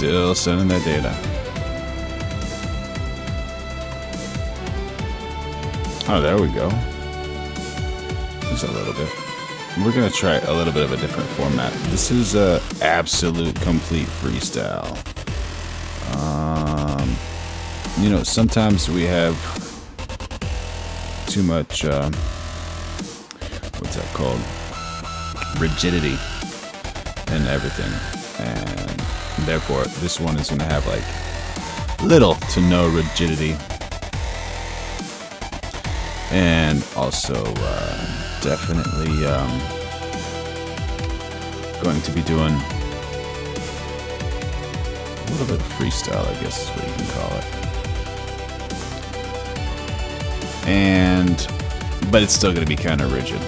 Still sending that data. Oh, there we go. Just a little bit. We're going to try a little bit of a different format. This is a absolute complete freestyle. You know, sometimes we have too much, what's that called? Rigidity in everything. And therefore, this one is going to have like little to no rigidity. And also, definitely going to be doing a little bit of freestyle, I guess is what you can call it. But it's still going to be kind of rigid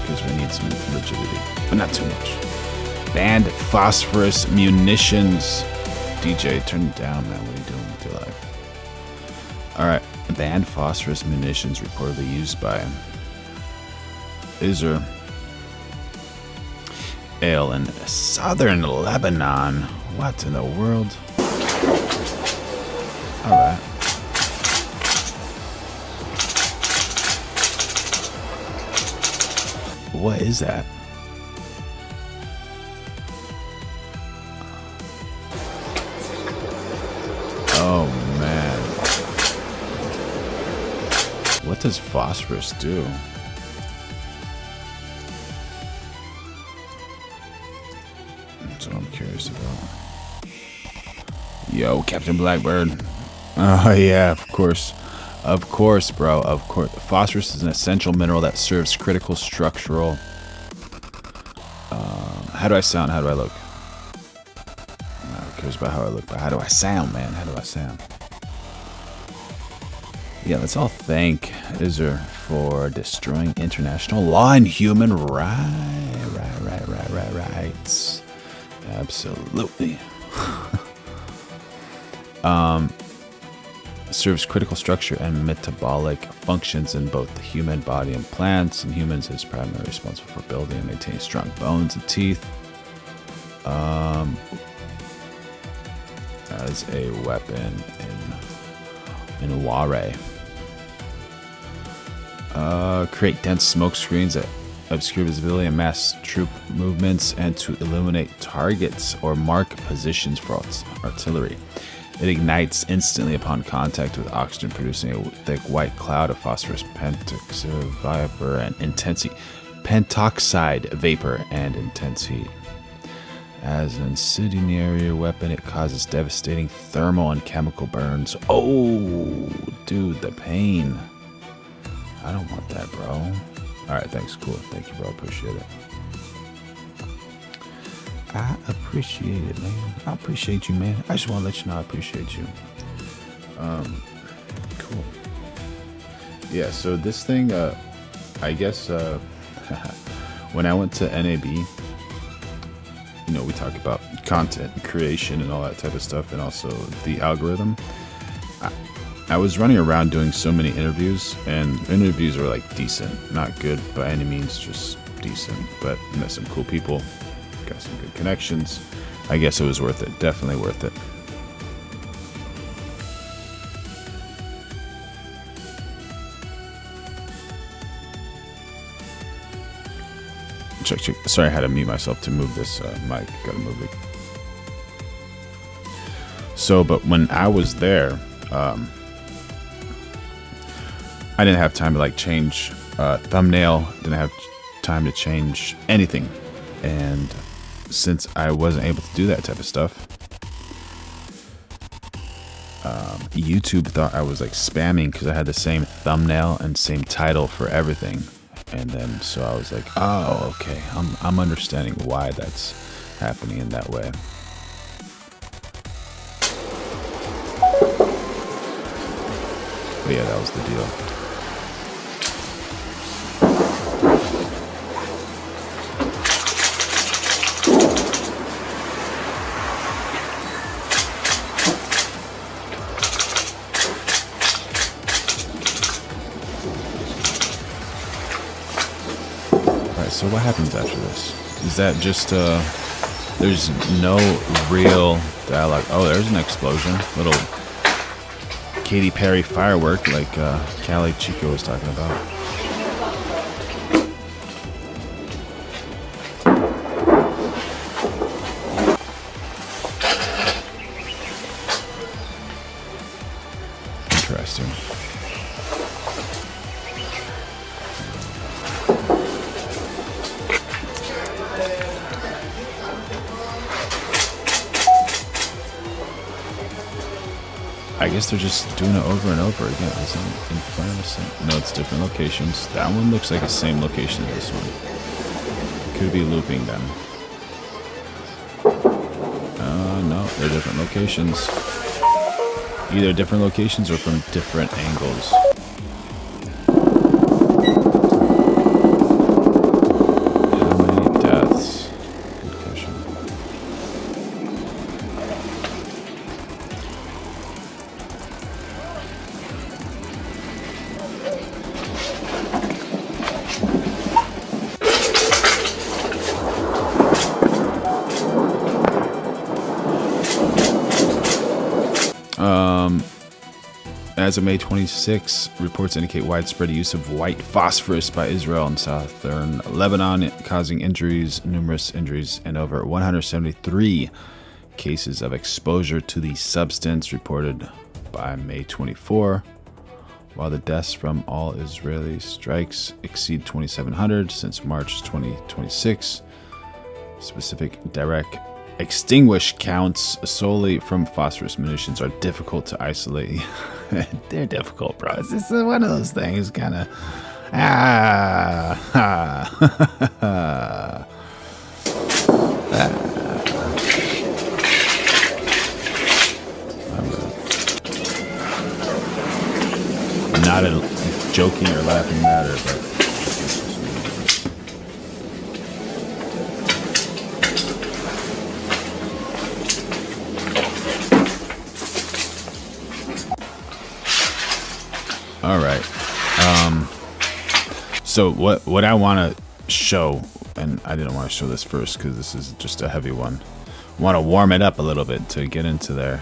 because we need some rigidity, but not too much. Band Phosphorus Munitions. DJ, turn it down, man. What are you doing with your life? All right. Banned phosphorus munitions reportedly used by Israel in southern Lebanon. What in the world? All right. What is that? Oh, man. What does phosphorus do? That's what I'm curious about. Yo, Captain Blackbird. Oh, yeah, of course. Of course, bro. Of course. Phosphorus is an essential mineral that serves critical structural... how do I sound? How do I look? Who cares about how I look? But how do I sound, man? How do I sound? Yeah, let's all thank Israel for destroying international law and human rights. Absolutely. Serves critical structure and metabolic functions in both the human body and plants. And humans is primarily responsible for building and maintaining strong bones and teeth. As a weapon in Ware. Create dense smoke screens that obscure visibility and mass troop movements, and to illuminate targets or mark positions for artillery. It ignites instantly upon contact with oxygen, producing a thick white cloud of phosphorus pentoxide vapor and intense heat. As an incendiary weapon, it causes devastating thermal and chemical burns. Oh, dude, the pain. I don't want that, bro. All right, thanks. Cool. Thank you, bro. Appreciate it. I appreciate it, man. I appreciate you, man. I just want to let you know I appreciate you. Cool. Yeah, so this thing, I guess, when I went to NAB, you know, we talk about content creation and all that type of stuff, and also the algorithm. I was running around doing so many interviews, and interviews were like decent, not good by any means, just decent, but met some cool people, got some good connections. I guess it was worth it, definitely worth it. Check. Sorry, I had to mute myself to move this mic. Gotta move it. So, but when I was there, I didn't have time to like change thumbnail. Didn't have time to change anything. And since I wasn't able to do that type of stuff, YouTube thought I was like spamming because I had the same thumbnail and same title for everything. And then, so I was like, oh, okay, I'm understanding why that's happening in that way. But yeah, that was the deal. So what happens after this? Is that just There's no real dialogue. Oh, there's an explosion. Little Katy Perry firework like Callie Chico was talking about. Interesting. I guess they're just doing it over and over again. Is it in front of the same? No, it's different locations. That one looks like the same location as this one. Could be looping them. No, they're different locations. Either different locations or from different angles. How many deaths? Good question. As of May 26, reports indicate widespread use of white phosphorus by Israel and southern Lebanon, causing numerous injuries, and over 173 cases of exposure to the substance reported by May 24, while the deaths from all Israeli strikes exceed 2,700 since March 2026. Specific direct extinguish counts solely from phosphorus munitions are difficult to isolate. They're difficult, bro. It's just one of those things, kind of. Not a joking or laughing matter, but. All right. So what I want to show, and I didn't want to show this first because this is just a heavy one. I want to warm it up a little bit to get into there.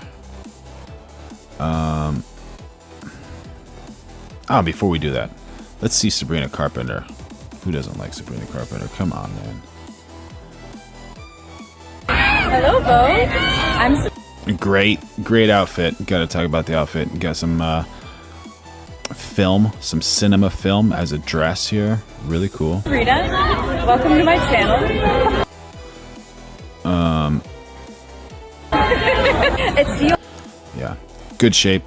Before we do that, let's see Sabrina Carpenter. Who doesn't like Sabrina Carpenter? Come on, man. Hello, Bo. Great outfit. Got to talk about the outfit. Got some some cinema film as a dress here. Really cool. Sabrina, welcome to my channel. It's yeah, good shape,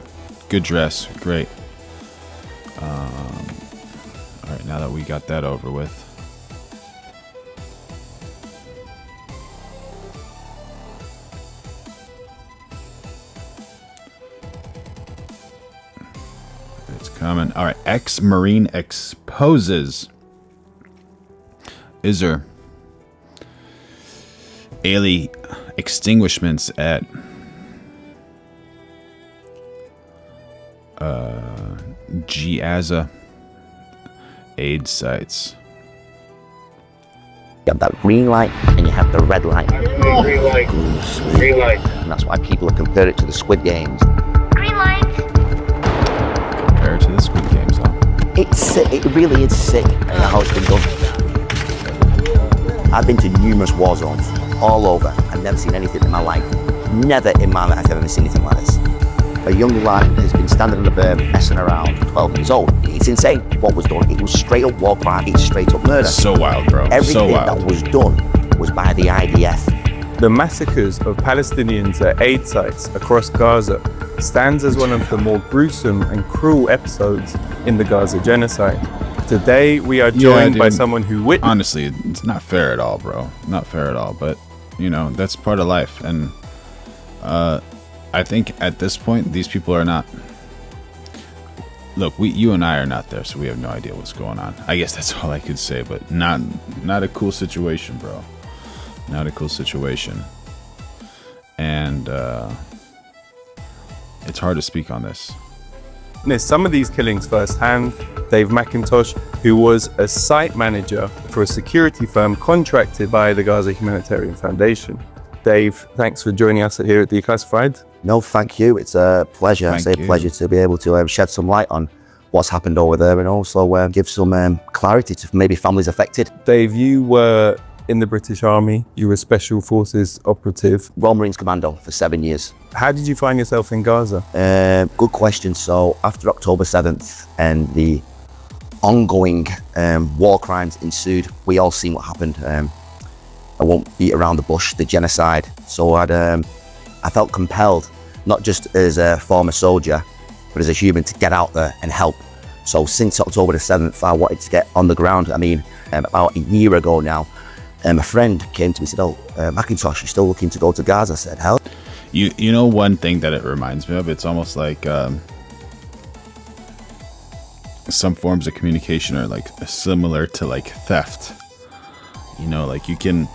good dress, great. All right, now that we got that over with, coming. All right, ex-Marine exposes Israel extinguishments at Gaza aid sites. You have that green light and you have the red light. Green light. Green light. And that's why people have compared it to the Squid Games. Green light. Compared to the Squid Games, huh? It's sick. It really is sick how it's been done. I've been to numerous war zones all over. I've never seen anything in my life. Never in my life have I ever seen anything like this. A young lad has been standing on the berm, messing around, 12 years old. It's insane what was done. It was straight up war crime. It's straight up murder. So wild, bro. Everything so wild. that was done was by the IDF. The massacres of Palestinians at aid sites across Gaza stands as one of the more gruesome and cruel episodes in the Gaza genocide. Today, we are joined by someone who witnessed... Honestly, it's not fair at all, bro. Not fair at all, but, you know, that's part of life. And I think at this point, these people are not... Look, you and I are not there, so we have no idea what's going on. I guess that's all I could say, but not a cool situation, bro. Not a cool situation. And it's hard to speak on this. Some of these killings firsthand. Dave McIntosh, who was a site manager for a security firm contracted by the Gaza Humanitarian Foundation. Dave, thanks for joining us here at Declassified. No, thank you. It's a pleasure. Thank I say you. pleasure to be able to shed some light on what's happened over there and also give some clarity to maybe families affected. Dave, you were in the British Army. You were a Special Forces operative. Royal Marines Commando for 7 years. How did you find yourself in Gaza? Good question. So after October 7th and the ongoing war crimes ensued, we all seen what happened. I won't beat around the bush, the genocide. So I felt compelled, not just as a former soldier, but as a human, to get out there and help. So since October the 7th, I wanted to get on the ground. I mean, about a year ago now, a friend came to me and said, McIntosh, you still looking to go to Gaza? I said, hell. You know one thing that it reminds me of? It's almost like some forms of communication are like similar to like theft. You know, like you can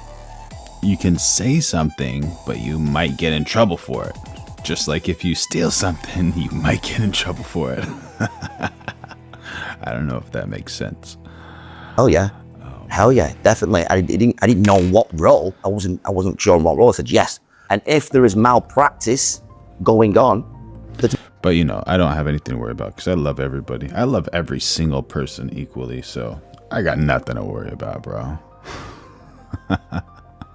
say something, but you might get in trouble for it. Just like if you steal something, you might get in trouble for it. I don't know if that makes sense. Oh yeah. Hell yeah, definitely. I didn't know what role. I wasn't sure on what role. I said yes. And if there is malpractice going on, but you know, I don't have anything to worry about because I love everybody. I love every single person equally, so I got nothing to worry about, bro.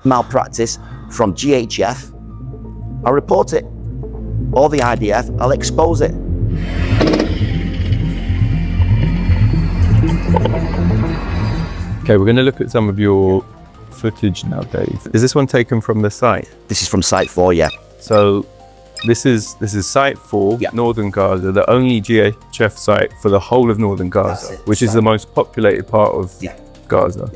malpractice from GHF, I'll report it. Or the IDF, I'll expose it. Okay, we're going to look at some of your footage now, Dave. Is this one taken from the site? This is from Site 4, yeah. So this is Site 4, Yeah. Northern Gaza, the only GHF site for the whole of Northern Gaza, That's it, which is the most populated part of Yeah. Gaza,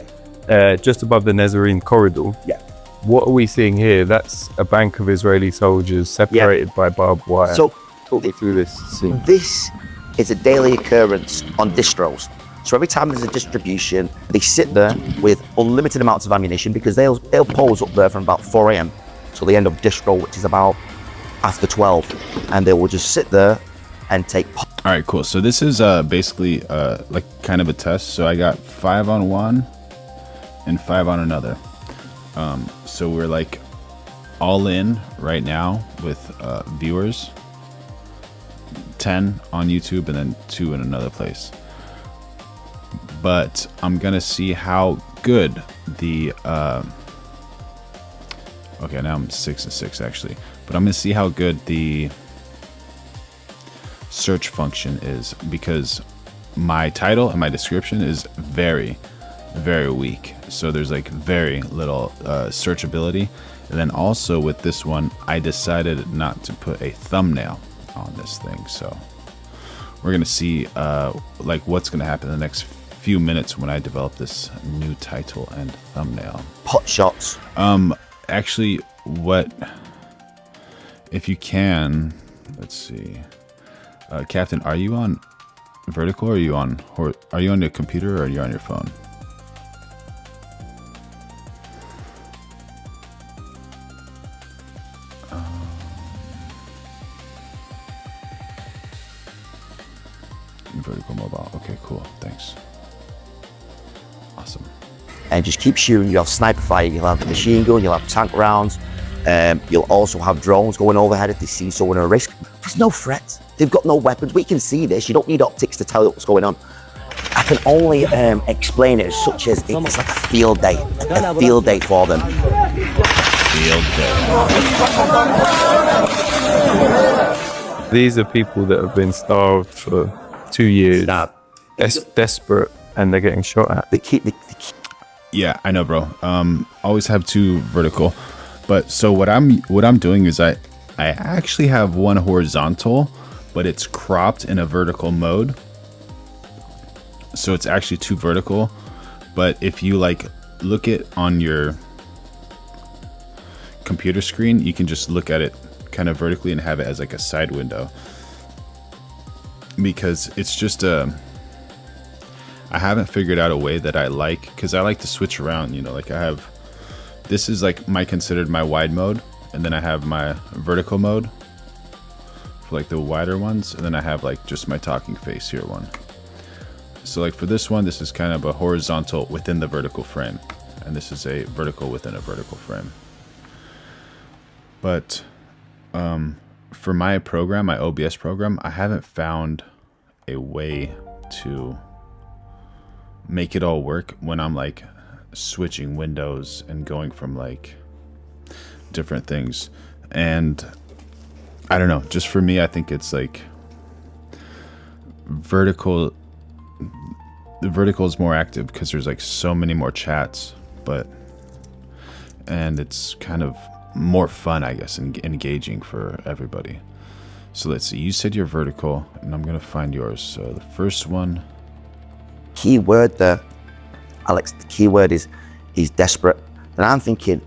just above the Nazarene corridor. Yeah. What are we seeing here? That's a bank of Israeli soldiers separated by barbed wire. So talk me through this scene. this is a daily occurrence on distros. So every time there's a distribution, they sit there with unlimited amounts of ammunition because they'll pose up there from about 4 a.m. till the end of distro, which is about after 12, and they will just sit there and take. All right, cool. So this is basically like kind of a test. So I got 5 on one and 5 on another. So we're like all in right now with viewers, 10 on YouTube and then 2 in another place. But I'm gonna see how good the okay, now I'm 6 and 6 actually, but I'm gonna see how good the search function is, because my title and my description is very weak, so there's like very little searchability. And then also with this one, I decided not to put a thumbnail on this thing, so we're gonna see like what's gonna happen in the next few minutes when I develop this new title and thumbnail. Pot shots. Actually, what if you can, let's see, Captain, are you on vertical, or are you on your computer, or are you on your phone? Vertical mobile. Okay, cool. Thanks. Awesome. And just keep shooting. You'll have sniper fire, you'll have machine gun, you'll have tank rounds. You'll also have drones going overhead if they see someone at risk. There's no threat. They've got no weapons. We can see this. You don't need optics to tell what's going on. I can only explain it as such as it's like a field day. A field day for them. Field day. These are people that have been starved for 2 years, desperate, and they're getting shot at. They keep Yeah, I know, bro. Always have 2 vertical, but so what I'm doing is I actually have 1 horizontal, but it's cropped in a vertical mode. So it's actually 2 vertical, but if you like look it on your computer screen, you can just look at it kind of vertically and have it as like a side window, because it's just I haven't figured out a way that I like, because I like to switch around, you know, like I have, this is like considered my wide mode, and then I have my vertical mode for like the wider ones, and then I have like just my talking face here one. So like for this one, this is kind of a horizontal within the vertical frame, and this is a vertical within a vertical frame. But for my program, my OBS program, I haven't found a way to make it all work when I'm like switching windows and going from like different things. And I don't know, just for me, I think it's like the vertical is more active because there's like so many more chats, and it's kind of more fun, I guess, and engaging for everybody. So let's see, you said you're vertical, and I'm gonna find yours. So the first one, keyword there, Alex, the keyword is he's desperate. And I'm thinking,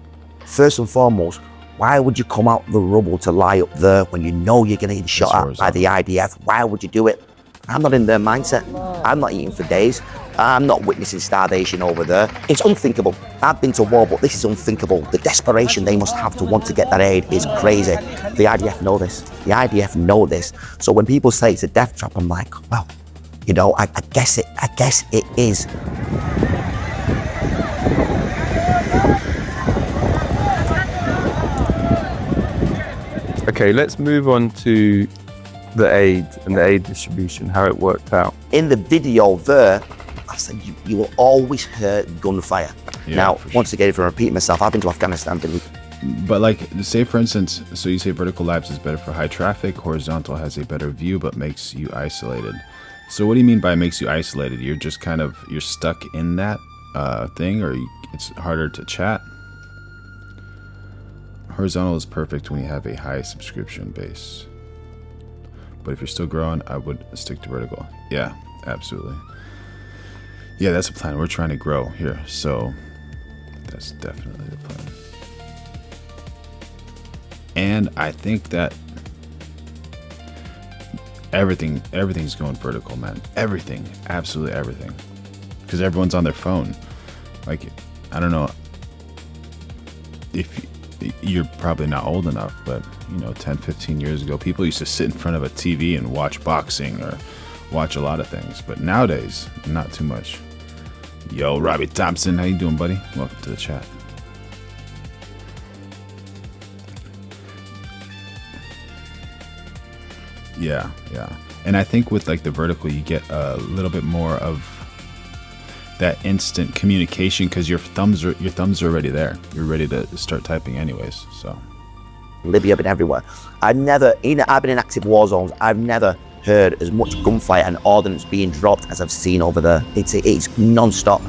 first and foremost, why would you come out the rubble to lie up there when you know you're going to get shot at by the IDF? Why would you do it? I'm not in their mindset. I'm not eating for days. I'm not witnessing starvation over there. It's unthinkable. I've been to war, but this is unthinkable. The desperation they must have to want to get that aid is crazy. The IDF know this. The IDF know this. So when people say it's a death trap, I'm like, well, you know, I guess it is. Okay, let's move on to the aid and the aid distribution, how it worked out. In the video there, I said you will always hear gunfire. Yeah, now, once sure. again, if I repeat myself, I've been to Afghanistan. but like, say for instance, so you say vertical labs is better for high traffic, horizontal has a better view but makes you isolated. So what do you mean by makes you isolated? You're just kind of, you're stuck in that thing, or it's harder to chat? Horizontal is perfect when you have a high subscription base. But if you're still growing, I would stick to vertical. Yeah, absolutely. Yeah, that's a plan. We're trying to grow here, so that's definitely the plan. And I think that everything's going vertical, man. Everything, absolutely everything. Because everyone's on their phone. Like, I don't know if you're probably not old enough, but 10, 15 years ago, people used to sit in front of a TV and watch boxing or watch a lot of things. But nowadays, not too much. Yo, Robbie Thompson, how you doing, buddy? Welcome to the chat. Yeah. And I think with like the vertical, you get a little bit more of that instant communication because your thumbs are already there. You're ready to start typing anyways. So Libya, been everywhere. I've been in active war zones. I've never heard as much gunfire and ordnance being dropped as I've seen over there. It's non-stop.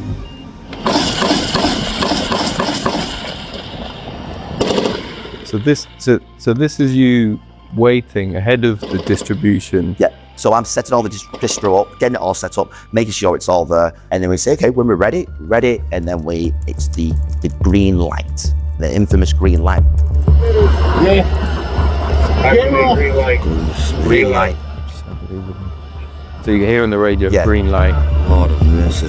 So this is you waiting ahead of the distribution. Yeah. So I'm setting all the distro up, getting it all set up, making sure it's all there, and then we say, okay, when we're ready, and then it's the green light, the infamous green light. Yeah. Activate green light. So you can hear on the radio, Yeah. green light. Lord of mercy.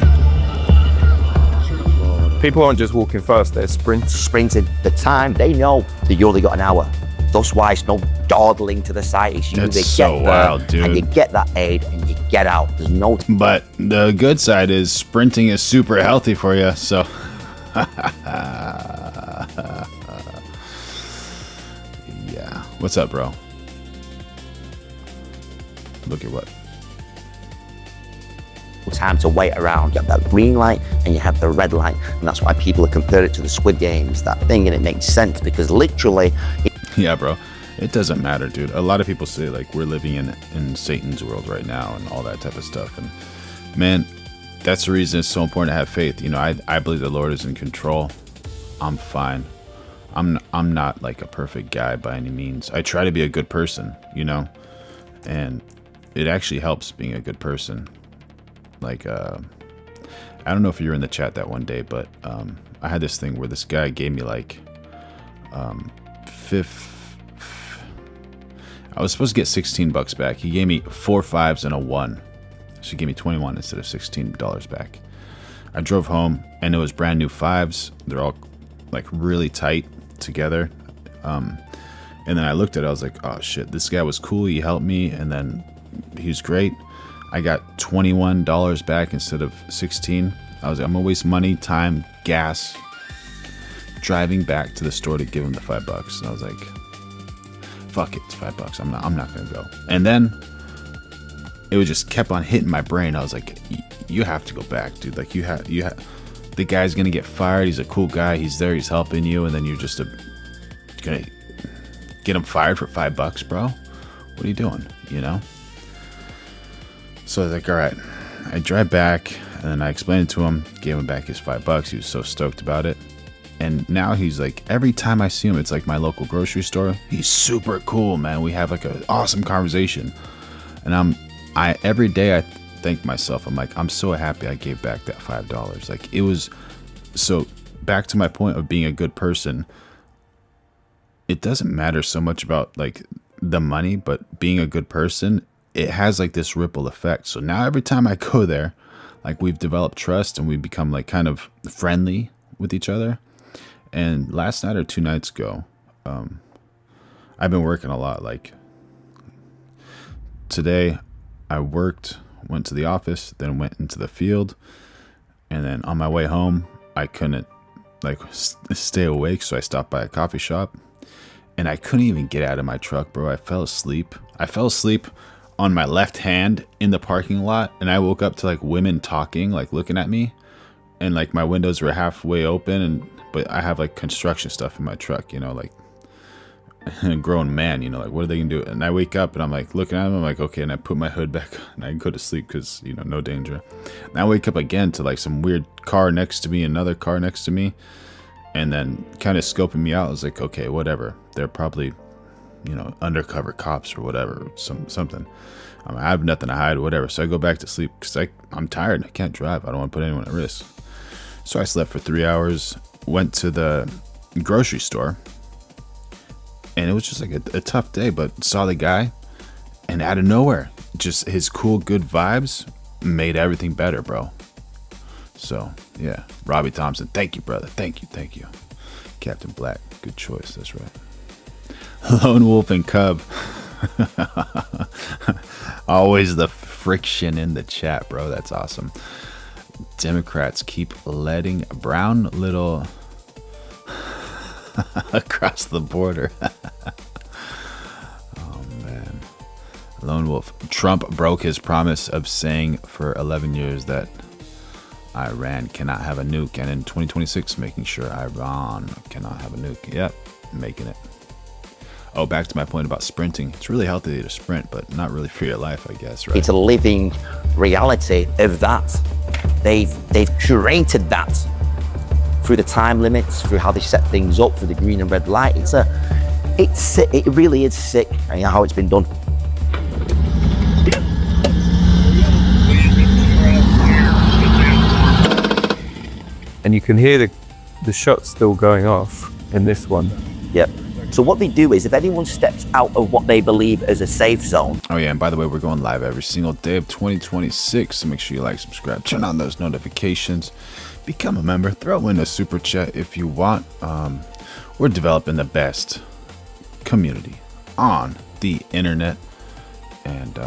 People aren't just walking fast, they're Sprinting. The time, they know that you only got an hour. Thus why it's no dawdling to the site. It's you That's that so get there, wild, dude. and you get that aid, and you get out. There's no... But the good side is sprinting is super healthy for you. So yeah. What's up, bro? Look at what? time to wait around. You have that green light and you have the red light, and that's why people have compared it to the Squid Games, that thing, and it makes sense because literally Yeah, bro, it doesn't matter, dude. A lot of people say like we're living in Satan's world right now and all that type of stuff, and man, that's the reason it's so important to have faith. You know, I believe the Lord is in control. I'm fine. I'm not like a perfect guy by any means. I try to be a good person, you know, and it actually helps being a good person. Like, I don't know if you were in the chat that one day, but I had this thing where this guy gave me like I was supposed to get $16 back. He gave me 4 5s and a 1. So he gave me 21 instead of $16 back. I drove home and it was brand new 5s. They're all like really tight together. And then I looked at it, I was like, oh shit, this guy was cool. He helped me, and then he was great. I got $21 back instead of 16. I was like, I'm gonna waste money, time, gas, driving back to the store to give him the $5. And I was like, fuck it, it's $5. I'm not gonna go. And then it was just kept on hitting my brain. I was like, you have to go back, dude. Like you have the guy's gonna get fired. He's a cool guy. He's there. He's helping you, and then you're just gonna get him fired for $5, bro. What are you doing? You know. So I was like, all right. I drive back, and then I explained it to him. Gave him back his $5. He was so stoked about it. And now he's like, every time I see him, it's like my local grocery store. He's super cool, man. We have like an awesome conversation. And every day I thank myself. I'm like, I'm so happy I gave back that $5. Like it was, so back to my point of being a good person. It doesn't matter so much about like the money, but being a good person, it has like this ripple effect. So now every time I go there, like we've developed trust and we've become like kind of friendly with each other. And last night or 2 nights ago, I've been working a lot. Like today I went to the office, then went into the field. And then on my way home, I couldn't like stay awake. So I stopped by a coffee shop and I couldn't even get out of my truck, bro. I fell asleep. On my left hand in the parking lot. And I woke up to like women talking, like looking at me. And like my windows were halfway open, but I have like construction stuff in my truck, you know, like a grown man, you know, like what are they gonna do? And I wake up and I'm like looking at them, I'm like, okay, and I put my hood back and I go to sleep because, you know, no danger. And I wake up again to like some weird car next to me, another car next to me, and then kind of scoping me out. I was like, okay, whatever. They're probably, you know, undercover cops or whatever, something. I have nothing to hide, whatever. So I go back to sleep because I'm tired and I can't drive. I don't want to put anyone at risk. So I slept for 3 hours, went to the grocery store, and it was just like a tough day, but saw the guy, and out of nowhere, just his cool, good vibes made everything better, bro. So, yeah, Robbie Thompson, thank you, brother. Thank you. Captain Black, good choice, that's right. Lone Wolf and Cub. Always the friction in the chat, bro. That's awesome. Democrats keep letting brown little across the border. Oh man. Lone Wolf. Trump broke his promise of saying for 11 years that Iran cannot have a nuke, and in 2026 making sure Iran cannot have a nuke. Yep, making it. Oh, back to my point about sprinting. It's really healthy to sprint, but not really for your life, I guess, right? It's a living reality of that. They've curated that through the time limits, through how they set things up, through the green and red light. It really is sick, you know, how it's been done. And you can hear the shots still going off in this one. Yep. So what they do is, if anyone steps out of what they believe as a safe zone. Oh yeah, and by the way, we're going live every single day of 2026, so make sure you like, subscribe, turn on those notifications, become a member, throw in a super chat if you want. We're developing the best community on the internet, and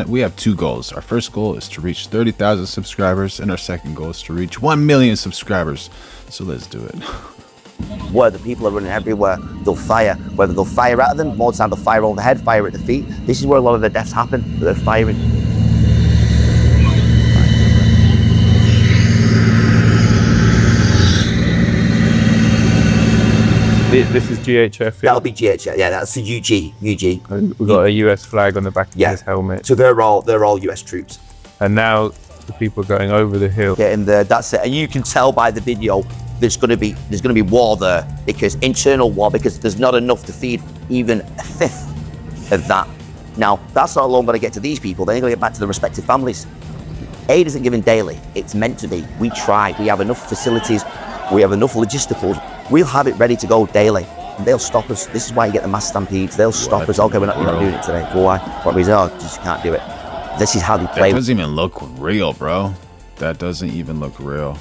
we have 2 goals. Our first goal is to reach 30,000 subscribers, and our second goal is to reach 1 million subscribers. So let's do it. Where the people are running everywhere, they'll fire. Whether they'll fire at them, more time they'll fire over the head, fire at the feet. This is where a lot of the deaths happen, they're firing. This is GHF. Yeah? That'll be GHF, yeah, that's the UG. And we've got a US flag on the back of his helmet. So they're all US troops. And now the people are going over the hill. Getting there, that's it. And you can tell by the video, there's going to be war there, because internal war, because there's not enough to feed even a fifth of that. Now, that's not alone going to get to these people. They're going to get back to their respective families. Aid isn't given daily. It's meant to be. We try. We have enough facilities. We have enough logisticals. We'll have it ready to go daily. And they'll stop us. This is why you get the mass stampedes. They'll stop us. Okay, you're not doing it today. Why? What reason? Oh, just can't do it. This is how they play. That doesn't even look real, bro. That doesn't even look real.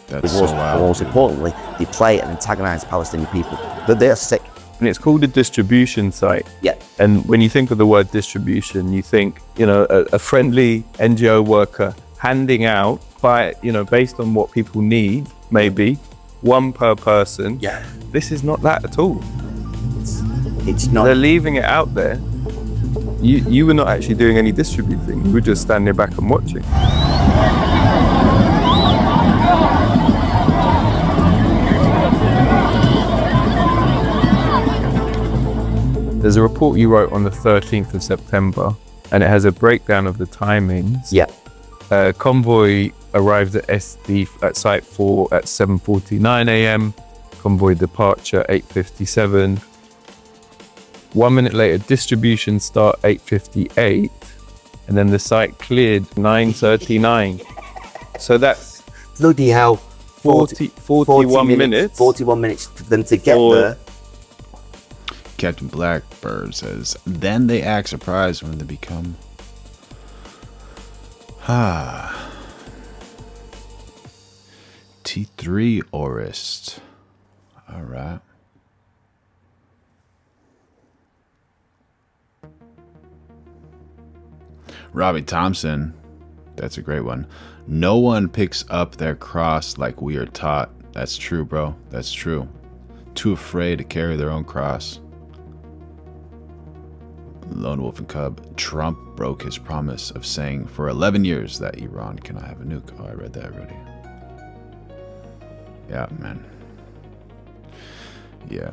That's so wild. Most importantly, they play and antagonize Palestinian people. They're sick. And it's called a distribution site. Yeah. And when you think of the word distribution, you think, you know, a friendly NGO worker handing out by, you know, based on what people need, maybe, one per person. Yeah. This is not that at all. It's not. They're leaving it out there. You were not actually doing any distributing. You were just standing back and watching. There's a report you wrote on the 13th of September, and it has a breakdown of the timings. Yeah. Convoy arrived at at Site 4 at 7:49 a.m. Convoy departure 8:57. 1 minute later, distribution start 8:58, and then the site cleared 9:39. So that's Bloody hell. 41 minutes. 41 minutes for them to get Or- there. Captain Blackbird says, then they act surprised when they become T3 Orist. All right. Robbie Thompson, that's a great one. No one picks up their cross like we are taught. That's true, bro. That's true. Too afraid to carry their own cross. Lone Wolf and Cub, Trump broke his promise of saying for 11 years that Iran cannot have a nuke. Oh, I read that already. Yeah, man. Yeah.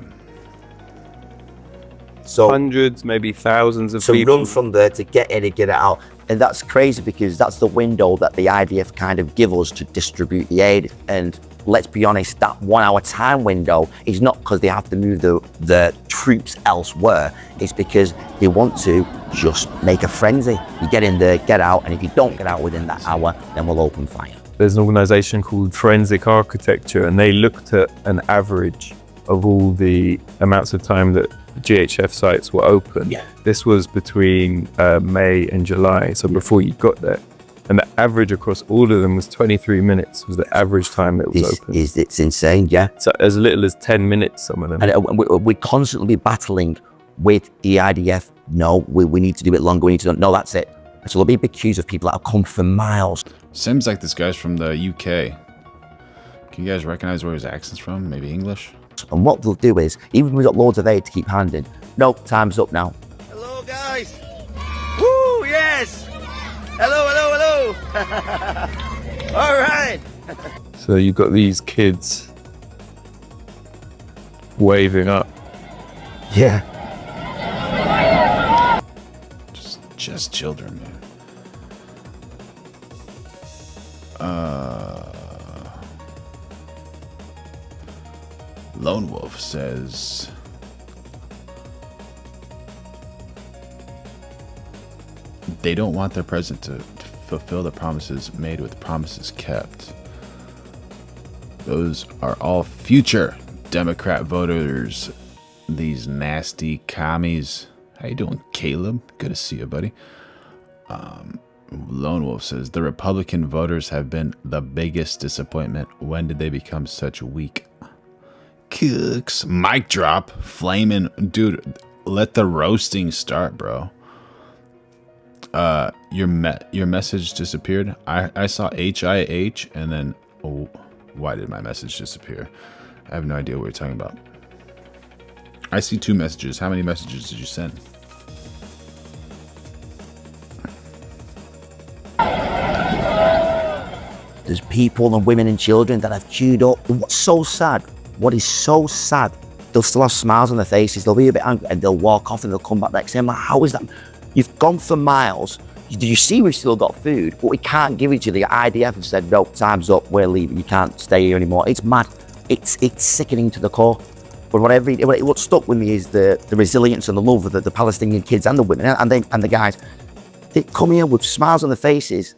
So, Hundreds, maybe thousands of to people. run from there to get in and get it out. And that's crazy because that's the window that the IDF kind of give us to distribute the aid. And let's be honest, that 1 hour time window is not because they have to move the troops elsewhere. It's because they want to just make a frenzy. You get in there, get out, and if you don't get out within that hour, then we'll open fire. There's an organization called Forensic Architecture, and they looked at an average of all the amounts of time that GHF sites were open. Yeah. This was between May and July, so before you got there. And the average across all of them was 23 minutes was the average time that it was open. It's insane, yeah. So as little as 10 minutes, some of them. And we're constantly battling with the IDF. No, we need to do it longer. We need to. No, that's it. So there'll be big queues of people that have come for miles. Seems like this guy's from the UK. Can you guys recognize where his accent's from? Maybe English? And what they'll do is, even when we've got loads of aid to keep handing, no, time's up now. Hello, guys. Woo, yes. Hello, hello, hello. All right. So you've got these kids waving up. Yeah. Just children, man. Lone Wolf says, they don't want their president to fulfill the promises made with promises kept. Those are all future Democrat voters. These nasty commies. How you doing, Caleb? Good to see you, buddy. Lone Wolf says, the Republican voters have been the biggest disappointment. When did they become such weak cooks? Mic drop. Flaming. Dude, let the roasting start, bro. Your message disappeared. I saw HIH and then, oh, why did my message disappear? I have no idea what you're talking about. I see 2 messages. How many messages did you send? There's people and women and children that have queued up. And what's so sad, what is so sad, they'll still have smiles on their faces. They'll be a bit angry and they'll walk off and they'll come back next day. I'm like, how is that? You've gone for miles. Did you see we've still got food, but we can't give it to you? The IDF have said, no, time's up, we're leaving. You can't stay here anymore. It's mad. It's sickening to the core. But what stuck with me is the resilience and the love of the Palestinian kids and the women and the guys. They come here with smiles on their faces,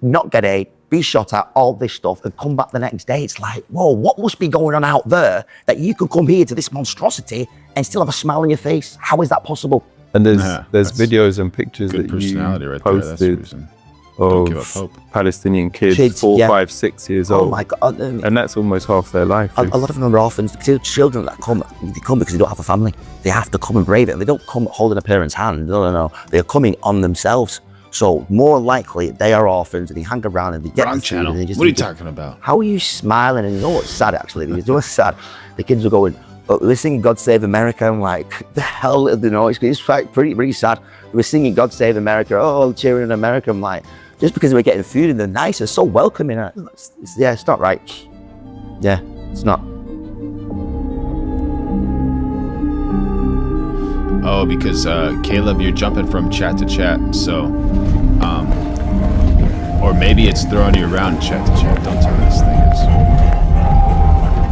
not get aid, be shot at, all this stuff, and come back the next day. It's like, whoa, what must be going on out there that you could come here to this monstrosity and still have a smile on your face? How is that possible? And there's videos and pictures that you right posted there, Don't give up of hope. Palestinian kids 4, 5, 6 years old. Oh my God. And that's almost half their life. A lot of them are orphans. The children that come, they come because they don't have a family. They have to come and brave it. They don't come holding a parent's hand. No. They're coming on themselves. So more likely they are orphans and they hang around and they get Wrong the food channel. and they just What are you eat it. talking about? How are you smiling? And you know what's sad actually? Because what's sad? The kids are going, oh, they're singing God Save America. I'm like, the hell, you know, it's like pretty sad. We're singing God Save America, oh, cheering in America. I'm like, just because we're getting food and they're nice, they're so welcoming. It's not right. Yeah, it's not. Oh, because Caleb, you're jumping from chat to chat, so, or maybe it's throwing you around chat to chat. Don't tell me this thing is.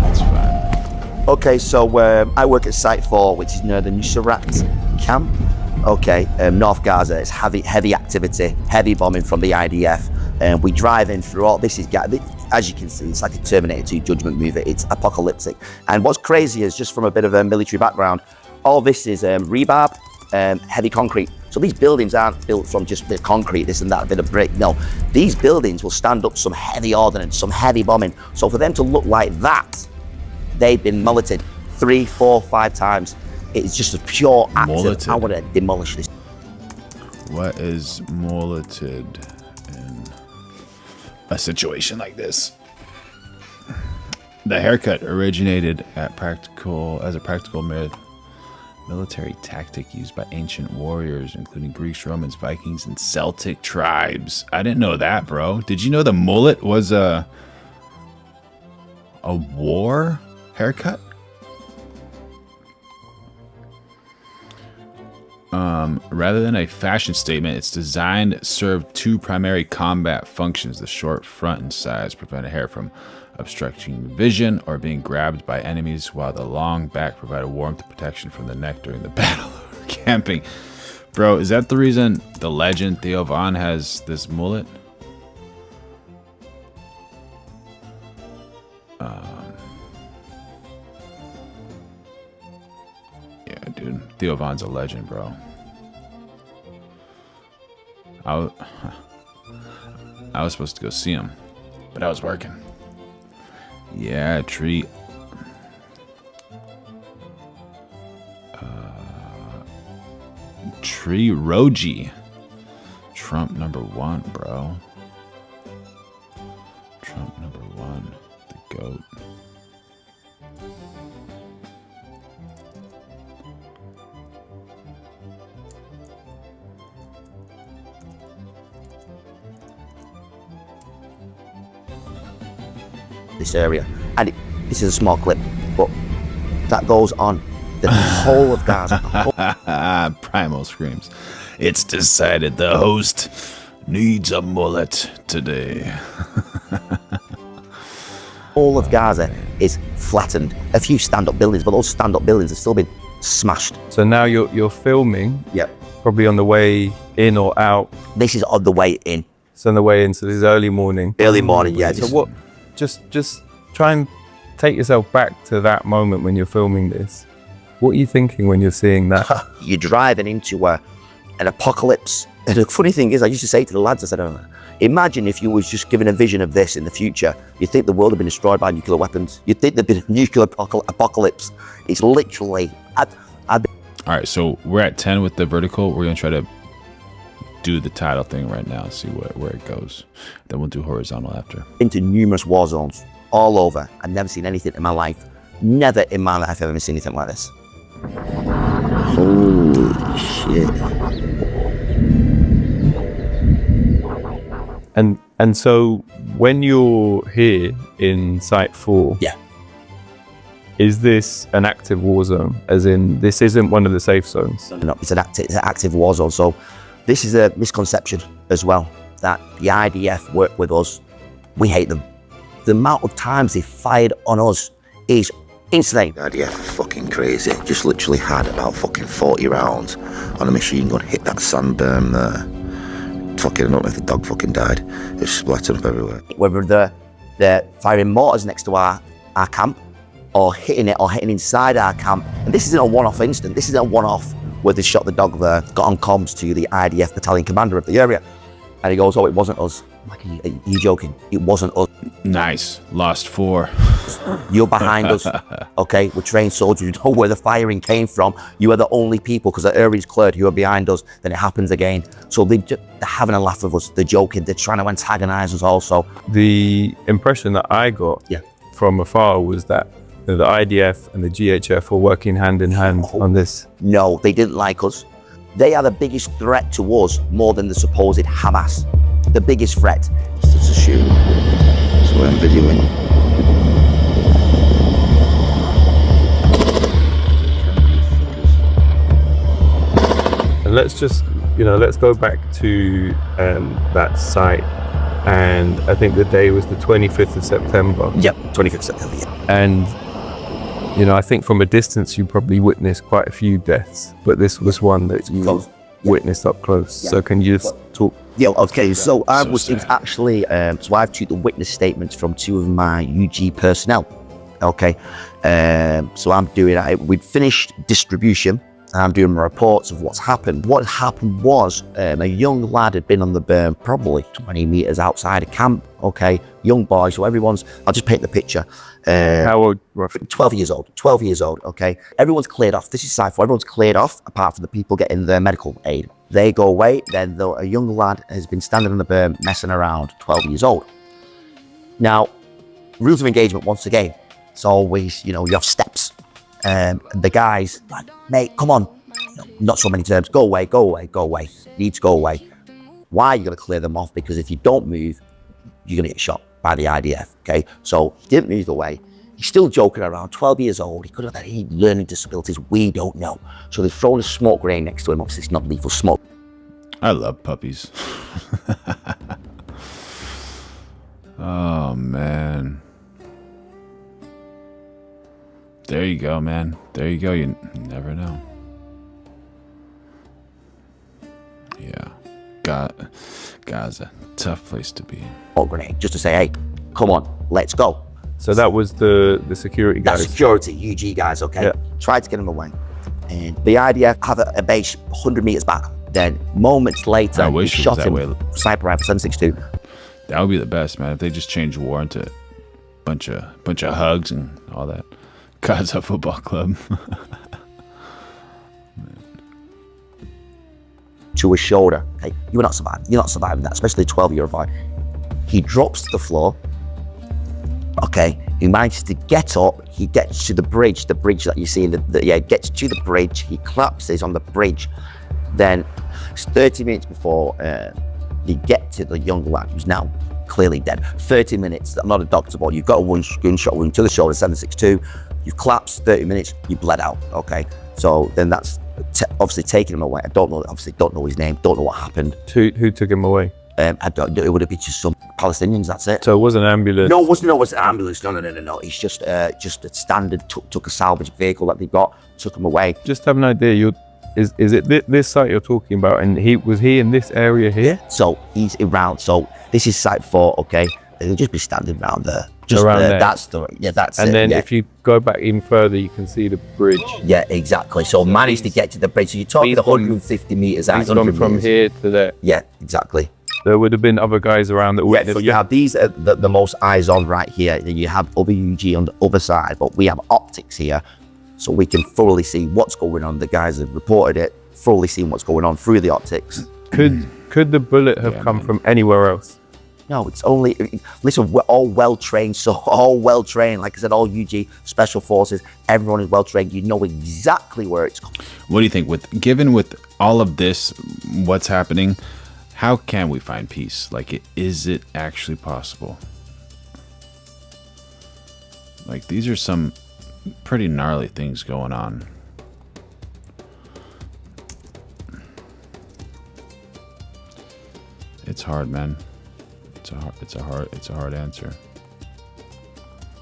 That's fine. Okay, so I work at Site 4, which is near the Nusrat camp. Okay, North Gaza. It's heavy activity, heavy bombing from the IDF, and we drive in through all. This is, as you can see, it's like a Terminator 2 Judgment movie. It's apocalyptic. And what's crazy is, just from a bit of a military background, all this is rebar, heavy concrete. So these buildings aren't built from just a bit of concrete, this and that, a bit of brick. No, these buildings will stand up some heavy ordnance, some heavy bombing. So for them to look like that, they've been mulleted 3, 4, 5 times. It's just a pure act of, I want to demolish this. What is mulleted in a situation like this? The haircut originated as a practical military tactic used by ancient warriors, including Greeks, Romans, Vikings, and Celtic tribes. I didn't know that, bro. Did you know the mullet was a war haircut? Rather than a fashion statement, its design served 2 primary combat functions. The short front and sides prevented hair from obstructing vision or being grabbed by enemies, while the long back provided warmth and protection from the neck during the battle or camping. Bro, is that the reason the legend Theo Von has this mullet? Yeah, dude. Theo Von's a legend, bro. I was supposed to go see him, but I was working. Yeah, tree. Tree Roji. Trump #1, bro. Trump #1. The GOAT. This area, and this is a small clip, but that goes on the whole of Gaza. Primal screams. It's decided the host needs a mullet today. All of Gaza is flattened. A few stand-up buildings, but those stand-up buildings have still been smashed. So now you're filming. Yep. Probably on the way in or out. This is on the way in. It's on the way in. So this is early morning. Early morning, yeah. So what? Just try and take yourself back to that moment when you're filming this. What are you thinking when you're seeing that? You're driving into an apocalypse. And the funny thing is, I used to say to the lads, I said, imagine if you was just given a vision of this in the future. You'd think the world had been destroyed by nuclear weapons. You'd think there'd been a nuclear apocalypse. It's literally... All right, so we're at 10 with the vertical. We're going to try to do the title thing right now, see where it goes. Then we'll do horizontal after. Into numerous war zones all over. I've never seen anything in my life. Never in my life have I ever seen anything like this. Holy shit. And so when you're here in Site 4, yeah, is this an active war zone? As in, this isn't one of the safe zones? No, it's an active war zone. So this is a misconception as well, that the IDF work with us. We hate them. The amount of times they fired on us is insane. The IDF are fucking crazy. Just literally had about fucking 40 rounds on a machine gun hit that sand berm there. Fucking, I don't know if the dog fucking died. It's splattered up everywhere. Whether they're firing mortars next to our camp, or hitting it, or hitting inside our camp. And this isn't a one-off incident. This isn't a one-off where they shot the dog there, got on comms to the IDF battalion commander of the area. And he goes, oh, it wasn't us. I'm like, are you joking? It wasn't us. Nice. Lost 4. You're behind us, okay? We're trained soldiers. You know where the firing came from. You are the only people, because the area's cleared, who are behind us. Then it happens again. So they're having a laugh with us. They're joking. They're trying to antagonize us also. The impression that I got from afar was that the IDF and the GHF were working hand in hand on this. No, they didn't like us. They are the biggest threat to us, more than the supposed Hamas. The biggest threat. It's a shoot. That's what I'm videoing. And let's just, let's go back to that site. And I think the day was the 25th of September. Yep, 25th of September, yeah. And, I think from a distance you probably witnessed quite a few deaths, but this was one that you witnessed up close. Yeah. So can you just talk? Yeah, okay, so it was actually, so I've took the witness statements from 2 of my UG personnel, okay? So I'm doing, we'd finished distribution, I'm doing my reports of what's happened. What happened was a young lad had been on the berm probably 20 meters outside of camp, okay? Young boy, so everyone's, I'll just paint the picture. How old roughly? 12 years old, okay? Everyone's cleared off, this is Sci4, everyone's cleared off apart from the people getting their medical aid. They go away, then a young lad has been standing on the berm messing around, 12 years old. Now, rules of engagement, once again, it's always, you have steps. The guys, like, mate, come on, not so many terms, go away, you need to go away. Why are you going to clear them off? Because if you don't move, you're going to get shot by the IDF, okay? So he didn't move away. He's still joking around, 12 years old. He could have had any learning disabilities, we don't know. So they've thrown a smoke grenade next to him. Obviously, it's not lethal smoke. I love puppies. Oh, man. There you go, man. There you go. You never know. Yeah. Gaza. Tough place to be. Smoke grenade, just to say, hey, come on, let's go. So that was the security guys? That's security, UG guys, okay? Yeah. Tried to get him away. And the IDF have a base 100 meters back. Then moments later, I wish he shot it was that him. way. Sniper rifle 762. That would be the best, man. If they just change war into a bunch of hugs and all that. Gaza Football Club. To his shoulder. Hey, you're not surviving. You're not surviving that, especially a 12-year-old boy. He drops to the floor. Okay, he manages to get up. He gets to the bridge that you see. Gets to the bridge. He collapses on the bridge. Then it's 30 minutes before you get to the young lad who's now clearly dead. 30 minutes. I'm not a doctor, but you've got a gunshot wound to the shoulder, 762. You've collapsed, 30 minutes, you bled out, okay? So then that's obviously taking him away. I don't know his name, don't know what happened. Who took him away? I don't know, it would have been just some Palestinians, that's it. So it wasn't an ambulance? No, it wasn't an ambulance, no. It's just a standard, took a salvage vehicle that they got, took him away. Just have an idea, is it this site you're talking about, and was he in this area here? Yeah, so he's around, so this is site 4, okay? They'll just be standing around there. Just around there. That's and it. Then yeah. if you go back even further, you can see the bridge. Yeah, exactly. So managed to get to the bridge. So you're talking 150 meters out. He's gone from here to there. Yeah, exactly. There would have been other guys around that witnessed. So you have these the most eyes on right here. Then you have other UG on the other side, but we have optics here, so we can thoroughly see what's going on. The guys have reported it, thoroughly seeing what's going on through the optics. Could the bullet have come from anywhere else? No, it's only, listen, we're all well-trained, like I said, all UG, Special Forces, everyone is well-trained, you know exactly where it's coming. What do you think, given with all of this, what's happening, how can we find peace? Like, is it actually possible? Like, these are some pretty gnarly things going on. It's hard, man. It's a hard answer.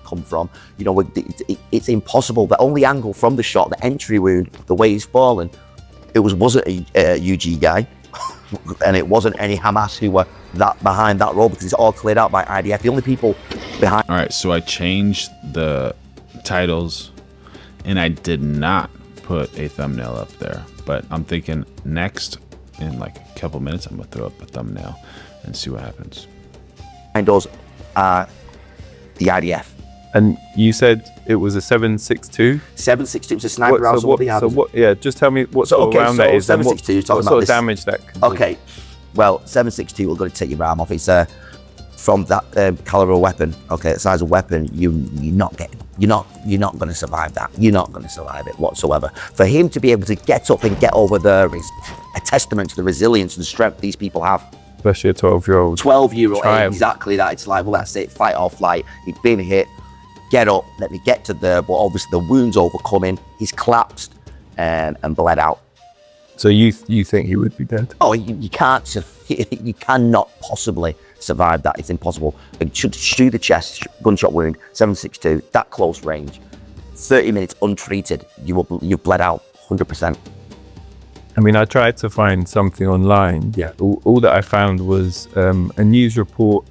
Come from, it's impossible. The only angle from the shot, the entry wound, the way he's fallen, it wasn't a UG guy, and it wasn't any Hamas who were behind that road, because it's all cleared out by IDF. The only people behind. All right, so I changed the titles, and I did not put a thumbnail up there, but I'm thinking next, in like a couple minutes, I'm gonna throw up a thumbnail and see what happens. Those are the IDF. And you said it was a 7.62? 7.62 was a sniper round. Yeah, just tell me what sort of round that is. 7.62. What sort of damage that can do. Okay, well, 7.62 will go to take your arm off. It's from that caliber weapon. Okay, that size of weapon, you're not going to survive that. You're not going to survive it whatsoever. For him to be able to get up and get over there is a testament to the resilience and strength these people have. Especially a 12-year-old. 12-year-old, exactly that. It's like, well, that's it, fight or flight. He'd been hit, get up, let me get to there, but obviously the wound's overcoming. He's collapsed and bled out. So you think he would be dead? Oh, you can't, you cannot possibly survive that. It's impossible. Through the chest, gunshot wound, 7.62, that close range, 30 minutes untreated, you've bled out 100%. I mean, I tried to find something online. Yeah. All that I found was a news report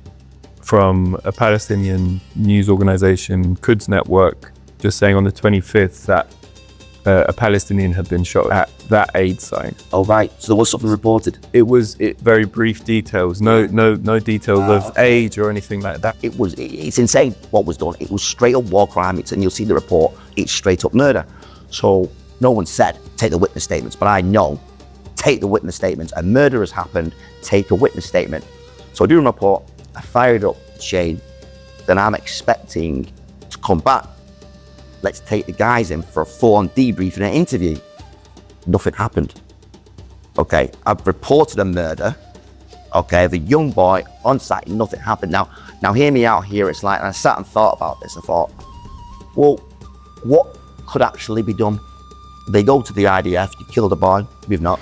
from a Palestinian news organization, Quds Network, just saying on the 25th that a Palestinian had been shot at that aid site. Oh, right. So there was something reported? It was very brief details, no details of age or anything like that. It's insane what was done. It was straight up war crime. And you'll see the report, it's straight up murder. So no one said, take the witness statements, but I know, take the witness statements. A murder has happened, take a witness statement. So I do a report, I fired up Shane, then I'm expecting to come back. Let's take the guys in for a full-on debrief and an interview. Nothing happened. Okay, I've reported a murder. Okay, the young boy on site, nothing happened. Now hear me out here. It's like, and I sat and thought about this. I thought, well, what could actually be done? They go to the IDF, you killed a boy, we've not.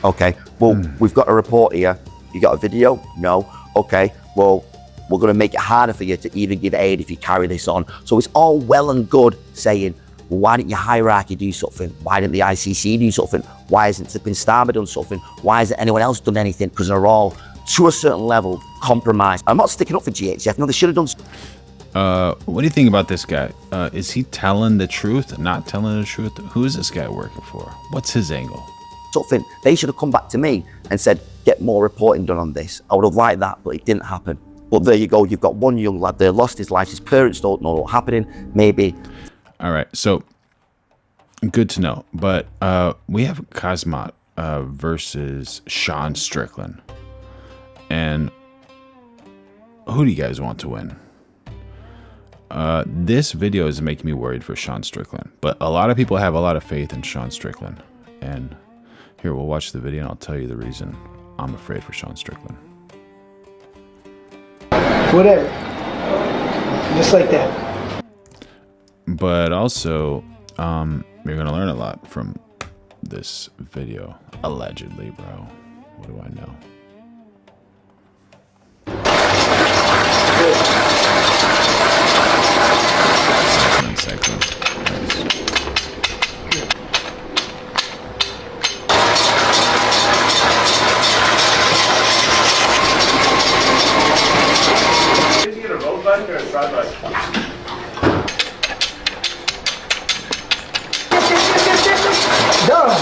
Okay, well, we've got a report here. You got a video? No. Okay, well, we're gonna make it harder for you to even give aid if you carry this on. So it's all well and good saying, well, why didn't your hierarchy do something? Why didn't the ICC do something? Why hasn't Bin Starmer done something? Why hasn't anyone else done anything? Because they're all, to a certain level, compromised. I'm not sticking up for GHF, no, they should have done something. What do you think about this guy? Is he telling the truth, not telling the truth? Who is this guy working for? What's his angle? Something, they should have come back to me and said, get more reporting done on this. I would have liked that, but it didn't happen. But there you go, you've got one young lad there, lost his life, his parents don't know what's happening, maybe. All right, so good to know. But we have Khamzat versus Sean Strickland. And who do you guys want to win? This video is making me worried for Sean Strickland, but a lot of people have a lot of faith in Sean Strickland. And here, we'll watch the video and I'll tell you the reason I'm afraid for Sean Strickland. Whatever. Just like that. But also, you're gonna learn a lot from this video. Allegedly, bro. What do I know? Second. Did you get a road bike or a side bike? Done.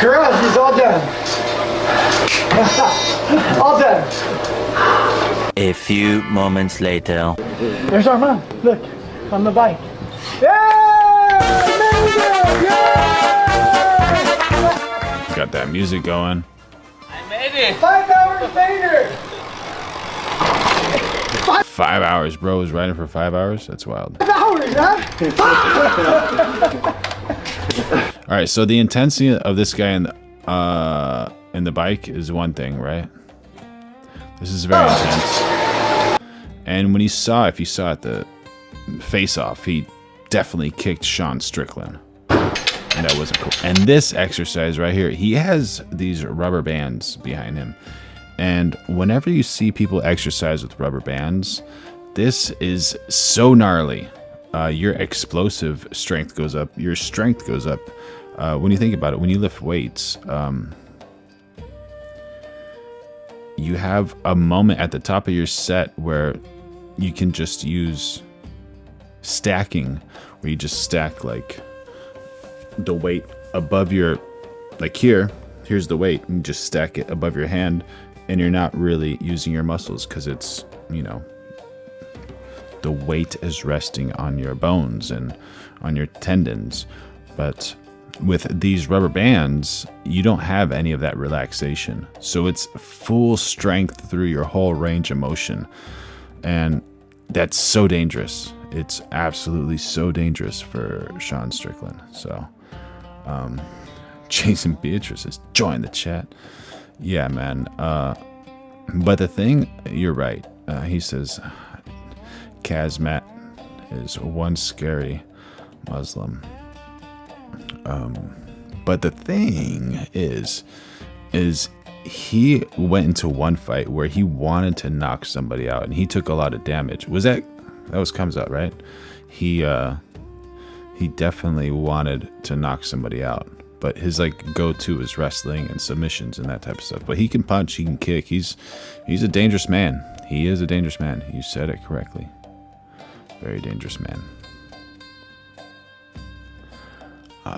Garage is all done. All done. A few moments later. There's our mom. Look, on the bike. Yeah! Got that music going. I made it. 5 hours later. 5 hours, bro. Was riding for 5 hours? That's wild. 5 hours, huh? All right, so the intensity of this guy in the bike is one thing, right? This is very intense. And when if you saw at the face-off, he definitely kicked Sean Strickland. And that wasn't cool. And this exercise right here, he has these rubber bands behind him. And whenever you see people exercise with rubber bands, this is so gnarly. Your explosive strength goes up. Your strength goes up. When you think about it, when you lift weights, you have a moment at the top of your set where you can just use stacking, where you just stack like the weight above your, like here's the weight, and just stack it above your hand, and you're not really using your muscles because it's, you know, the weight is resting on your bones and on your tendons. But with these rubber bands, you don't have any of that relaxation. So it's full strength through your whole range of motion. And that's so dangerous. It's absolutely so dangerous for Sean Strickland. So, Jason Beatrice has joined the chat. Yeah, man. But the thing, you're right. He says, Khamzat is one scary Muslim. But the thing is he went into one fight where he wanted to knock somebody out, and he took a lot of damage. That was Khamzat, right? He definitely wanted to knock somebody out, but his go-to is wrestling and submissions and that type of stuff. But he can punch, he can kick. He's a dangerous man. He is a dangerous man. You said it correctly. Very dangerous man.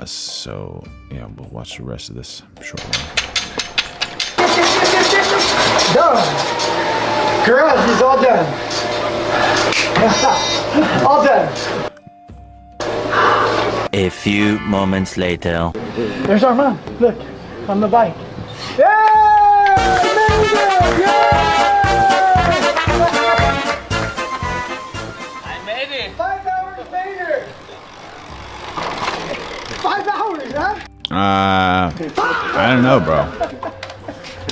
So yeah, we'll watch the rest of this shortly. Done. Garage is all done. All done. A few moments later. There's our mom. Look, on the bike. Yay! I made it. 5 hours later. 5 hours, huh? I don't know, bro.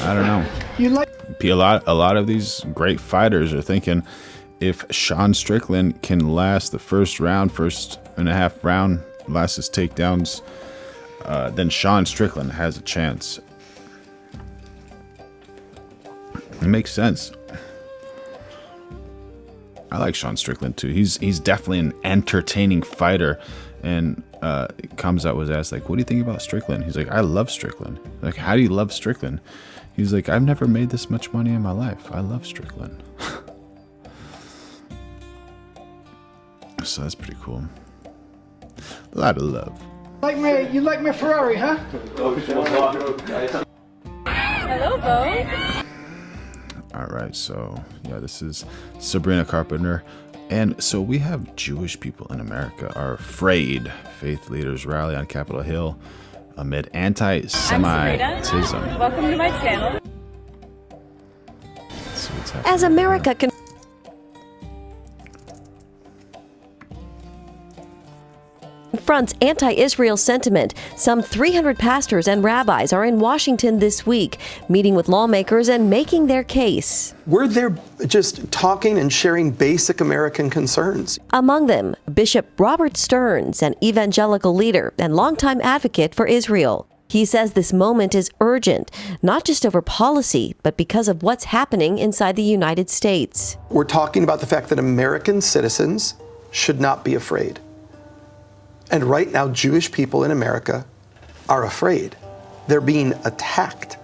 I don't know. You like A lot of these great fighters are thinking, if Sean Strickland can last the first and a half round, last his takedowns, then Sean Strickland has a chance. It makes sense. I like Sean Strickland too. He's definitely an entertaining fighter. And Khamzat was asked, what do you think about Strickland? He's like, I love Strickland. Like, how do you love Strickland? He's like, I've never made this much money in my life. I love Strickland. So that's pretty cool. A lot of love. you like my Ferrari, huh? Hello, Bo. All right, so yeah, this is Sabrina Carpenter. And so we have Jewish people in America are afraid. Faith leaders rally on Capitol Hill amid anti-Semitism. Welcome to my channel. So what's happening As America confronts anti-Israel sentiment, some 300 pastors and rabbis are in Washington this week, meeting with lawmakers and making their case. We're there just talking and sharing basic American concerns. Among them, Bishop Robert Stearns, an evangelical leader and longtime advocate for Israel. He says this moment is urgent, not just over policy, but because of what's happening inside the United States. We're talking about the fact that American citizens should not be afraid. And right now, Jewish people in America are afraid. They're being attacked.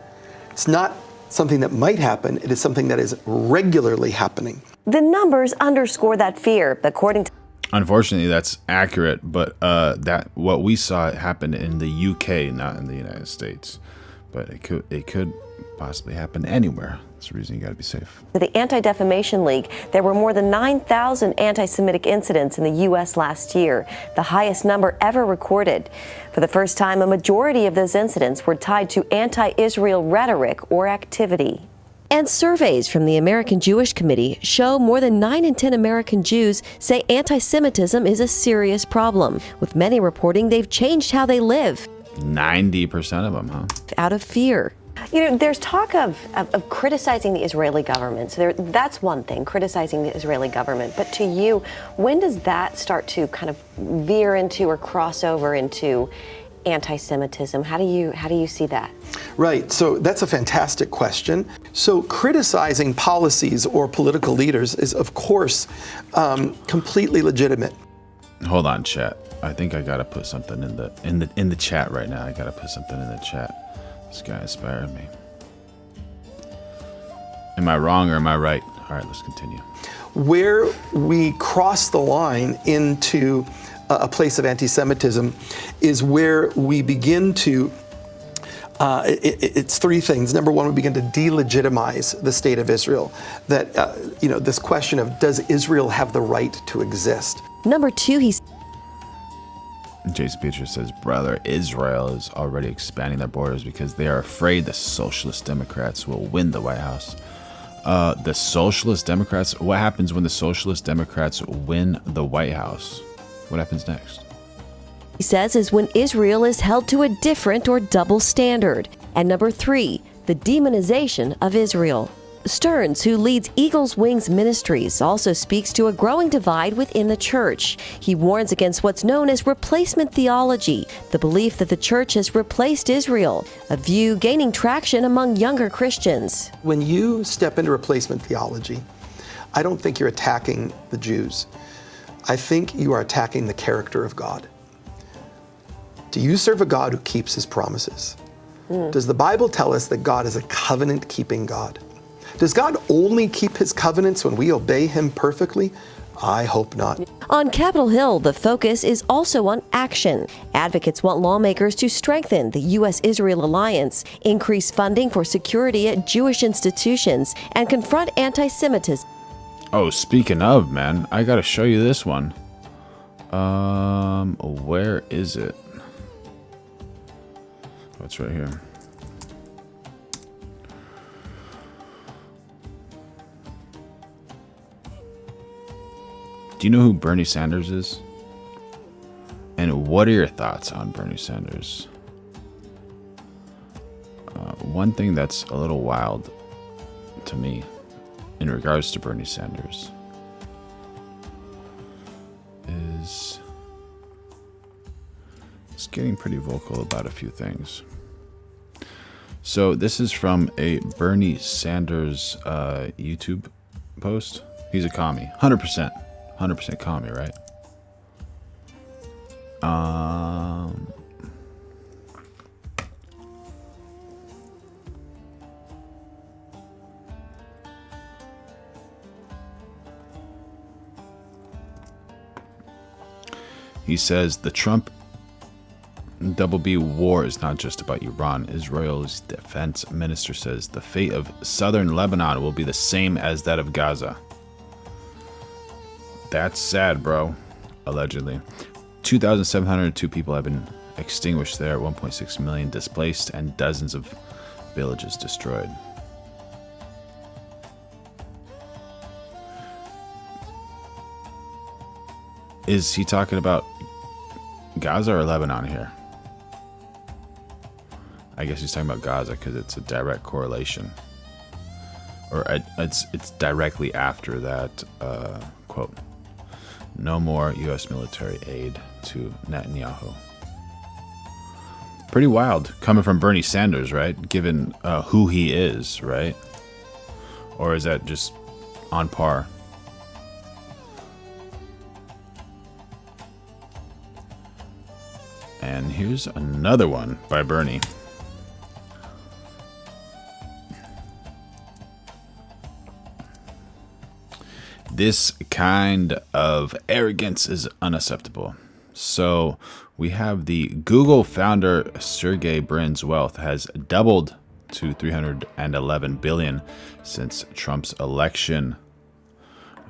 It's not something that might happen. It is something that is regularly happening. The numbers underscore that fear, according to... Unfortunately, that's accurate, but that what we saw happened in the UK, not in the United States. But it could possibly happen anywhere. That's the reason you got to be safe. The Anti-Defamation League, there were more than 9,000 anti-Semitic incidents in the U.S. last year, the highest number ever recorded. For the first time, a majority of those incidents were tied to anti-Israel rhetoric or activity. And surveys from the American Jewish Committee show more than 9 in 10 American Jews say anti-Semitism is a serious problem, with many reporting they've changed how they live. 90% of them, huh? Out of fear. You know, there's talk of criticizing the Israeli government. So that's one thing, criticizing the Israeli government. But to you, when does that start to kind of veer into or cross over into anti-Semitism? How do you see that? Right. So that's a fantastic question. So criticizing policies or political leaders is, of course, completely legitimate. Hold on, chat. I think I gotta put something in the chat right now. I gotta put something in the chat. This guy inspired me. Am I wrong or am I right? All right, let's continue. Where we cross the line into a place of anti-Semitism is where we begin to It's three things. Number one, we begin to delegitimize the state of Israel. That, this question of does Israel have the right to exist? Number two, Jason Peters says, brother, Israel is already expanding their borders because they are afraid the Socialist Democrats will win the White House. The Socialist Democrats, what happens when the Socialist Democrats win the White House? What happens next? he says, is when Israel is held to a different or double standard. And number three, the demonization of Israel. Stearns, who leads Eagle's Wings Ministries, also speaks to a growing divide within the church. He warns against what's known as replacement theology, the belief that the church has replaced Israel, a view gaining traction among younger Christians. When you step into replacement theology, I don't think you're attacking the Jews. I think you are attacking the character of God. Do you serve a God who keeps his promises? Does the Bible tell us that God is a covenant-keeping God? Does God only keep his covenants when we obey him perfectly? I hope not. On Capitol Hill, the focus is also on action. Advocates want lawmakers to strengthen the U.S.-Israel alliance, increase funding for security at Jewish institutions, and confront anti-Semitism. Oh, speaking of, man, I gotta show you this one. Where is it? Oh, it's right here. Do you know who Bernie Sanders is? And what are your thoughts on Bernie Sanders? One thing that's a little wild to me in regards to Bernie Sanders is he's getting pretty vocal about a few things. So this is from a Bernie Sanders YouTube post. He's a commie, 100% commie, right? He says the Trump double B war is not just about Iran. Israel's defense minister says the fate of southern Lebanon will be the same as that of Gaza. That's sad, bro. Allegedly. 2,702 people have been extinguished there, 1.6 million displaced, and dozens of villages destroyed. Is he talking about Gaza or Lebanon here? I guess he's talking about Gaza because it's a direct correlation. Or it's directly after that quote. No more U.S. military aid to Netanyahu. Pretty wild coming from Bernie Sanders, right? Given who he is, right? Or is that just on par? And here's another one by Bernie. This kind of arrogance is unacceptable. So we have the Google founder Sergey Brin's wealth has doubled to $311 billion since Trump's election.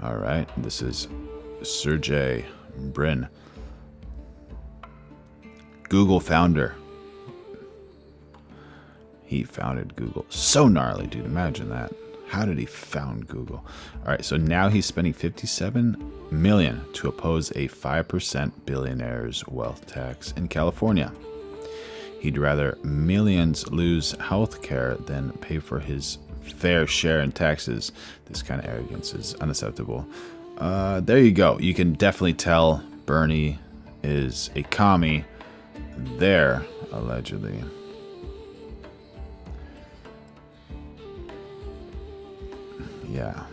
All right, this is Sergey Brin, Google founder. He founded Google. So gnarly, dude. Imagine that. How did he found Google? All right, so now he's spending $57 million to oppose a 5% billionaire's wealth tax in California. He'd rather millions lose health care than pay for his fair share in taxes. This kind of arrogance is unacceptable. There you go. You can definitely tell Bernie is a commie there, allegedly. Yeah.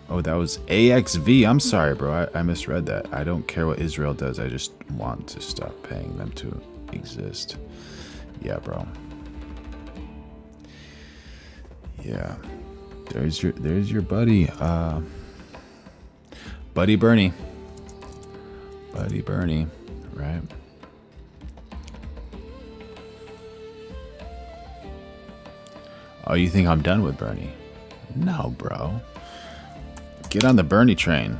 Oh, that was AXV. I'm sorry, bro. I misread that. I don't care what Israel does. I just want to stop paying them to exist. Yeah, bro. Yeah. There's your buddy. Buddy Bernie. Buddy Bernie, right? Oh, you think I'm done with Bernie? No, bro. Get on the Bernie train.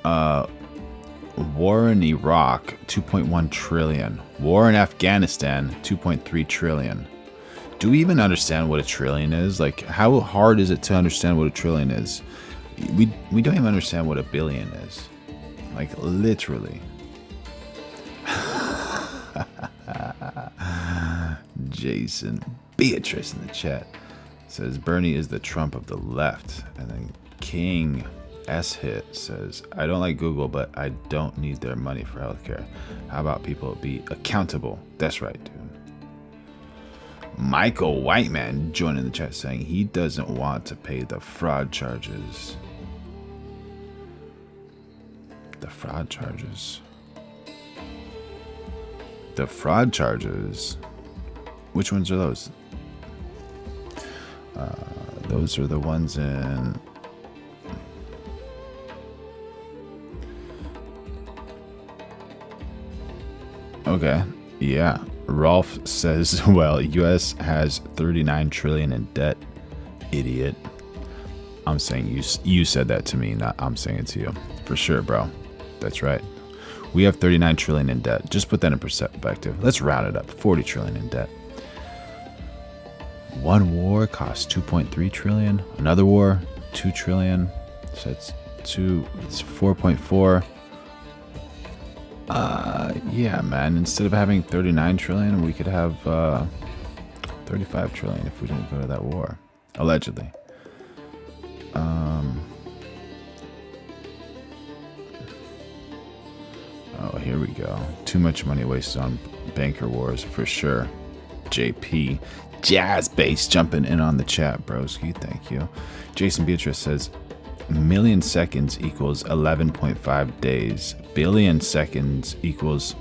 War in Iraq, 2.1 trillion. War in Afghanistan, 2.3 trillion. Do we even understand what a trillion is? Like, how hard is it to understand what a trillion is? We don't even understand what a billion is. Like, literally. Jason Beatrice in the chat says Bernie is the Trump of the left. And then King S Hit says, I don't like Google, but I don't need their money for healthcare. How about people be accountable? That's right, dude. Michael Whiteman joining the chat saying he doesn't want to pay the fraud charges. The fraud charges. The fraud charges. Which ones are those? Those are the ones in... Okay, yeah. Rolf says, well, U.S. has 39 trillion in debt. Idiot. I'm saying you said that to me, not I'm saying it to you. For sure, bro. That's right. We have 39 trillion in debt. Just put that in perspective. Let's round it up. 40 trillion in debt. One war costs 2.3 trillion. Another war, 2 trillion. So it's 4.4. Yeah, man. Instead of having 39 trillion, we could have 35 trillion if we didn't go to that war. Allegedly. Oh, here we go. Too much money wasted on banker wars for sure. JP. Jazz Bass jumping in on the chat, broski. Thank you. Jason Beatrice says, million seconds equals 11.5 days. Billion seconds equals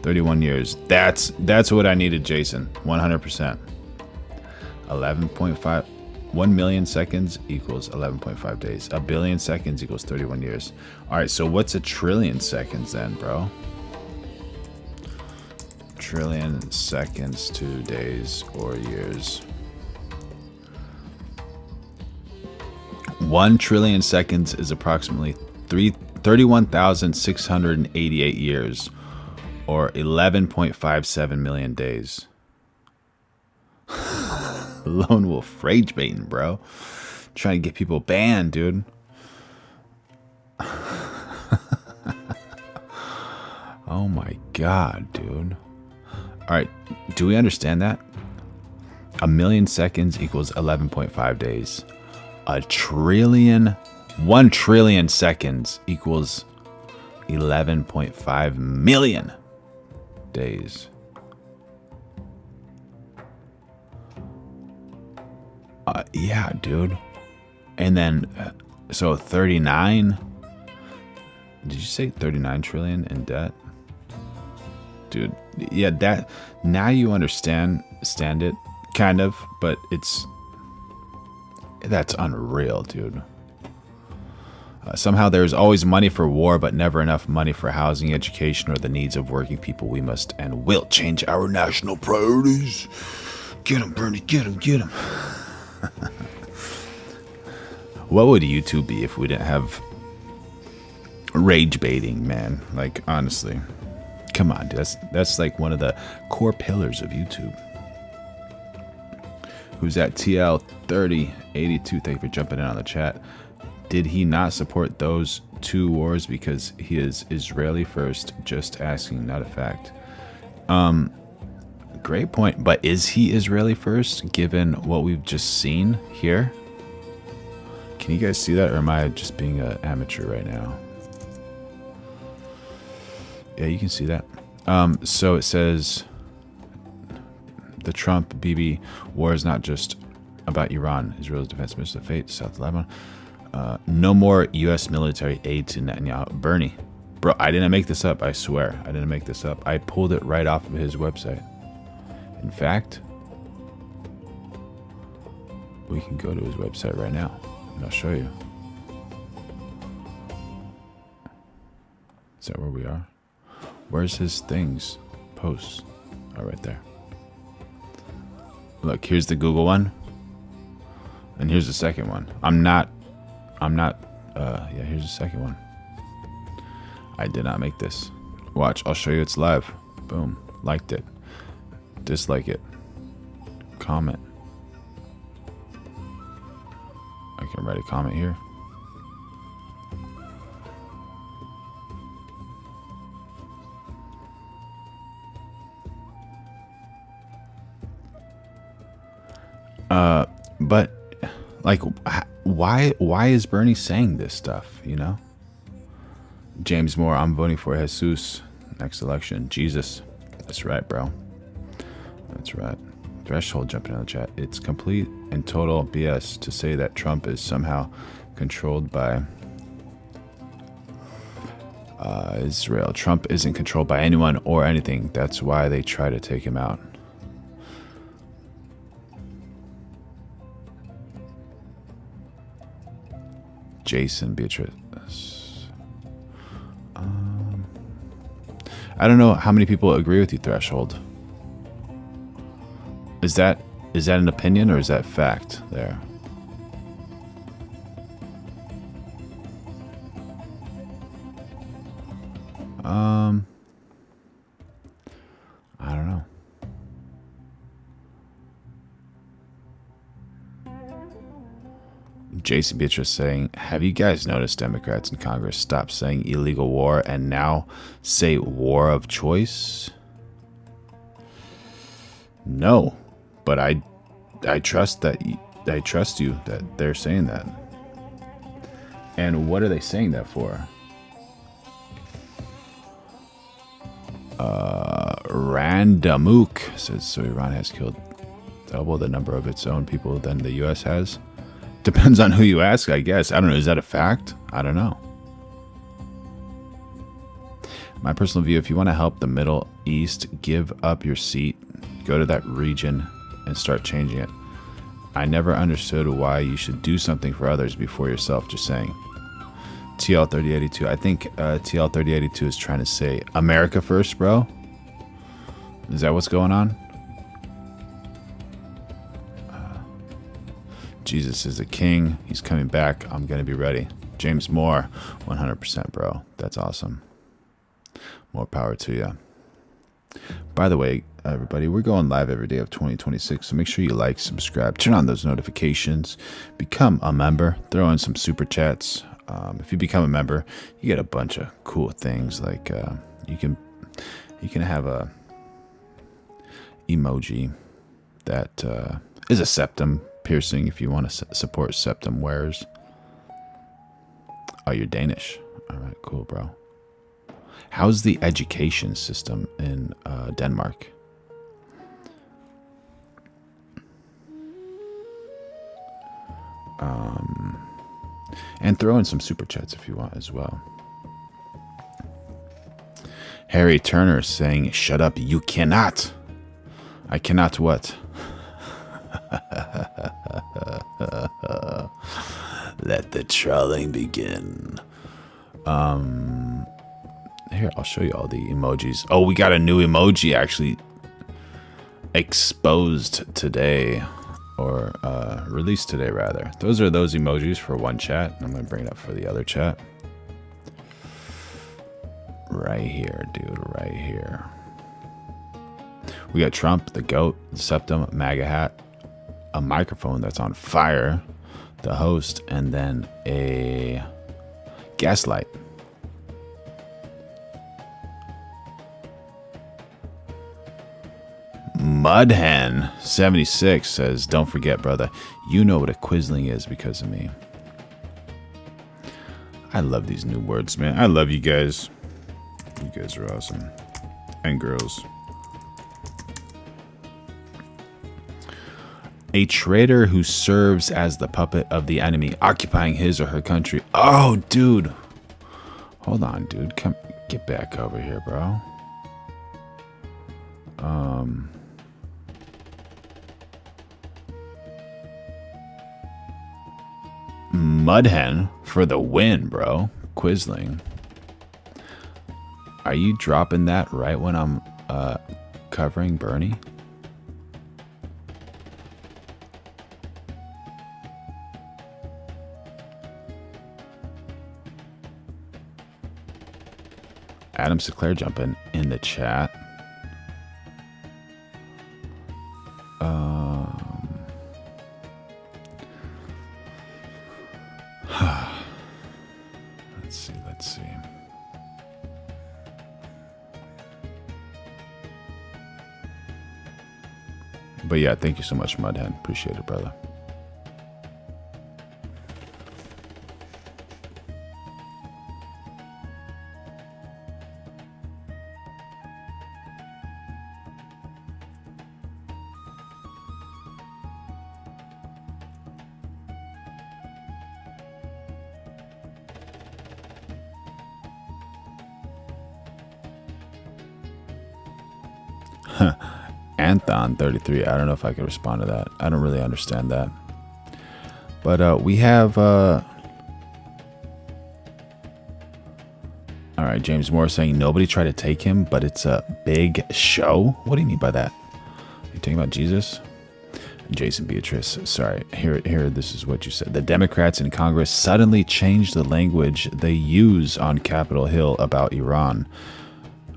31 years. That's what I needed, Jason. 100%. 11.5. 1 million seconds equals 11.5 days. A billion seconds equals 31 years. All right, so what's a trillion seconds then, bro? Trillion seconds to days or years. 1 trillion seconds is approximately 31,688 years, or 11.57 million days. Lone Wolf rage baiting, bro. Trying to get people banned, dude. Oh my god, dude. Alright, do we understand that? A million seconds equals 11.5 days. 1 trillion seconds equals 11.5 million days. Yeah, dude. And then, so 39. Did you say 39 trillion in debt? Dude, yeah, that, now you understand it, kind of, but that's unreal, dude. Somehow there's always money for war, but never enough money for housing, education, or the needs of working people. We must and will change our national priorities. Get him, Bernie, get him, get him. What would YouTube be if we didn't have rage baiting, man? Like, honestly. Come on, dude. That's like one of the core pillars of YouTube. Who's at TL3082? Thank you for jumping in on the chat. Did he not support those two wars because he is Israeli first? Just asking, not a fact. Great point. But is he Israeli first, given what we've just seen here? Can you guys see that, or am I just being an amateur right now? Yeah, you can see that. So it says the Trump BB war is not just about Iran. Israel's defense minister of fate, South Lebanon. No more U.S. military aid to Netanyahu. Bernie. Bro, I didn't make this up. I swear. I didn't make this up. I pulled it right off of his website. In fact, we can go to his website right now, and I'll show you. Is that where we are? Where's his things? Posts. Oh, right there. Look, here's the Google one. And here's the second one. Yeah, here's the second one. I did not make this. Watch, I'll show you it's live. Boom. Liked it. Dislike it. Comment. I can write a comment here. But like, why is Bernie saying this stuff, you know? James Moore, I'm voting for Jesus next election. Jesus. That's right, bro. That's right. Threshold jumping in the chat. It's complete and total BS to say that Trump is somehow controlled by Israel. Trump isn't controlled by anyone or anything. That's why they try to take him out. Jason Beatrice. I don't know how many people agree with you, Threshold. Is that an opinion or is that fact there? I don't know. Jason Beatrice saying, have you guys noticed Democrats in Congress stop saying illegal war and now say war of choice? No, but I trust that I trust you that they're saying that. And what are they saying that for? Randamook says, so Iran has killed double the number of its own people than the U.S. has. Depends on who you ask, I guess. I don't know. Is that a fact? I don't know. My personal view, if you want to help the Middle East, give up your seat, go to that region, and start changing it. I never understood why you should do something for others before yourself, just saying. TL3082. I think TL3082 is trying to say America first, bro. Is that what's going on? Jesus is the king. He's coming back. I'm going to be ready. James Moore, 100%, bro. That's awesome. More power to you. By the way, everybody, we're going live every day of 2026, so make sure you like, subscribe, turn on those notifications, become a member, throw in some super chats. If you become a member, you get a bunch of cool things like you can have a emoji that is a septum piercing if you want to support septum wearers. Oh, you're Danish. All right, cool, bro. How's the education system in Denmark? And throw in some super chats if you want as well. Harry Turner saying, shut up, you cannot. I cannot what? Let the trolling begin. Here, I'll show you all the emojis. Oh, we got a new emoji actually exposed today, or released today rather. Those are those emojis for one chat. I'm gonna bring it up for the other chat. Right here, dude, right here. We got Trump, the goat, the septum, MAGA hat, a microphone that's on fire, the host, and then a gaslight. Mudhen76 says, don't forget, brother, you know what a quisling is because of me. I love these new words, man. I love you guys. You guys are awesome. And girls. A traitor who serves as the puppet of the enemy, occupying his or her country. Oh, dude. Hold on, dude. Come, get back over here, bro. Mudhen for the win, bro. Quisling. Are you dropping that right when I'm covering Bernie? Adam Sinclair jumping in the chat. Let's see. But yeah, thank you so much, Mudhen. Appreciate it, brother. Anthon33. I don't know if I could respond to that. I don't really understand that. But we have all right, James Moore saying nobody tried to take him, but it's a big show. What do you mean by that? You talking about Jesus? Jason Beatrice, sorry. Here, this is what you said. The Democrats in Congress suddenly changed the language they use on Capitol Hill about Iran.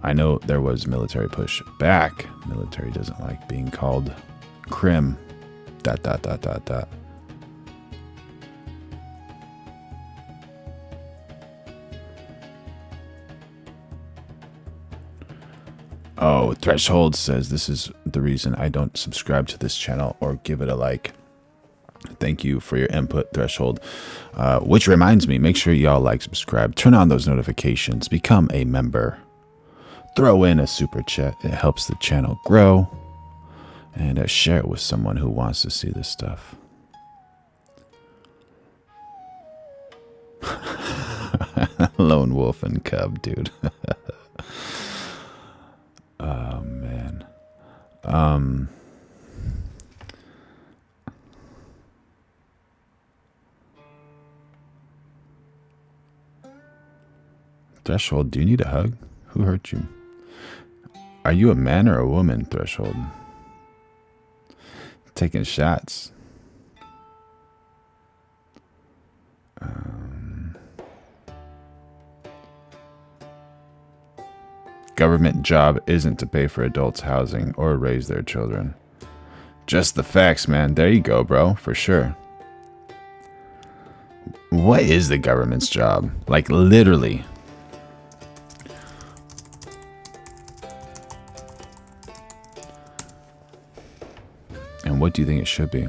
I know there was military push back. Military doesn't like being called Crim. ... Oh, Threshold says this is the reason I don't subscribe to this channel or give it a like. Thank you for your input, Threshold. Which reminds me, make sure y'all like, subscribe, turn on those notifications, become a member. Throw in a super chat. It helps the channel grow. And share it with someone who wants to see this stuff. Lone wolf and cub, dude. Oh, man. Threshold, do you need a hug? Who hurt you? Are you a man or a woman, Threshold? Taking shots. Government job isn't to pay for adults' housing or raise their children. Just the facts, man. There you go, bro. For sure. What is the government's job? Like, literally. And what do you think it should be?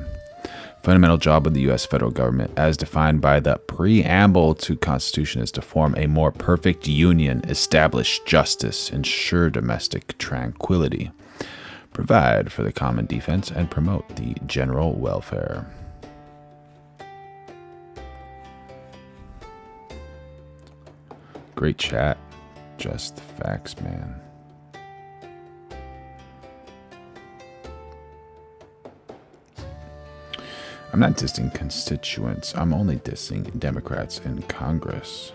Fundamental job of the U.S. federal government, as defined by the preamble to Constitution, is to form a more perfect union, establish justice, ensure domestic tranquility, provide for the common defense, and promote the general welfare. Great chat. Just facts, man. I'm not dissing constituents. I'm only dissing Democrats in Congress.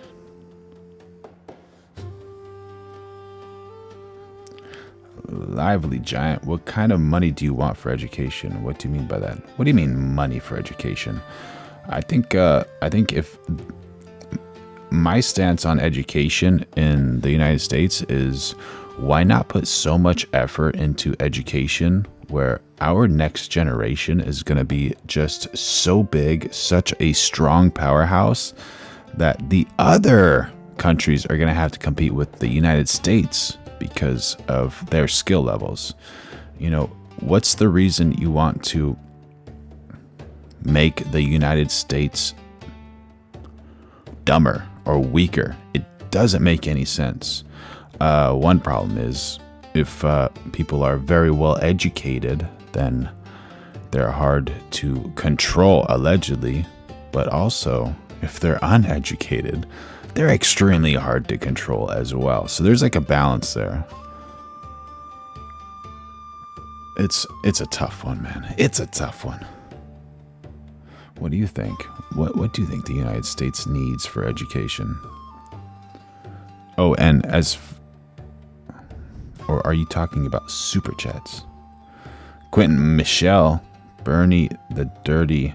Lively Giant, what kind of money do you want for education? What do you mean by that? What do you mean money for education? I think if my stance on education in the United States is, why not put so much effort into education where our next generation is going to be just so big, such a strong powerhouse, that the other countries are going to have to compete with the United States because of their skill levels. You know, what's the reason you want to make the United States dumber or weaker? It doesn't make any sense. One problem is, if people are very well educated, then they're hard to control, allegedly. But also, if they're uneducated, they're extremely hard to control as well. So there's like a balance there. It's a tough one, man. It's a tough one. What do you think? What do you think the United States needs for education? Oh, and or are you talking about super chats? Quentin Michelle, Bernie the Dirty,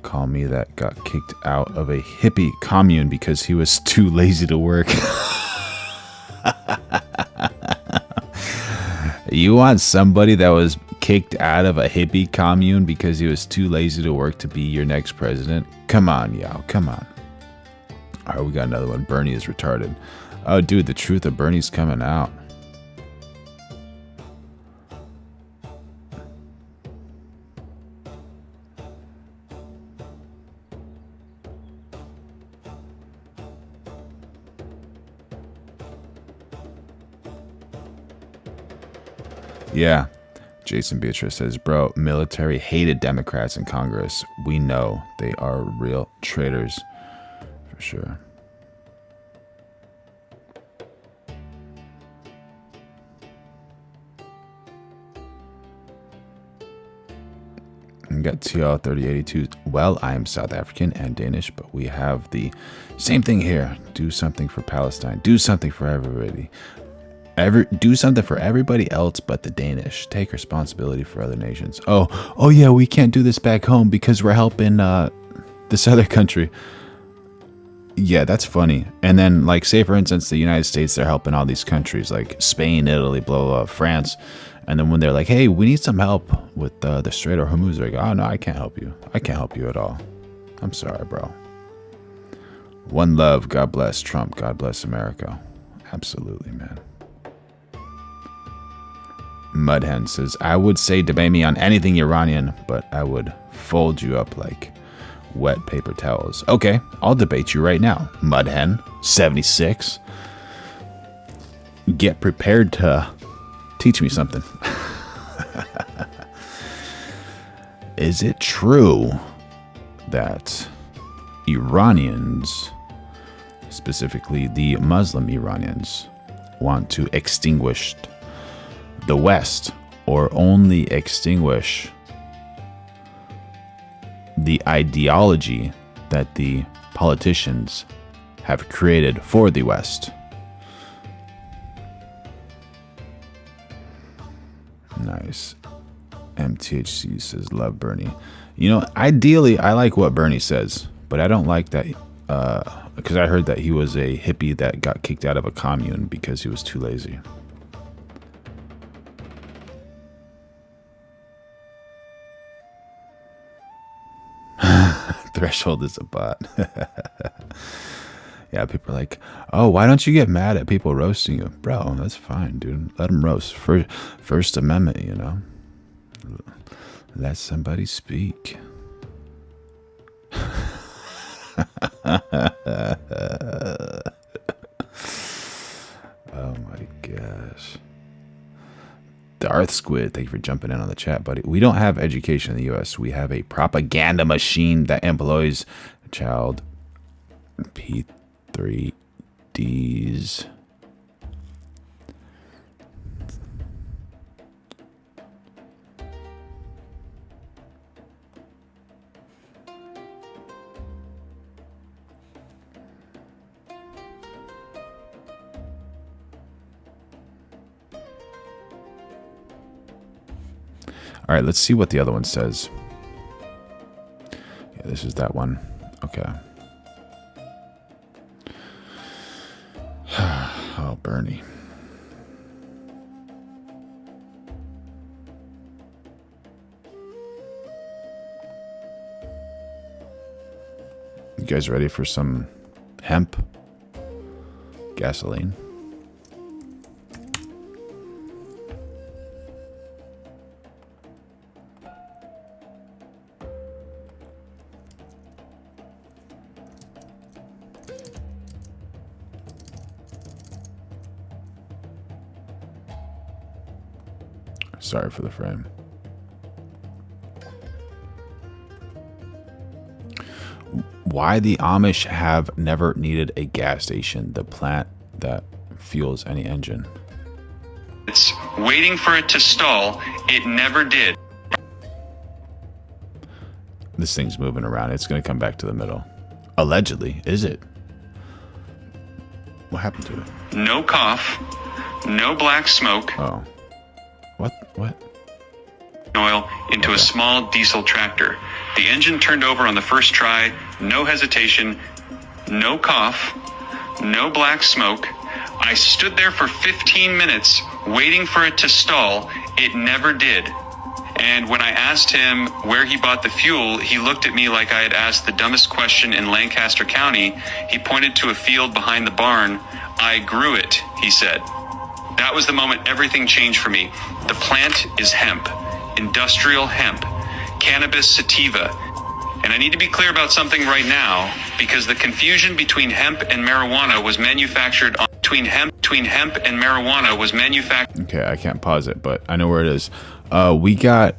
call me that, got kicked out of a hippie commune because he was too lazy to work. You want somebody that was kicked out of a hippie commune because he was too lazy to work to be your next president? Come on, y'all. Come on. All right, we got another one. Bernie is retarded. Oh, dude, the truth of Bernie's coming out. Yeah. Jason Beatrice says, bro, military hated Democrats in Congress. We know they are real traitors. For sure. We got TL 3082. Well, I am South African and Danish, but we have the same thing here. Do something for Palestine. Do something for everybody. Do something for everybody else but the Danish. Take responsibility for other nations. Oh yeah, we can't do this back home because we're helping this other country. Yeah, that's funny. And then, like, say for instance, the United States, they're helping all these countries like Spain, Italy, blah, blah, blah, France. And then when they're like, hey, we need some help with the Strait of Hormuz, they're like, oh no, I can't help you. I can't help you at all. I'm sorry, bro. One love. God bless Trump. God bless America. Absolutely, man. Mudhen says, I would say debate me on anything Iranian, but I would fold you up like wet paper towels. Okay, I'll debate you right now. Mudhen 76. Get prepared to teach me something. Is it true that Iranians, specifically the Muslim Iranians, want to extinguish the West, or only extinguish the ideology that the politicians have created for the West? Nice. MTHC says, love Bernie. You know, ideally, I like what Bernie says, but I don't like that, because I heard that he was a hippie that got kicked out of a commune because he was too lazy. Threshold is a bot. Yeah, people are like, oh, why don't you get mad at people roasting you? Bro, that's fine, dude. Let them roast. First Amendment, you know? Let somebody speak. Oh my gosh. Darth Squid, thank you for jumping in on the chat, buddy. We don't have education in the U.S. We have a propaganda machine that employs child P3Ds. All right, let's see what the other one says. Yeah, this is that one. Okay. Oh, Bernie. You guys ready for some hemp gasoline? Sorry for the frame. Why the Amish have never needed a gas station, the plant that fuels any engine. It's waiting for it to stall. It never did. This thing's moving around. It's going to come back to the middle. Allegedly. Is it? What happened to it? No cough. No black smoke. Oh. What? Oil into a small diesel tractor. The engine turned over on the first try. No hesitation. No cough. No black smoke. I stood there for 15 minutes waiting for it to stall. It never did. And when I asked him where he bought the fuel, he looked at me like I had asked the dumbest question in Lancaster County. He pointed to a field behind the barn. I grew it, he said. That was the moment everything changed for me. The plant is hemp, industrial hemp, cannabis sativa. And I need to be clear about something right now, because the confusion between hemp and marijuana was manufactured on between hemp and marijuana was manufactured. Okay, I can't pause it, but I know where it is. We got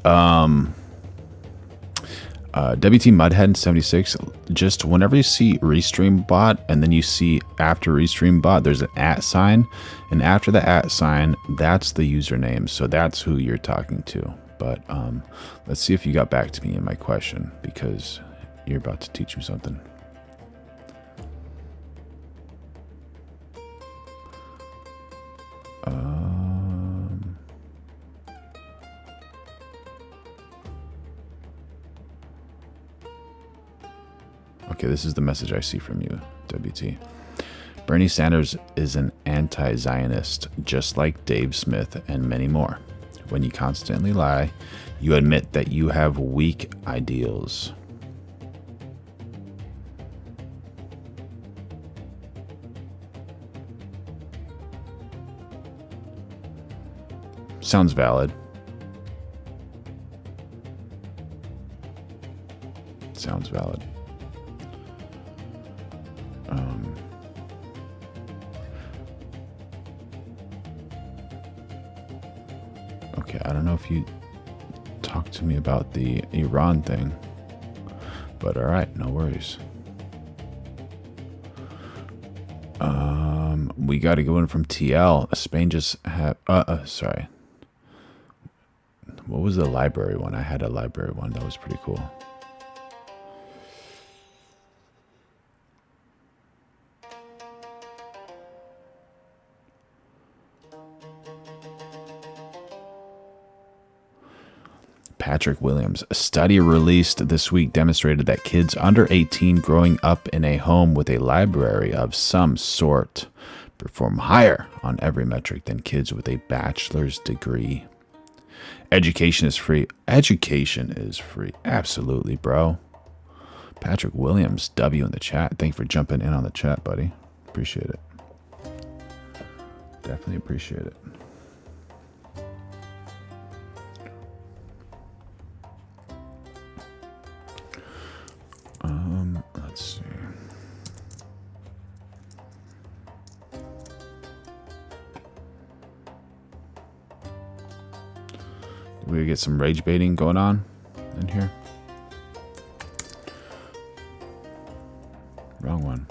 WT Mudhead 76. Just whenever you see Restream Bot and then you see after Restream Bot, there's an @ sign, and after the @ sign, that's the username. So that's who you're talking to. But let's see if you got back to me in my question, because you're about to teach me something. Okay, this is the message I see from you, WT. Bernie Sanders is an anti-Zionist, just like Dave Smith and many more. When you constantly lie, you admit that you have weak ideals. Sounds valid. Sounds valid. Okay, I don't know if you talked to me about the Iran thing, but all right, no worries. We got to go in from TL. Spain just had, sorry. What was the library one? I had a library one that was pretty cool. Patrick Williams. A study released this week demonstrated that kids under 18 growing up in a home with a library of some sort perform higher on every metric than kids with a bachelor's degree. Education is free. Education is free. Absolutely, bro. Patrick Williams, W in the chat. Thank you for jumping in on the chat, buddy. Appreciate it. Definitely appreciate it. Let's see. We get some rage baiting going on in here. Wrong one.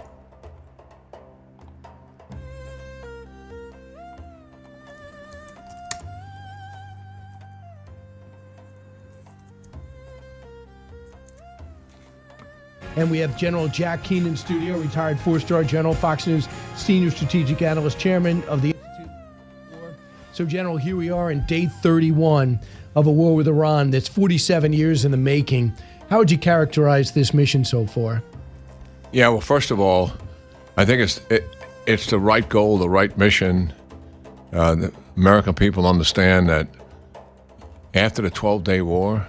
And we have General Jack Keane in studio, retired four-star general, Fox News senior strategic analyst, chairman of the Institute for War. So, General, here we are in day 31 of a war with Iran that's 47 years in the making. How would you characterize this mission so far? Yeah, well, first of all, I think it's the right goal, the right mission. The American people understand that after the 12-day war,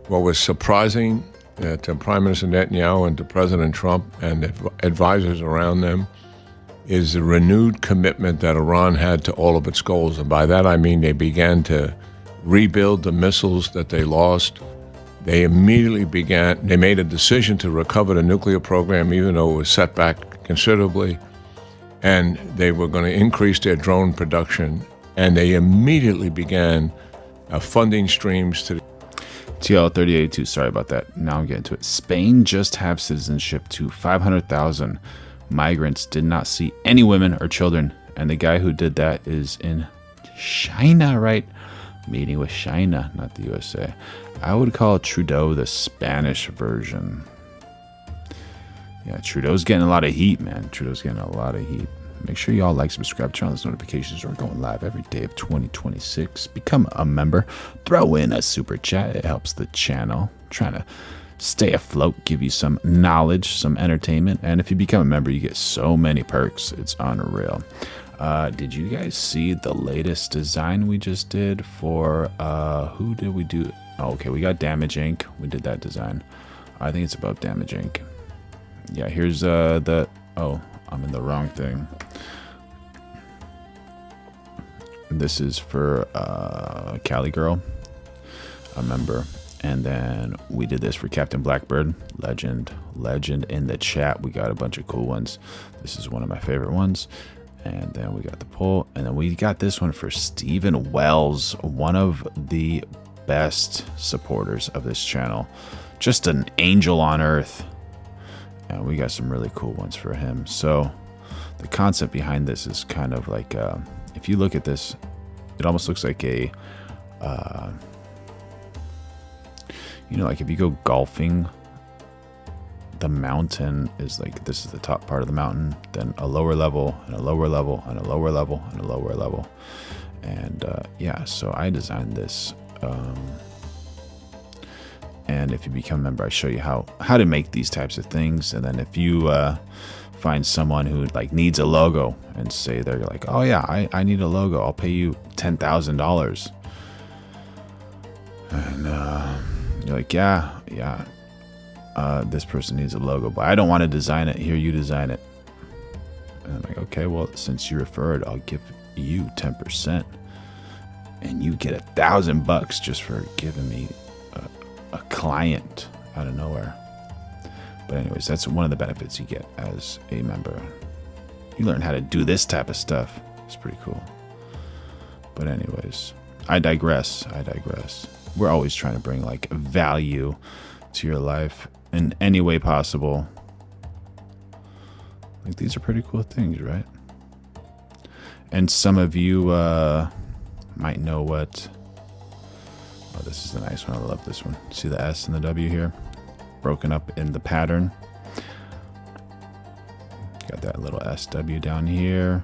what was surprising to Prime Minister Netanyahu and to President Trump and advisors around them is the renewed commitment that Iran had to all of its goals. And by that I mean they began to rebuild the missiles that they lost. They made a decision to recover the nuclear program, even though it was set back considerably. And they were going to increase their drone production. And they immediately began funding streams to TL 3082, sorry about that. Now I'm getting to it. Spain just have citizenship to 500,000 migrants, did not see any women or children. And the guy who did that is in China, right? Meeting with China, not the USA. I would call Trudeau the Spanish version. Yeah, Trudeau's getting a lot of heat, man. Trudeau's getting a lot of heat. Make sure y'all like, subscribe, turn on those notifications. We're going live every day of 2026. Become a member. Throw in a super chat. It helps the channel. Trying to stay afloat, give you some knowledge, some entertainment. And if you become a member, you get so many perks. It's unreal. Did you guys see the latest design we just did for, who did we do? Oh, okay, we got Damage Inc. We did that design. I think it's above Damage Inc. Yeah, here's the, oh, I'm in the wrong thing. This is for Cali Girl, a member. And then we did this for Captain Blackbird, legend in the chat. We got a bunch of cool ones. This is one of my favorite ones. And then we got the poll. And then we got this one for Stephen Wells, one of the best supporters of this channel. Just an angel on earth. And we got some really cool ones for him. So the concept behind this is kind of like, if you look at this, it almost looks like a, you know, like if you go golfing, the mountain is like, this is the top part of the mountain, then a lower level and a lower level and a lower level and a lower level. And yeah, so I designed this. And if you become a member, I show you how to make these types of things. And then if you find someone who like needs a logo and say they're like, oh yeah, I need a logo, I'll pay you $10,000. And you're like, yeah, this person needs a logo, but I don't want to design it. Here, you design it. And I'm like, okay, well, since you referred, I'll give you 10%, and you get $1,000 just for giving me a client out of nowhere. But anyways, that's one of the benefits you get as a member. You learn how to do this type of stuff. It's pretty cool. But anyways, I digress. We're always trying to bring like value to your life in any way possible. Like, these are pretty cool things, right? And some of you might know what. Oh, this is a nice one. I love this one. See the S and the W here? Broken up in the pattern. Got that little SW down here.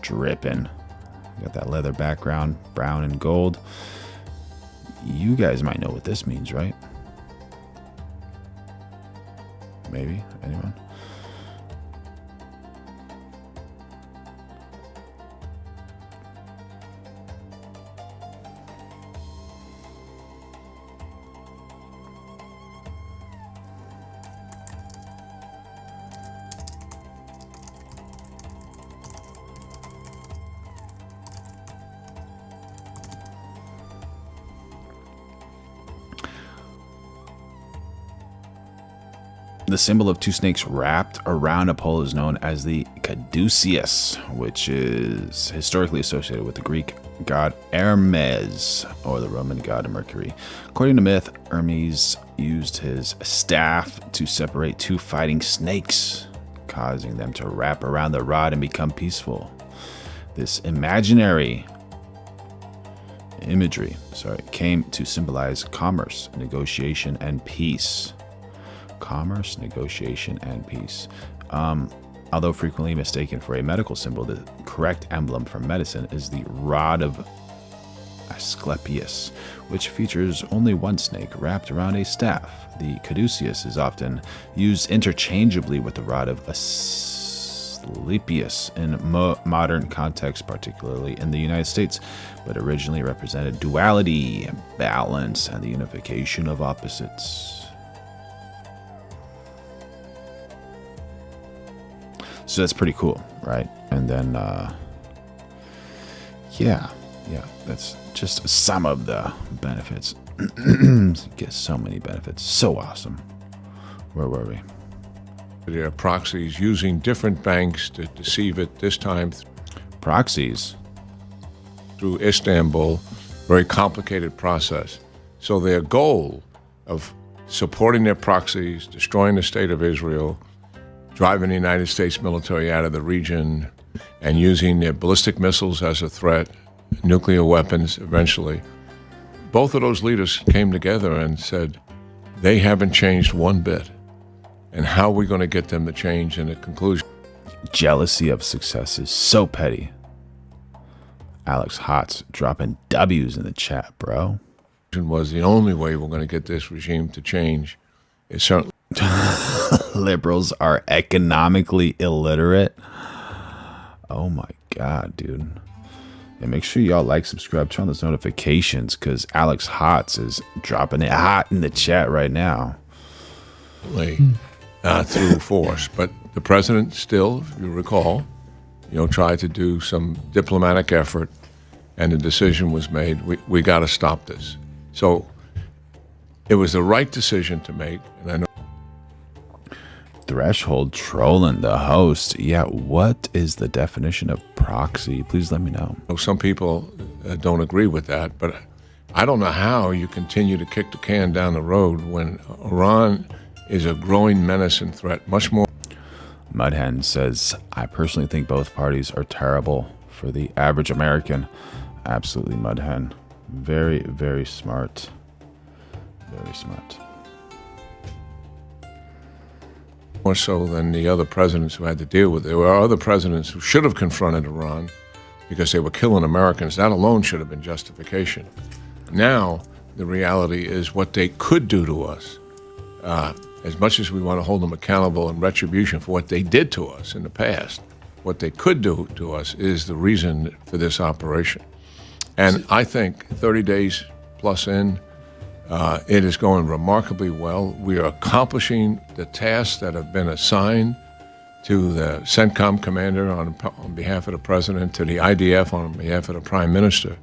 Dripping. Got that leather background, brown and gold. You guys might know what this means, right? Maybe? Anyone? The symbol of two snakes wrapped around a pole is known as the caduceus, which is historically associated with the Greek god Hermes, or the Roman god of Mercury. According to myth, Hermes used his staff to separate two fighting snakes, causing them to wrap around the rod and become peaceful. This imaginary imagery came to symbolize commerce, negotiation, and peace. Commerce, negotiation, and peace. Although frequently mistaken for a medical symbol, the correct emblem for medicine is the rod of Asclepius, which features only one snake wrapped around a staff. The caduceus is often used interchangeably with the rod of Asclepius in modern context, particularly in the United States, but originally represented duality, balance, and the unification of opposites. So that's pretty cool, right? And then, yeah, that's just some of the benefits. Get so many benefits. So awesome. Where were we? There are proxies using different banks to deceive it, this time proxies through Istanbul. Very complicated process. So their goal of supporting their proxies, destroying the state of Israel, driving the United States military out of the region, and using their ballistic missiles as a threat, nuclear weapons eventually. Both of those leaders came together and said, they haven't changed one bit. And how are we going to get them to change in the conclusion? Jealousy of success is so petty. Alex Hotz dropping W's in the chat, bro. Was the only way we're going to get this regime to change. It certainly. Liberals are economically illiterate. Oh my God, dude. And make sure y'all like, subscribe, turn on those notifications, because Alex Hotz is dropping it hot in the chat right now. Through force. But the president still, if you recall, tried to do some diplomatic effort, and the decision was made, we got to stop this. So it was the right decision to make, and I know. Threshold trolling the host. Yeah, what is the definition of proxy? Please let me know. Some people don't agree with that, but I don't know how you continue to kick the can down the road when Iran is a growing menace and threat, much more. Mudhen says, I personally think both parties are terrible for the average American. Absolutely, Mudhen. Very, very smart. Very smart. More so than the other presidents who had to deal with it. There were other presidents who should have confronted Iran because they were killing Americans. That alone should have been justification. Now, the reality is what they could do to us. As much as we want to hold them accountable and retribution for what they did to us in the past, what they could do to us is the reason for this operation. And I think 30 days plus in, it is going remarkably well. We are accomplishing the tasks that have been assigned to the CENTCOM commander on behalf of the president, to the IDF on behalf of the prime minister.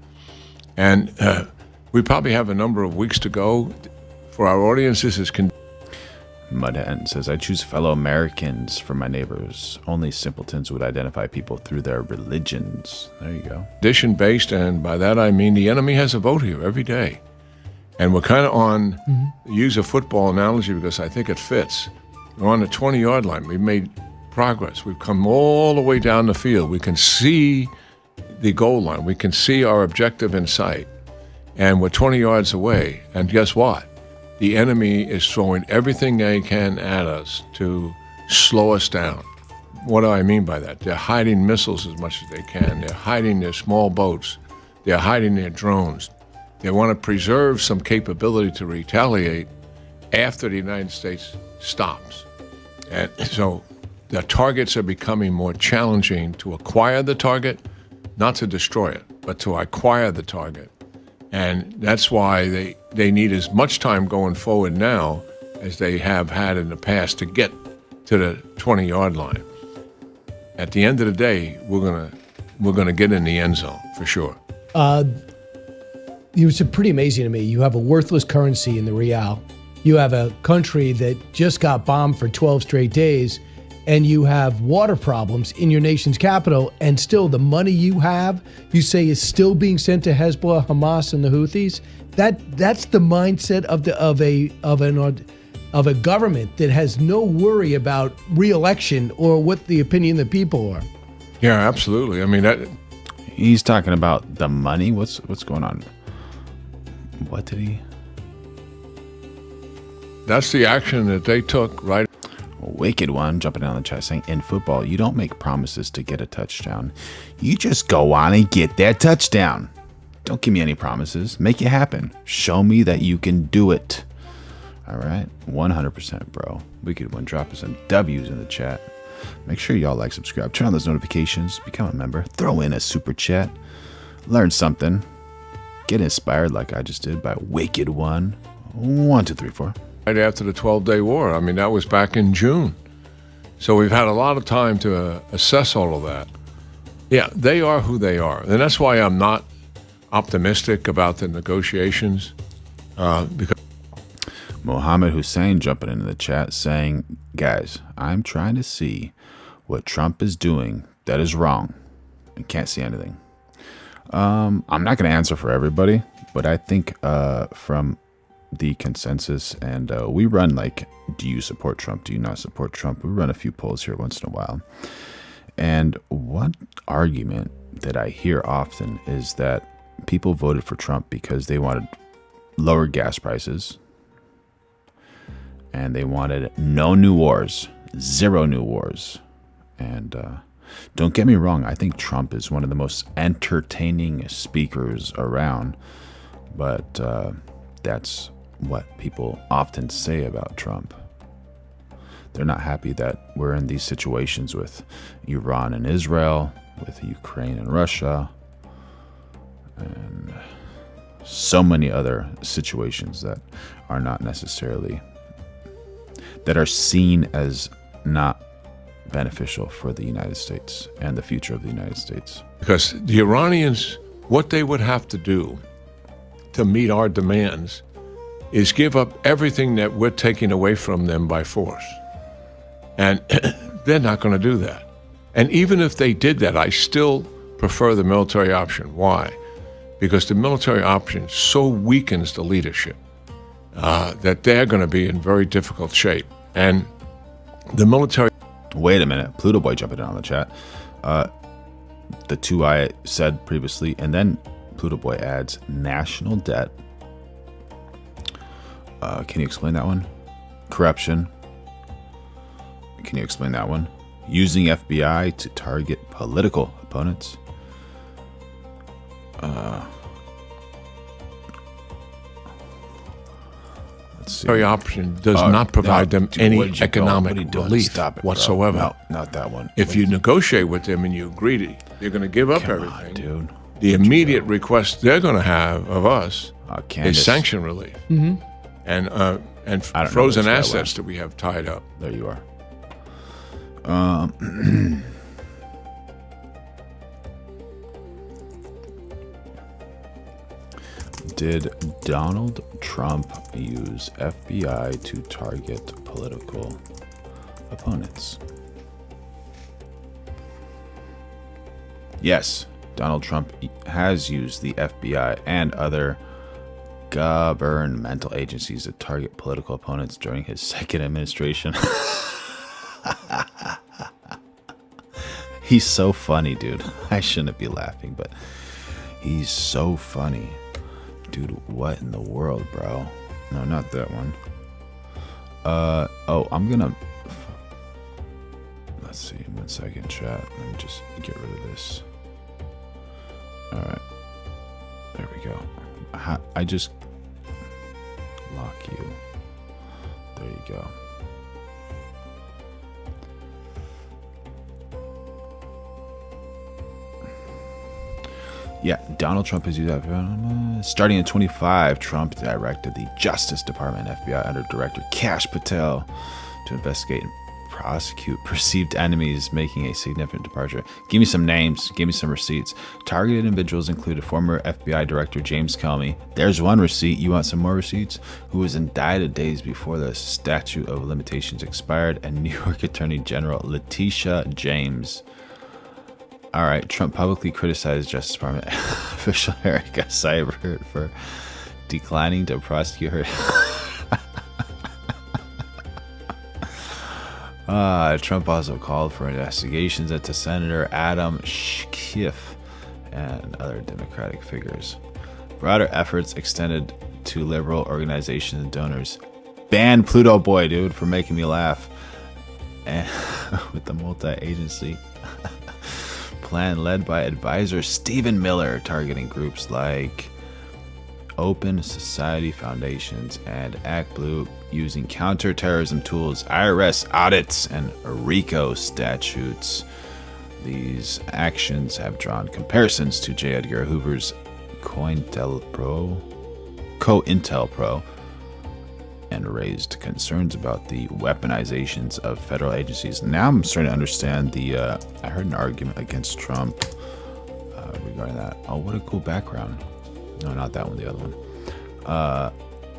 And we probably have a number of weeks to go. For our audience, this is... Mudhen says, I choose fellow Americans for my neighbors. Only simpletons would identify people through their religions. There you go. Condition-based, and by that I mean the enemy has a vote here every day. And we're kind of on, use a football analogy because I think it fits. We're on the 20-yard line. We've made progress. We've come all the way down the field. We can see the goal line. We can see our objective in sight. And we're 20 yards away. And guess what? The enemy is throwing everything they can at us to slow us down. What do I mean by that? They're hiding missiles as much as they can. They're hiding their small boats. They're hiding their drones. They want to preserve some capability to retaliate after the United States stops. And so the targets are becoming more challenging to acquire the target, not to destroy it, but to acquire the target. And that's why they need as much time going forward now as they have had in the past to get to the 20-yard line. At the end of the day, we're gonna get in the end zone for sure. It was pretty amazing to me. You have a worthless currency in the real. You have a country that just got bombed for 12 straight days, and you have water problems in your nation's capital, and still the money you have, you say, is still being sent to Hezbollah, Hamas, and the Houthis. That's the mindset of a government that has no worry about re-election or what the opinion of the people are. Yeah, absolutely. I mean, he's talking about the money. What's going on? What did he? That's the action that they took, right? Wicked One jumping down the chat saying, in football, you don't make promises to get a touchdown. You just go on and get that touchdown. Don't give me any promises. Make it happen. Show me that you can do it. All right. 100%, bro. Wicked One dropping some W's in the chat. Make sure y'all like, subscribe, turn on those notifications, become a member, throw in a super chat, learn something. Get inspired like I just did by Wicked One. 1, 2, 3, 4. Right after the 12-day war. I mean, that was back in June. So we've had a lot of time to assess all of that. Yeah, they are who they are. And that's why I'm not optimistic about the negotiations. Because Mohammed Hussein jumping into the chat saying, guys, I'm trying to see what Trump is doing that is wrong and can't see anything. I'm not going to answer for everybody, but I think from the consensus, and we run like, do you support Trump? Do you not support Trump? We run a few polls here once in a while. And one argument that I hear often is that people voted for Trump because they wanted lower gas prices and they wanted no new wars, 0 new wars. And don't get me wrong, I think Trump is one of the most entertaining speakers around, but that's what people often say about Trump. They're not happy that we're in these situations with Iran and Israel, with Ukraine and Russia, and so many other situations that are not necessarily, that are seen as not beneficial for the United States and the future of the United States. Because the Iranians, what they would have to do to meet our demands is give up everything that we're taking away from them by force. And they're not going to do that. And even if they did that, I still prefer the military option. Why? Because the military option so weakens the leadership that they're going to be in very difficult shape. And the military... Wait a minute. Pluto Boy jumping in on the chat. The two I said previously, and then Pluto Boy adds national debt. Can you explain that one? Corruption. Can you explain that one? Using FBI to target political opponents. Let's see. The option does not provide them any economic relief Stop it, whatsoever. No, not that one. If you negotiate with them and you're greedy, you're going to give up Come everything. on, dude. The immediate request they're going to have of us Candace. is sanction relief and frozen assets that we have tied up. There you are. Did Donald Trump use FBI to target political opponents? Yes, Donald Trump has used the FBI and other governmental agencies to target political opponents during his second administration. He's so funny, dude. I shouldn't be laughing, but he's so funny. Dude, what in the world, bro? No, not that one. I'm gonna... Let's see, 1 second, chat. Let me just get rid of this. Alright. There we go. I just... Lock you. There you go. Yeah, Donald Trump has used that. Starting in 25, Trump directed the Justice Department, FBI, under Director Kash Patel to investigate and prosecute perceived enemies, making a significant departure. Give me some names. Give me some receipts. Targeted individuals included former FBI Director James Comey. There's one receipt. You want some more receipts? Who was indicted days before the statute of limitations expired, and New York Attorney General Letitia James. All right, Trump publicly criticized Justice Department official Erica Seibert for declining to prosecute her. Trump also called for investigations into Senator Adam Schiff and other Democratic figures. Broader efforts extended to liberal organizations and donors. Ban Pluto Boy, dude, for making me laugh. And with the multi-agency plan led by advisor Stephen Miller, targeting groups like Open Society Foundations and Act Blue, using counterterrorism tools, IRS audits, and RICO statutes. These actions have drawn comparisons to J. Edgar Hoover's COINTELPRO, and raised concerns about the weaponizations of federal agencies. Now I'm starting to understand the, I heard an argument against Trump regarding that. Oh, what a cool background. No, not that one, the other one.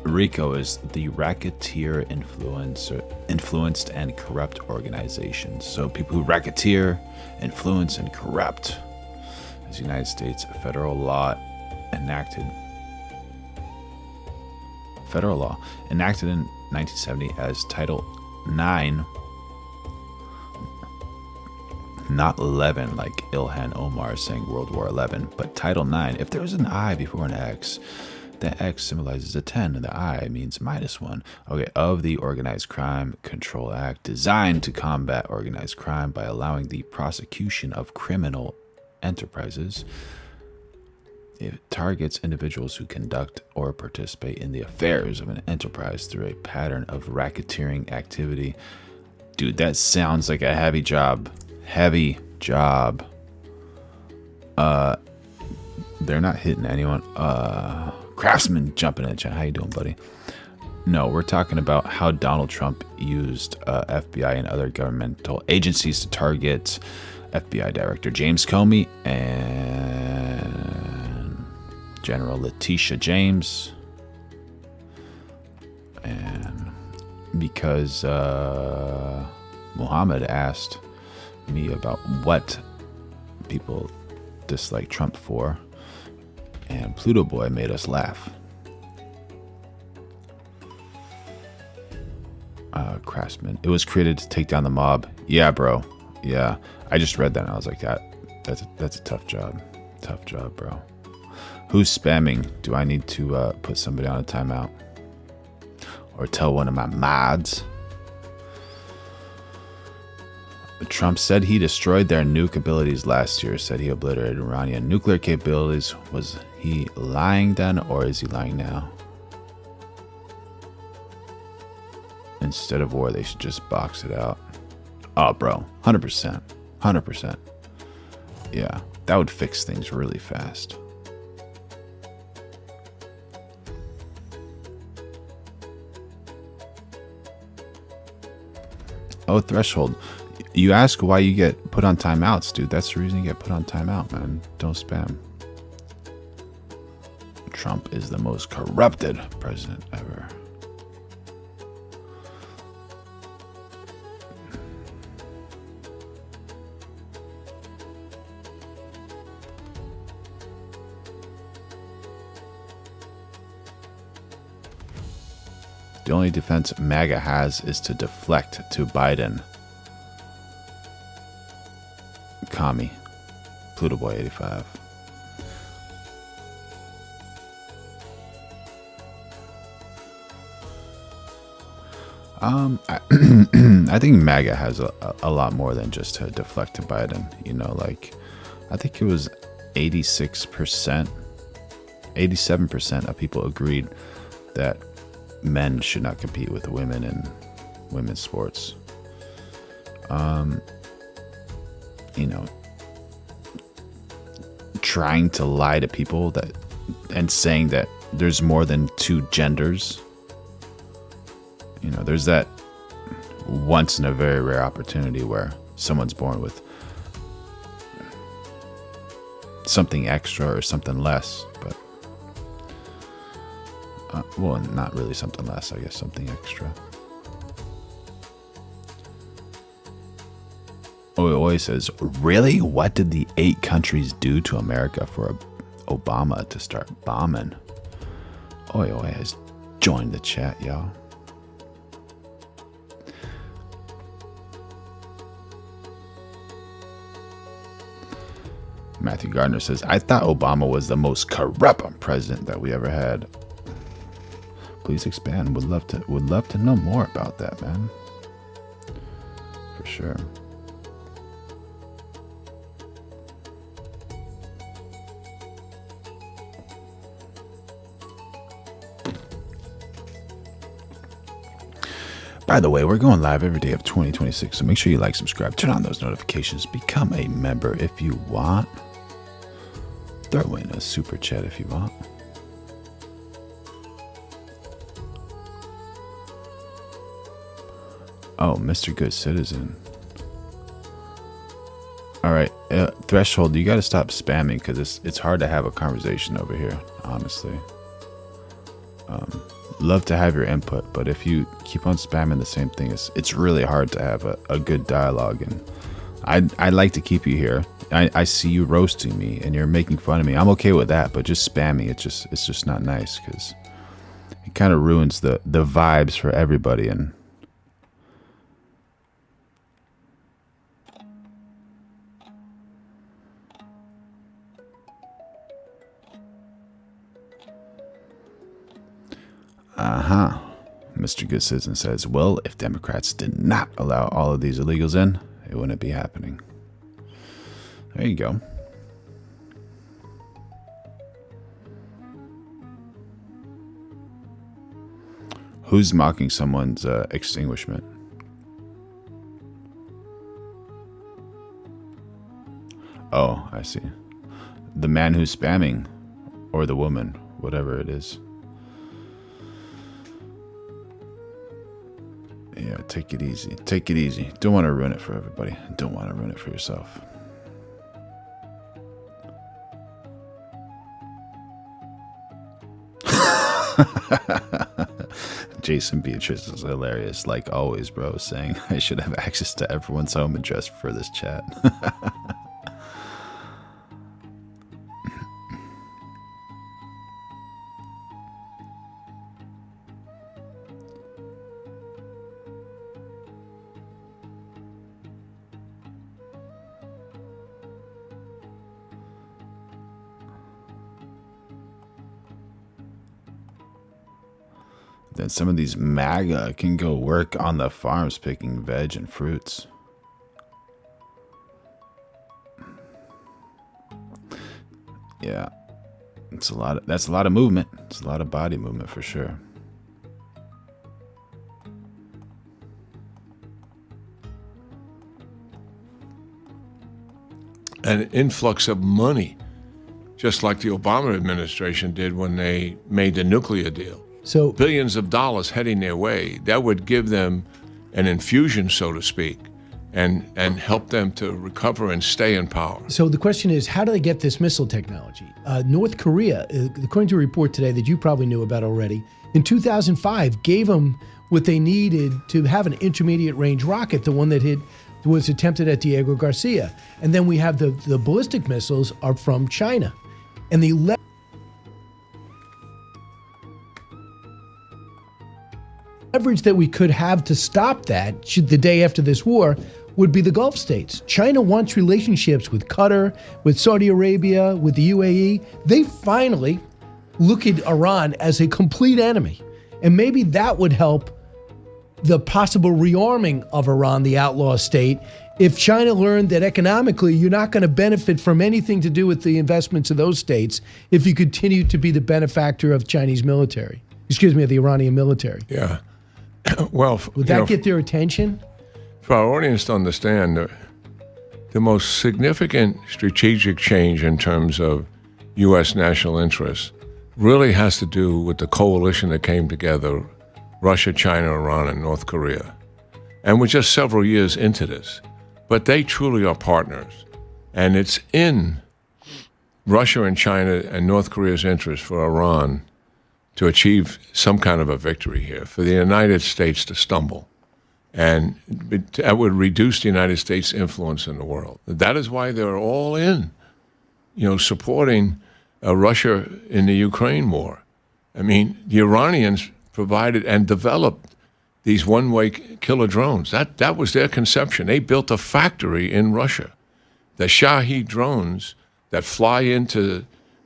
RICO is the racketeer influenced and corrupt organizations. So people who racketeer, influence, and corrupt. As the United States federal law enacted in 1970 as Title 9, not 11 like Ilhan Omar saying World War 11, but Title 9. If there was an I before an X, the X symbolizes a 10 and the I means -1. Okay, of the Organized Crime Control Act, designed to combat organized crime by allowing the prosecution of criminal enterprises. It targets individuals who conduct or participate in the affairs of an enterprise through a pattern of racketeering activity. Dude, that sounds like a heavy job. Heavy job. They're not hitting anyone. Craftsman jumping in the chat. How you doing, buddy? No, we're talking about how Donald Trump used FBI and other governmental agencies to target FBI Director James Comey and General Letitia James. And because Muhammad asked me about what people dislike Trump for, and Pluto Boy made us laugh. Craftsman. It was created to take down the mob. Yeah, bro. Yeah. I just read that and I was like, that's a tough job. Tough job, bro. Who's spamming? Do I need to put somebody on a timeout? Or tell one of my mods? Trump said he destroyed their nuke abilities last year, said he obliterated Iranian nuclear capabilities. Was he lying then, or is he lying now? Instead of war, they should just box it out. Oh, bro, 100%. 100%. Yeah, that would fix things really fast. Oh, Threshold. You ask why you get put on timeouts, dude. That's the reason you get put on timeout, man. Don't spam. Trump is the most corrupted president ever. The only defense MAGA has is to deflect to Biden. Comey. Pluto Boy 85. I think MAGA has a lot more than just to deflect to Biden. You know, like, I think it was 86%, 87% of people agreed that men should not compete with women in women's sports. You know, trying to lie to people that and saying that there's more than two genders. You know, there's that once in a very rare opportunity where someone's born with something extra or something less, but well, not really something less, I guess, something extra. Oh, it always says, really? What did the 8 countries do to America for Obama to start bombing? Oi has joined the chat, y'all. Matthew Gardner says, I thought Obama was the most corrupt president that we ever had. Please expand. Would love to know more about that, man. For sure. By the way, we're going live every day of 2026, so make sure you like, subscribe, turn on those notifications, become a member if you want. Throw in a super chat if you want. Oh, Mr. Good Citizen. All right, Threshold, you got to stop spamming because it's hard to have a conversation over here, honestly. Love to have your input, but if you keep on spamming the same thing, it's really hard to have a good dialogue. And I'd like to keep you here. I see you roasting me and you're making fun of me. I'm okay with that, but just spamming, it's just not nice because it kind of ruins the vibes for everybody. And Mr. Good Citizen says, well, if Democrats did not allow all of these illegals in, it wouldn't be happening. There you go. Who's mocking someone's extinguishment? Oh, I see. the man who's spamming, or the woman, whatever it is. Yeah, take it easy. Take it easy. Don't want to ruin it for everybody. Don't want to ruin it for yourself. Jason Beatrice is hilarious, like always, bro, saying I should have access to everyone's home address for this chat. Then some of these MAGA can go work on the farms picking veg and fruits. Yeah, that's a lot of movement. It's a lot of body movement for sure. An influx of money, just like the Obama administration did when they made the nuclear deal. So billions of dollars heading their way, that would give them an infusion, so to speak, and help them to recover and stay in power. So the question is, how do they get this missile technology? North Korea, according to a report today that you probably knew about already, in 2005 gave them what they needed to have an intermediate range rocket, the one that was attempted at Diego Garcia. And then we have the ballistic missiles are from China. And the leverage that we could have to stop that the day after this war would be the Gulf states. China wants relationships with Qatar, with Saudi Arabia, with the UAE. They finally look at Iran as a complete enemy. And maybe that would help the possible rearming of Iran, the outlaw state, if China learned that economically you're not going to benefit from anything to do with the investments of those states if you continue to be the benefactor of Chinese military. Excuse me, of the Iranian military. Yeah. Well, would that get their attention? For our audience to understand, the most significant strategic change in terms of U.S. national interests really has to do with the coalition that came together, Russia, China, Iran, and North Korea. And we're just several years into this. But they truly are partners. And it's in Russia and China and North Korea's interest for Iran to achieve some kind of a victory here, for the United States to stumble. And that would reduce the United States' influence in the world. That is why they're all in, supporting Russia in the Ukraine war. I mean, the Iranians provided and developed these one-way killer drones. That was their conception. They built a factory in Russia. The Shahed drones that fly into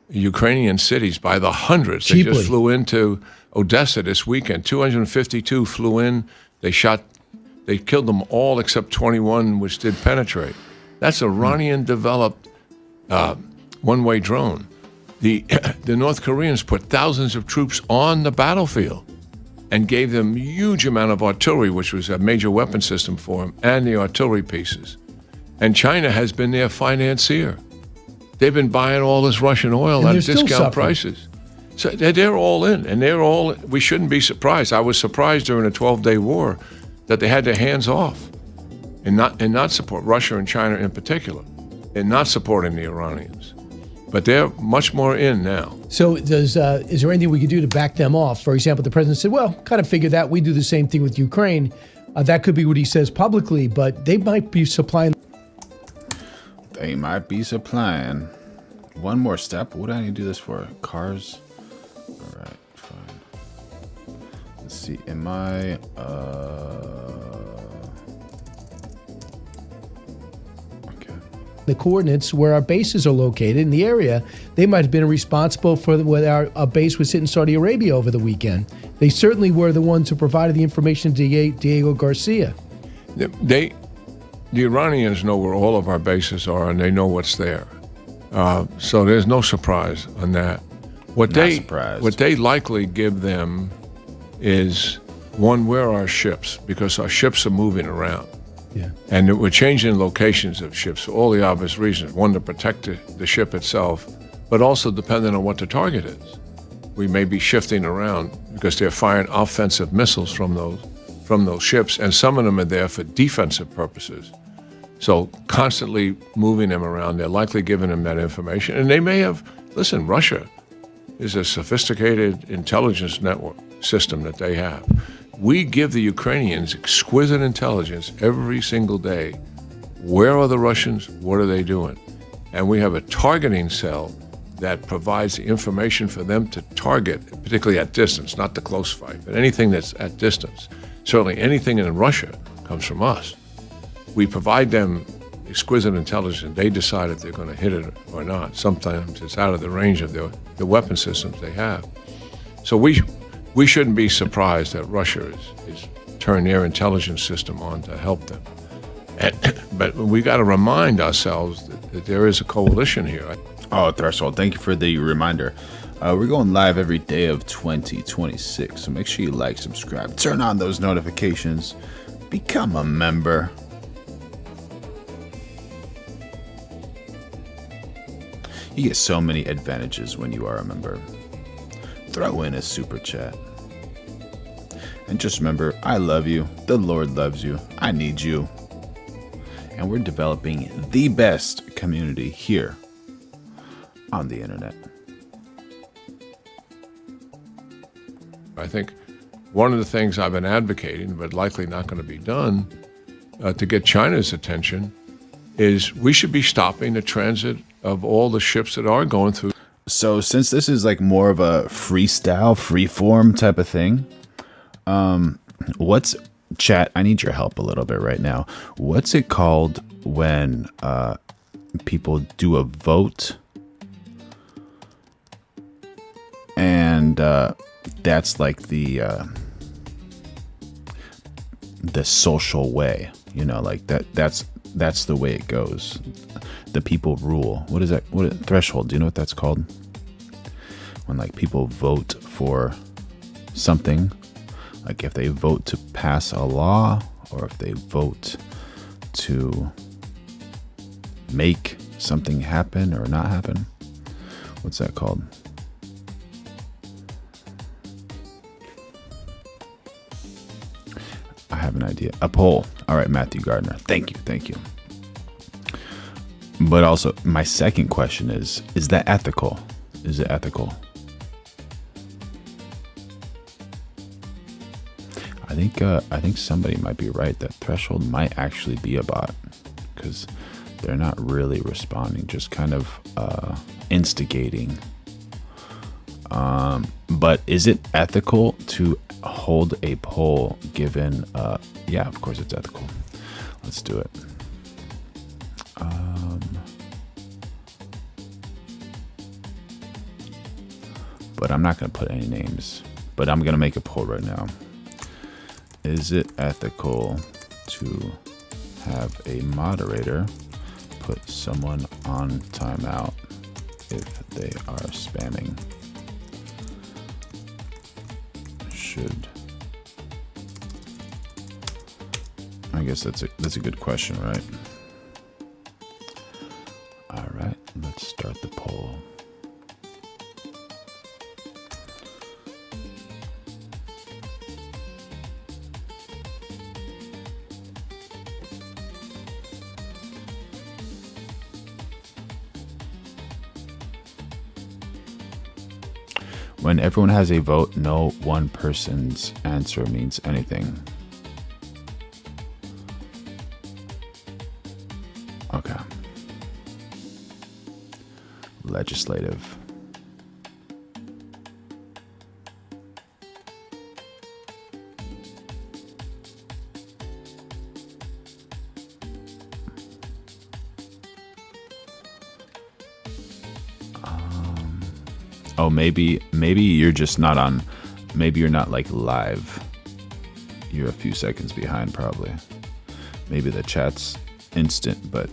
Ukrainian cities by the hundreds. Cheaply. They just flew into Odessa this weekend. 252 flew in. They killed them all except 21, which did penetrate. That's Iranian-developed one-way drone. The North Koreans put thousands of troops on the battlefield and gave them huge amount of artillery, which was a major weapon system for them, and the artillery pieces. And China has been their financier. They've been buying all this Russian oil at discount prices. So they're all in, and we shouldn't be surprised. I was surprised during the 12-day war that they had their hands off and not support Russia and China in particular, and not supporting the Iranians. But they're much more in now. So is there anything we could do to back them off? For example, the president said, well, kind of figure that. We do the same thing with Ukraine. That could be what he says publicly, but they might be supplying. They might be supplying. One more step. What do I need to do this for? Cars? All right, fine. Let's see. Am I... the coordinates where our bases are located in the area. They might have been responsible for whether our base was hit in Saudi Arabia over the weekend. They certainly were the ones who provided the information to Diego Garcia. The Iranians know where all of our bases are, and they know what's there. So there's no surprise on that. What they likely give them is, one, where are our ships? Because our ships are moving around. Yeah. And we're changing locations of ships for all the obvious reasons. One, to protect the ship itself, but also depending on what the target is. We may be shifting around because they're firing offensive missiles from those ships, and some of them are there for defensive purposes. So constantly moving them around, they're likely giving them that information. And they may have, listen, Russia is a sophisticated intelligence network system that they have. We give the Ukrainians exquisite intelligence every single day. Where are the Russians? What are they doing? And we have a targeting cell that provides the information for them to target, particularly at distance, not the close fight, but anything that's at distance. Certainly anything in Russia comes from us. We provide them exquisite intelligence, and they decide if they're going to hit it or not. Sometimes it's out of the range of the weapon systems they have. So we shouldn't be surprised that Russia is turned their intelligence system on to help them. But we got to remind ourselves that there is a coalition here. Oh, Threshold, thank you for the reminder. We're going live every day of 2026, so make sure you like, subscribe, turn on those notifications, become a member. You get so many advantages when you are a member. Throw in a super chat. And just remember, I love you, the Lord loves you, I need you. And we're developing the best community here on the internet. I think one of the things I've been advocating, but likely not going to be done, to get China's attention, is we should be stopping the transit of all the ships that are going through. So since this is like more of a freestyle, freeform type of thing, what's chat? I need your help a little bit right now. What's it called when people do a vote and that's like the social way, you know, like that's the way it goes. The people rule. What is that? Threshold? Do you know what that's called? When like people vote for something, like if they vote to pass a law or if they vote to make something happen or not happen. What's that called? I have an idea. A poll. All right, Matthew Gardner. Thank you. But also, my second question is that ethical? Is it ethical? I think somebody might be right that Threshold might actually be a bot because they're not really responding, just kind of instigating. But is it ethical to hold a poll given? Yeah, of course it's ethical. Let's do it. But I'm not going to put any names. But I'm going to make a poll right now. Is it ethical to have a moderator put someone on timeout if they are spamming? I guess that's a good question, right? All right, let's start the poll. When everyone has a vote, no one person's answer means anything. Okay. Legislative. Oh, maybe you're just not on. Maybe you're not like live. You're a few seconds behind, probably. Maybe the chat's instant, but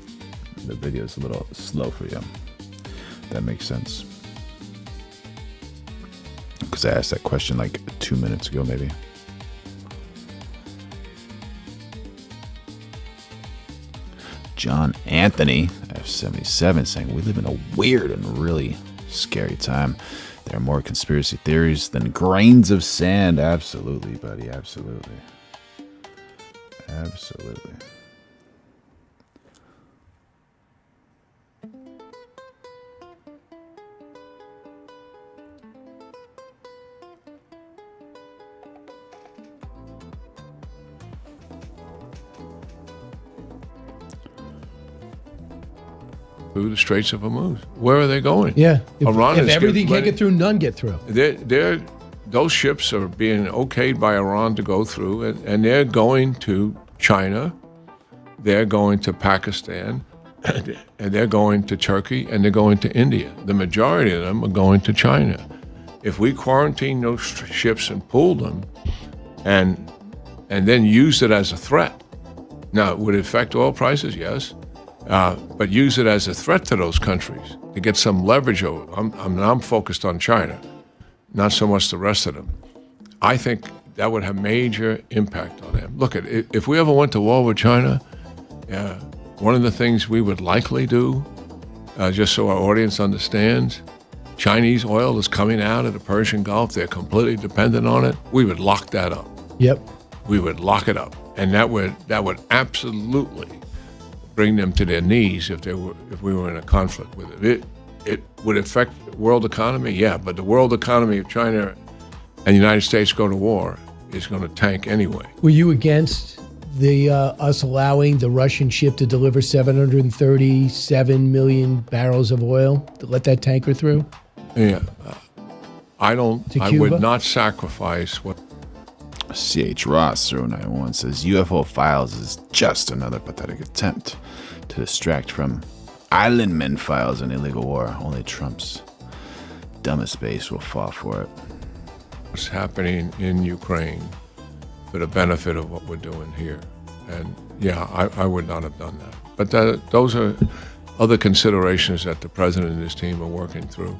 the video's a little slow for you. That makes sense. Because I asked that question like 2 minutes ago, maybe. John Anthony F77 saying we live in a weird and really Scary time. There are more conspiracy theories than grains of sand. Absolutely, buddy. Absolutely. Absolutely. Through the Straits of Hormuz. Where are they going? Yeah. Iran If is everything can't ready- get through, none get through. Those ships are being okayed by Iran to go through, and they're going to China, they're going to Pakistan, and they're going to Turkey, and they're going to India. The majority of them are going to China. If we quarantine those ships and pool them, and then use it as a threat, now, would it affect oil prices? Yes. But use it as a threat to those countries to get some leverage over. I'm focused on China, not so much the rest of them. I think that would have major impact on them. Look, if we ever went to war with China, one of the things we would likely do, just so our audience understands, Chinese oil is coming out of the Persian Gulf. They're completely dependent on it. We would lock that up. Yep. We would lock it up, and that would absolutely bring them to their knees if we were in a conflict with it. It would affect the world economy, yeah, but the world economy of China and the United States go to war is going to tank anyway. Were you against us allowing the Russian ship to deliver 737 million barrels of oil to let that tanker through? Yeah, I Cuba? would not sacrifice what. CH Ross 091 says UFO files is just another pathetic attempt to distract from Islandman files and illegal war. Only Trump's dumbest base will fall for it. What's happening in Ukraine for the benefit of what we're doing here. And yeah, I would not have done that. But those are other considerations that the president and his team are working through,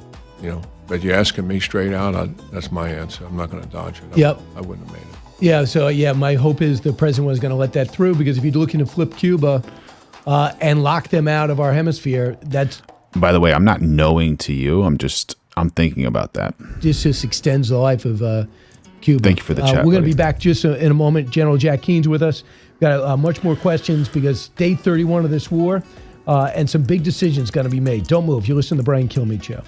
But you're asking me straight out, that's my answer. I'm not going to dodge it. Yep. I wouldn't have made it. Yeah, so my hope is the president was going to let that through, because if you're looking to flip Cuba and lock them out of our hemisphere, that's... By the way, I'm not knowing to you. I'm thinking about that. This just extends the life of Cuba. Thank you for the chat, We're going to buddy. be back just in a moment. General Jack Keene's with us. We've got much more questions, because day 31 of this war and some big decisions going to be made. Don't move. You listen to the Brian Kilmeade Show.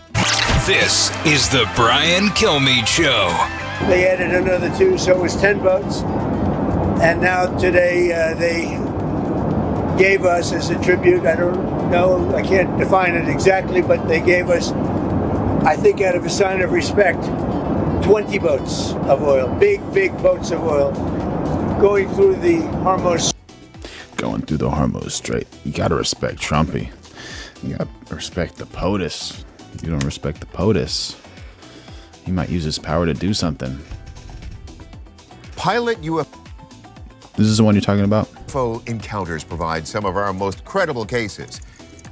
This is the Brian Kilmeade Show. They added another 2, so it was 10 boats. And now today they gave us as a tribute, I don't know, I can't define it exactly, but they gave us, I think out of a sign of respect, 20 boats of oil, big boats of oil, going through the Hormuz. Going through the Hormuz Strait. You got to respect Trumpy. You got to respect the POTUS. You don't respect the POTUS, he might use his power to do something. Pilot UFO This is the one you're talking about? encounters provide some of our most credible cases.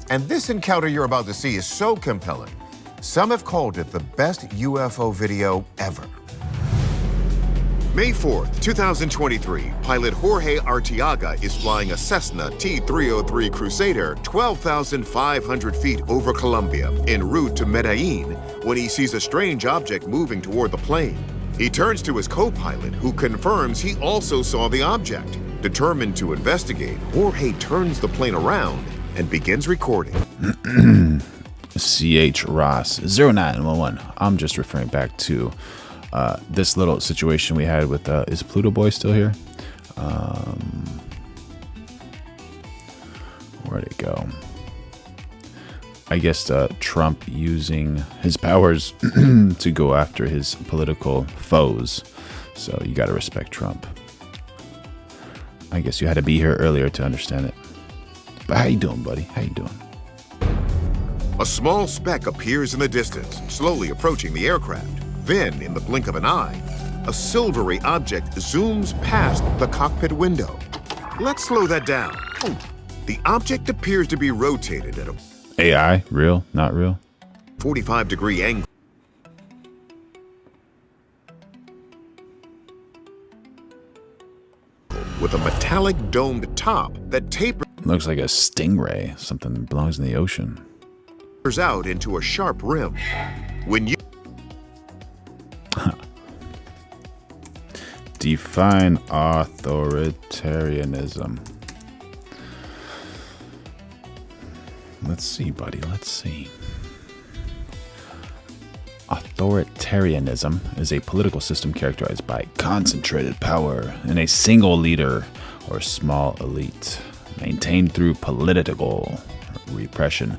And this encounter you're about to see is so compelling, some have called it the best UFO video ever. May 4th, 2023, pilot Jorge Arteaga is flying a Cessna T-303 Crusader 12,500 feet over Colombia en route to Medellin when he sees a strange object moving toward the plane. He turns to his co-pilot, who confirms he also saw the object. Determined to investigate, Jorge turns the plane around and begins recording. CH Ross 0911. I'm just referring back to this little situation we had with is Pluto Boy still here? Where'd it go? I guess Trump using his powers to go after his political foes. So you got to respect Trump. I guess you had to be here earlier to understand it. But how you doing, buddy? How you doing? A small speck appears in the distance, slowly approaching the aircraft. Then, in the blink of an eye, a silvery object zooms past the cockpit window. Let's slow that down. The object appears to be rotated at a AI? Real? Not real? 45-degree angle. With a metallic domed top that tapers. Looks like a stingray. Something that belongs in the ocean. out into a sharp rim. When you define authoritarianism. Let's see, buddy. Let's see. Authoritarianism is a political system characterized by concentrated power in a single leader or small elite, maintained through political repression,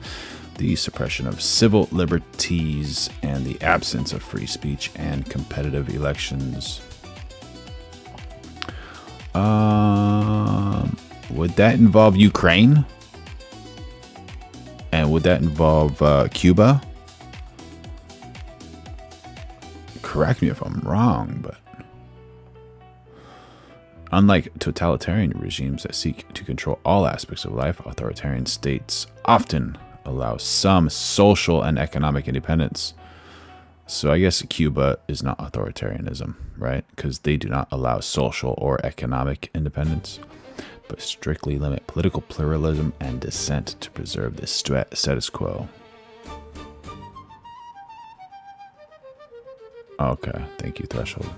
the suppression of civil liberties, and the absence of free speech and competitive elections. Would that involve Ukraine? And would that involve Cuba? Correct me if I'm wrong, but unlike totalitarian regimes that seek to control all aspects of life, authoritarian states often allow some social and economic independence. So I guess Cuba is not authoritarianism, right? Because they do not allow social or economic independence, but strictly limit political pluralism and dissent to preserve the status quo. Okay, thank you, Threshold.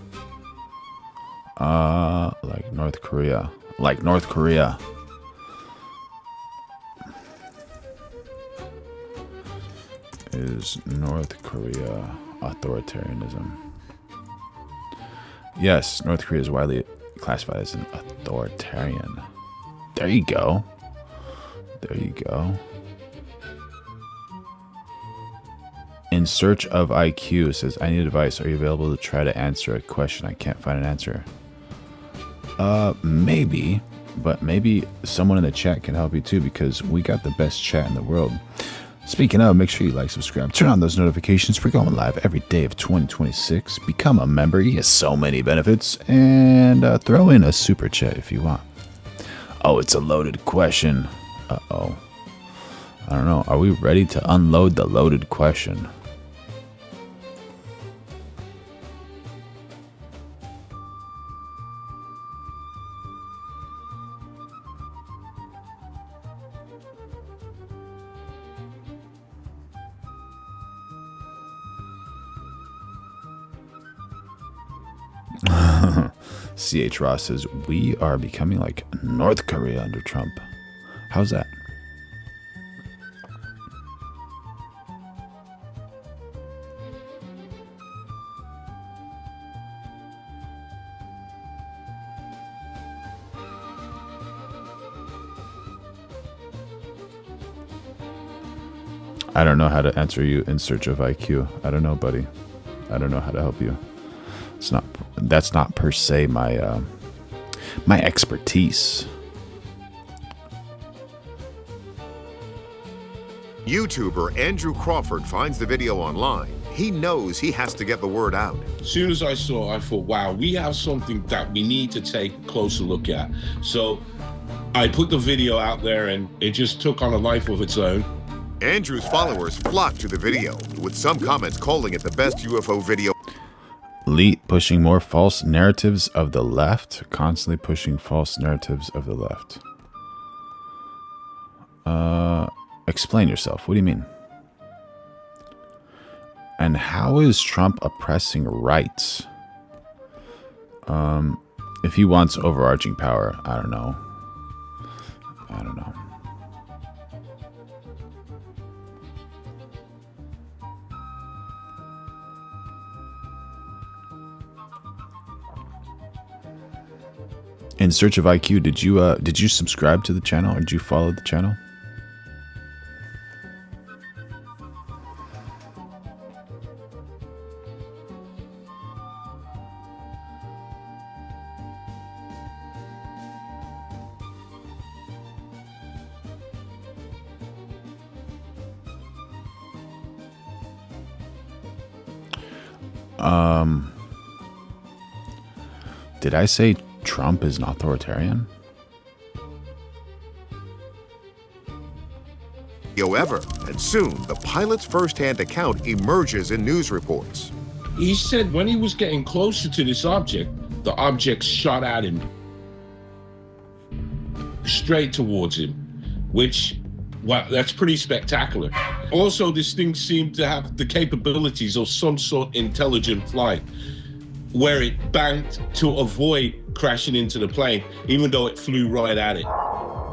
Like North Korea. Like North Korea. Is North Korea authoritarianism? Yes, North Korea is widely classified as an authoritarian. There you go. There you go. In search of IQ says, I need advice. Are you available to try to answer a question? I can't find an answer. Maybe, but maybe someone in the chat can help you too, because we got the best chat in the world. Speaking of, make sure you like, subscribe, turn on those notifications. We're going live every day of 2026. Become a member. You get so many benefits. And throw in a super chat if you want. Oh, it's a loaded question. Uh-oh. I don't know. Are we ready to unload the loaded question? CH Ross says, we are becoming like North Korea under Trump. How's that? I don't know how to answer you in search of IQ. I don't know, buddy. I don't know how to help you. That's not per se my my expertise. YouTuber Andrew Crawford finds the video online. He knows he has to get the word out. As soon as I saw, I thought, wow, we have something that we need to take a closer look at. So I put the video out there and it just took on a life of its own. Andrew's followers flocked to the video, with some comments calling it the best UFO video. Elite pushing more false narratives of the left. Constantly pushing false narratives of the left. Explain yourself. What do you mean? And how is Trump oppressing rights? If he wants overarching power, I don't know. I don't know. In search of IQ, did you subscribe to the channel or did you follow the channel? Did I say Trump is an authoritarian? Ever, and soon the pilot's first-hand account emerges in news reports. He said when he was getting closer to this object, the object shot at him, straight towards him, which wow, that's pretty spectacular. Also, this thing seemed to have the capabilities of some sort of intelligent flight, where it banked to avoid crashing into the plane, even though it flew right at it.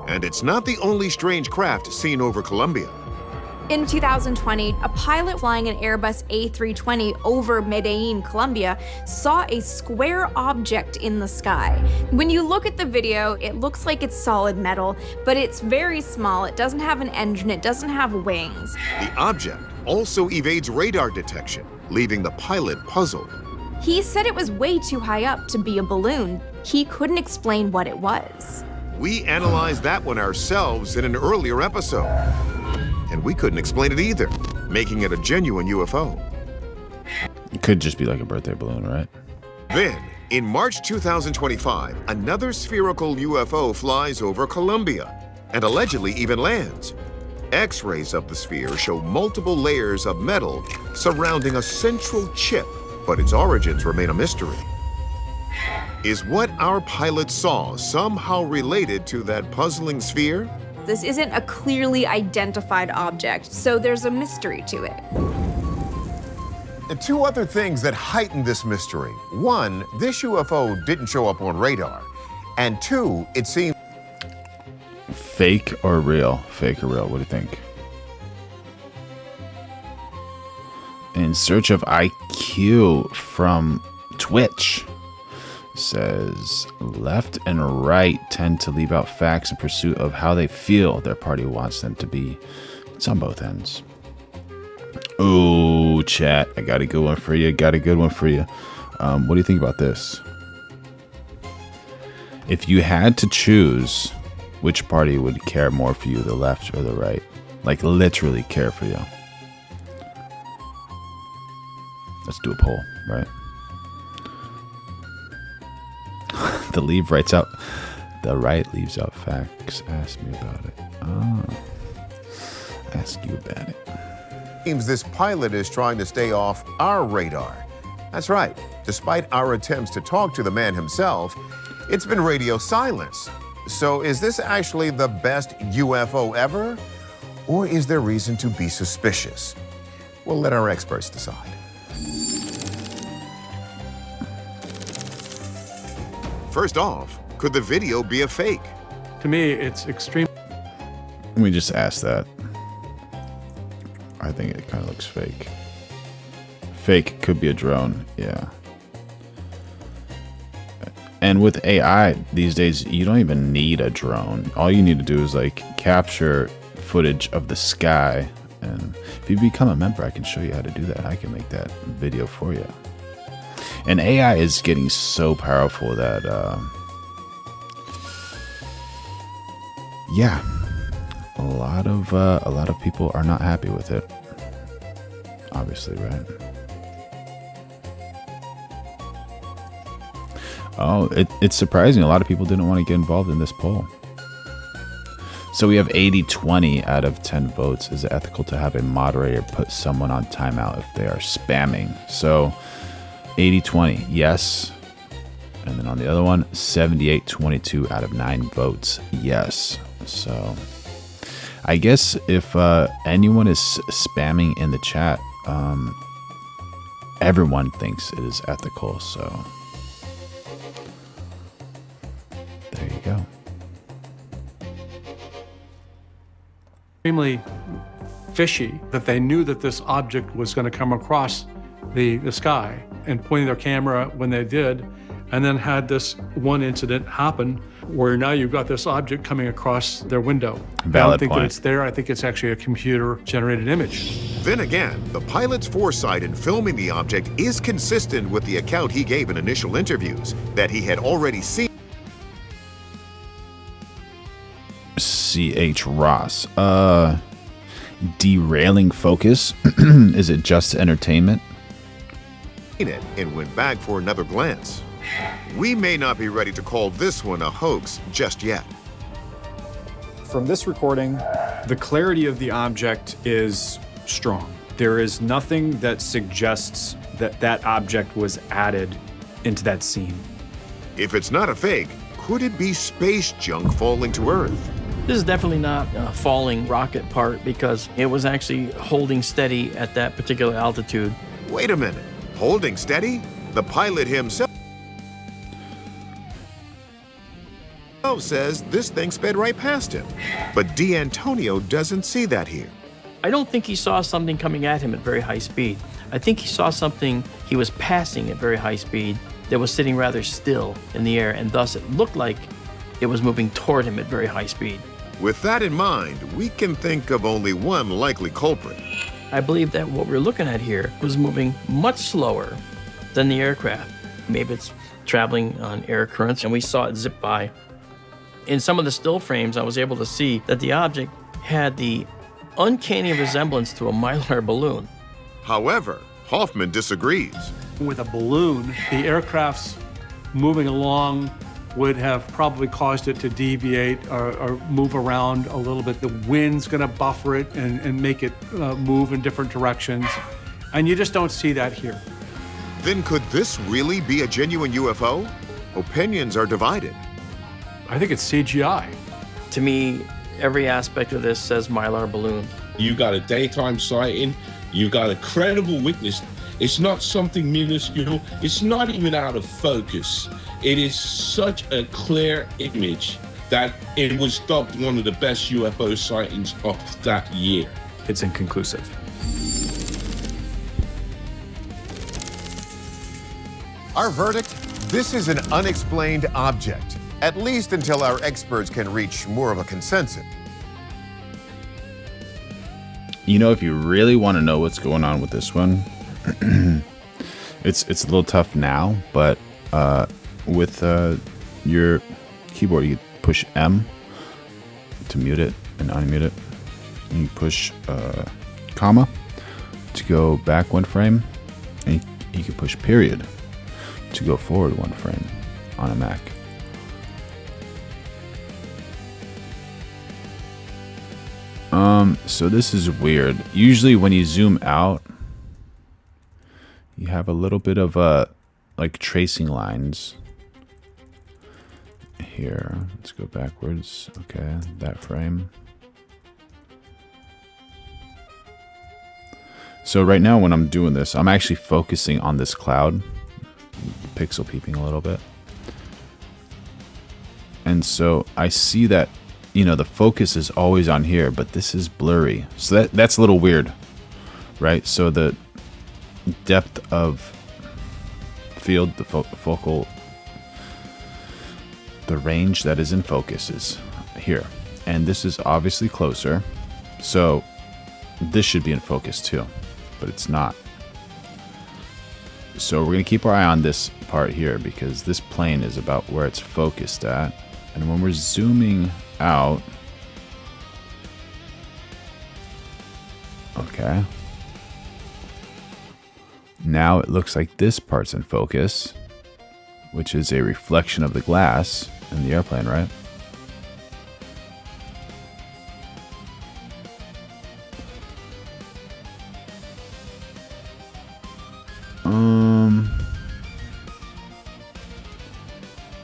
And it's not the only strange craft seen over Colombia. In 2020, a pilot flying an Airbus A320 over Medellin, Colombia, saw a square object in the sky. When you look at the video, it looks like it's solid metal, but it's very small. It doesn't have an engine, it doesn't have wings. The object also evades radar detection, leaving the pilot puzzled. He said it was way too high up to be a balloon. He couldn't explain what it was. We analyzed that one ourselves in an earlier episode. And we couldn't explain it either, making it a genuine UFO. It could just be like a birthday balloon, right? Then, in March 2025, another spherical UFO flies over Colombia and allegedly even lands. X-rays of the sphere show multiple layers of metal surrounding a central chip, but its origins remain a mystery. Is what our pilot saw somehow related to that puzzling sphere? This isn't a clearly identified object, so there's a mystery to it. And two other things that heighten this mystery. One, this UFO didn't show up on radar. And two, it seems... Fake or real? Fake or real? What do you think? In search of IQ from Twitch. Says left and right tend to leave out facts in pursuit of how they feel their party wants them to be. It's on both ends. Ooh, chat. I got a good one for you. Got a good one for you. What do you think about this? If you had to choose, which party would care more for you, the left or the right? Like literally care for you. Let's do a poll, right? The leave writes out. The right leaves out facts. Ask me about it. Oh. Ask you about it. Seems this pilot is trying to stay off our radar. That's right. Despite our attempts to talk to the man himself, it's been radio silence. So is this actually the best UFO ever? Or is there reason to be suspicious? We'll let our experts decide. First off, could the video be a fake? To me, it's extreme. Let me just ask that. I think it kind of looks fake. Fake could be a drone, yeah. And with AI these days, you don't even need a drone. All you need to do is like capture footage of the sky. And if you become a member, I can show you how to do that. I can make that video for you. And AI is getting so powerful that, yeah, a lot of people are not happy with it. Obviously, right? Oh, it's surprising. A lot of people didn't want to get involved in this poll. So we have 80-20 out of 10 votes. Is it ethical to have a moderator put someone on timeout if they are spamming? So 80-20, yes. And then on the other one, 78-22 out of 9 votes, yes. So I guess if anyone is spamming in the chat, everyone thinks it is ethical. So there you go. Extremely fishy that they knew that this object was going to come across the sky and pointing their camera when they did, and then had this one incident happen where now you've got this object coming across their window. Valid I don't think point. that it's there. I think it's actually a computer-generated image. Then again, the pilot's foresight in filming the object is consistent with the account he gave in initial interviews, that he had already seen. C.H. Ross. Derailing focus. Is it just entertainment? It and went back for another glance. We may not be ready to call this one a hoax just yet. From this recording, the clarity of the object is strong. There is nothing that suggests that that object was added into that scene. If it's not a fake, could it be space junk falling to Earth? This is definitely not a falling rocket part because it was actually holding steady at that particular altitude. Wait a minute. Holding steady? The pilot himself says this thing sped right past him. But D'Antonio doesn't see that here. I don't think he saw something coming at him at very high speed. I think he saw something he was passing at very high speed that was sitting rather still in the air, and thus it looked like it was moving toward him at very high speed. With that in mind, we can think of only one likely culprit. I believe that what we're looking at here was moving much slower than the aircraft. Maybe it's traveling on air currents, and we saw it zip by. In some of the still frames, I was able to see that the object had the uncanny resemblance to a mylar balloon. However, Hoffman disagrees. With a balloon, the aircraft's moving along would have probably caused it to deviate or move around a little bit. The wind's gonna buffer it and make it move in different directions. And you just don't see that here. Then could this really be a genuine UFO? Opinions are divided. I think it's CGI. To me, every aspect of this says mylar balloon. You got a daytime sighting, you got a credible witness. It's not something minuscule, it's not even out of focus. It is such a clear image that it was dubbed one of the best UFO sightings of that year. It's inconclusive. Our verdict? This is an unexplained object, at least until our experts can reach more of a consensus. You know, if you really want to know what's going on with this one, it's a little tough now, but with your keyboard, you push M to mute it and unmute it. And you push comma to go back one frame, and you can push period to go forward one frame on a Mac. So this is weird. Usually when you zoom out, you have a little bit of like tracing lines here. Let's go backwards. Okay, that frame. So right now when I'm doing this, I'm actually focusing on this cloud. Pixel peeping a little bit. And so I see that, you know, the focus is always on here, but this is blurry. So that's a little weird, right? So the depth of field, the focal, the range that is in focus is here. And this is obviously closer. So this should be in focus too, but it's not. So we're going to keep our eye on this part here because this plane is about where it's focused at. And when we're zooming out, okay, now it looks like this part's in focus, which is a reflection of the glass in the airplane, right?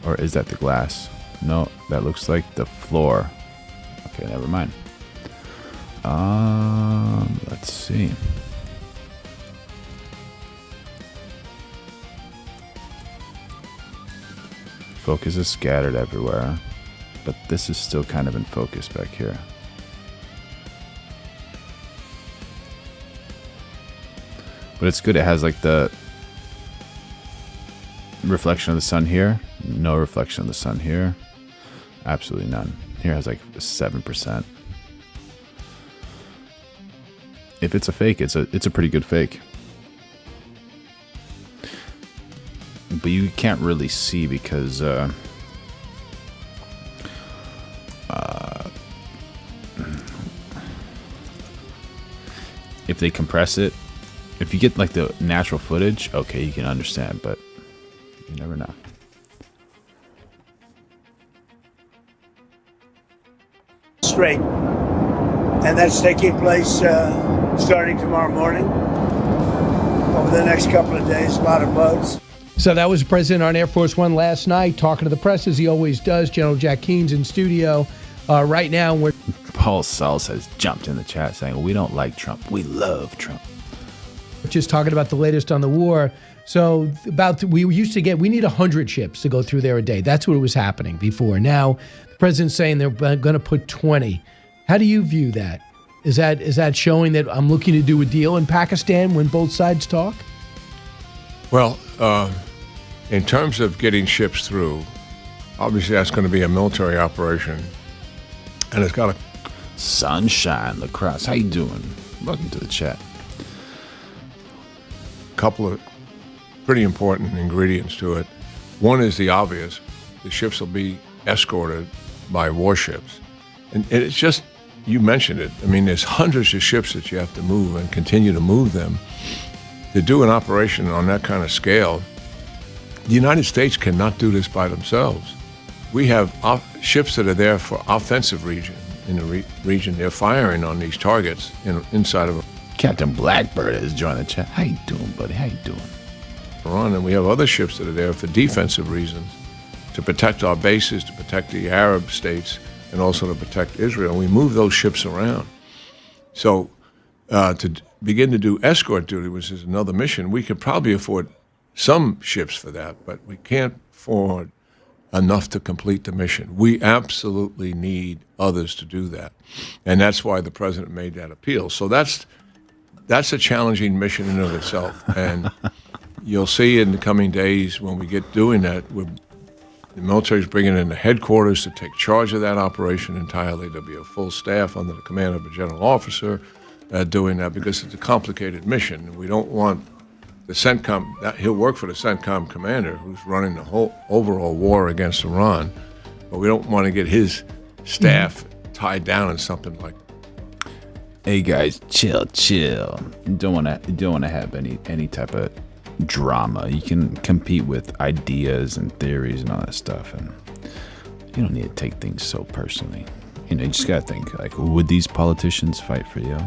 Or is that the glass? No, that looks like the floor. Okay, never mind. Let's see. Focus is scattered everywhere, but this is still kind of in focus back here. But it's good. It has like the reflection of the sun here. No reflection of the sun here. Absolutely none. Here has like 7%. If it's a fake, it's a pretty good fake. But you can't really see because if they compress it, if you get like the natural footage, okay, you can understand, but you never know. Straight. And that's taking place starting tomorrow morning. Over the next couple of days, a lot of boats. So that was the president on Air Force One last night talking to the press as he always does. General Jack Keen's in studio. Right now, we're Paul Sells has jumped in the chat saying, we don't like Trump. We love Trump. just talking about the latest on the war. So we used to get, we need 100 ships to go through there a day. That's what was happening before. Now, the president's saying they're going to put 20. How do you view that? Is that showing that I'm looking to do a deal in Pakistan when both sides talk? Well, in terms of getting ships through, obviously that's going to be a military operation, and it's got a Sunshine Lacrosse. How you doing? Welcome to the chat. Couple of pretty important ingredients to it. One is the obvious: the ships will be escorted by warships, and it's just, you mentioned it. I mean, there's hundreds of ships that you have to move and continue to move them. To do an operation on that kind of scale, the United States cannot do this by themselves. We have ships that are there for offensive region. In the region, they're firing on these targets inside of Captain Blackbird has joined the chat. How you doing, buddy? How you doing? Iran, and we have other ships that are there for defensive reasons, to protect our bases, to protect the Arab states, and also to protect Israel. We move those ships around. So to begin to do escort duty, which is another mission, we could probably afford some ships for that, but we can't afford enough to complete the mission. We absolutely need others to do that. And that's why the president made that appeal. So that's a challenging mission in and of itself. And you'll see in the coming days when we get doing that, the military's bringing in the headquarters to take charge of that operation entirely. There'll be a full staff under the command of a general officer doing that, because it's a complicated mission. We don't want the CENTCOM, he'll work for the CENTCOM commander who's running the whole overall war against Iran, but we don't want to get his staff tied down in something like. Hey guys, chill. You don't want to have any type of drama. You can compete with ideas and theories and all that stuff, and you don't need to take things so personally. You just gotta think, like, would these politicians fight for you?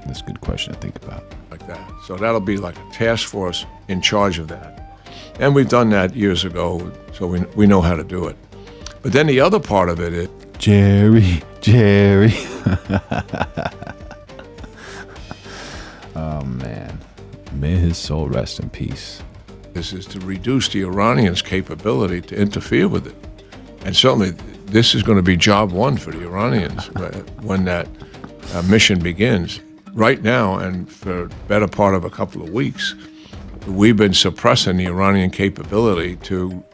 That's a good question to think about. Like that. So that'll be like a task force in charge of that. And we've done that years ago, so we know how to do it. But then the other part of it is... Jerry. Oh, man. May his soul rest in peace. This is to reduce the Iranians' capability to interfere with it. And certainly this is going to be job one for the Iranians when that mission begins. Right now, and for the better part of a couple of weeks, we've been suppressing the Iranian capability to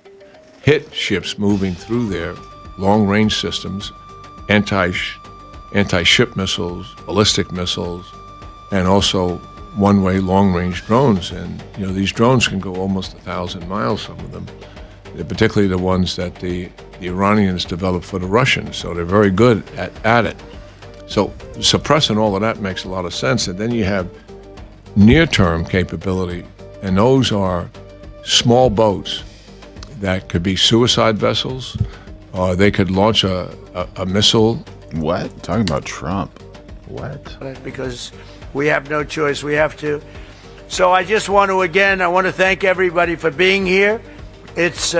hit ships moving through there, long-range systems, anti-ship missiles, ballistic missiles, and also one-way long-range drones. And these drones can go almost 1,000 miles, some of them. They're particularly the ones that the Iranians developed for the Russians, so they're very good at it. So suppressing all of that makes a lot of sense. And then you have near-term capability, and those are small boats that could be suicide vessels, or they could launch a missile. What? Talking about Trump. What? Because we have no choice. We have to. So I just want to thank everybody for being here. It's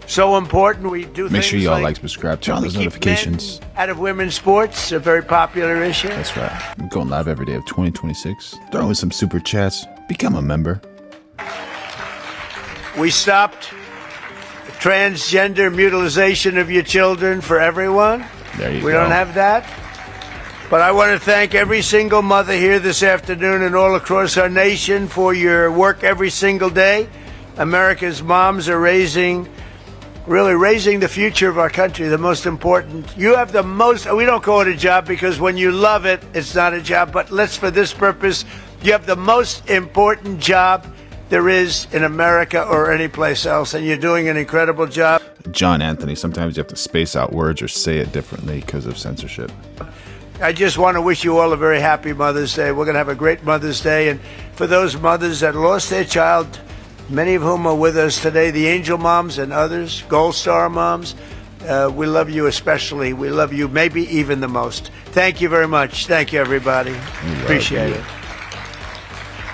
so important. We do. Make sure you all like subscribe, turn on those notifications. Out of women's sports, a very popular issue. That's right. I'm going live every day of 2026. Throw in some super chats. Become a member. We stopped transgender mutilization of your children for everyone. There you go. We don't have that. But I want to thank every single mother here this afternoon and all across our nation for your work every single day. America's moms are raising the future of our country, the most important. You have the most, we don't call it a job because when you love it, it's not a job, but for this purpose, you have the most important job there is in America or any place else, and you're doing an incredible job. John Anthony, sometimes you have to space out words or say it differently because of censorship. I just want to wish you all a very happy Mother's Day. We're going to have a great Mother's Day, and for those mothers that lost their child, many of whom are with us today, the angel moms and others, Gold Star moms, we love you especially. We love you maybe even the most. Thank you very much. Thank you, everybody. Appreciate it.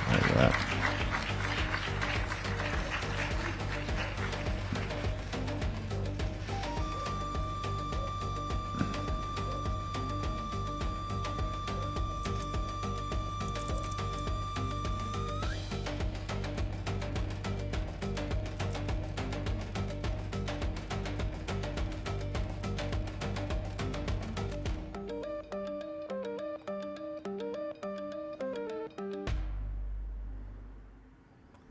All right.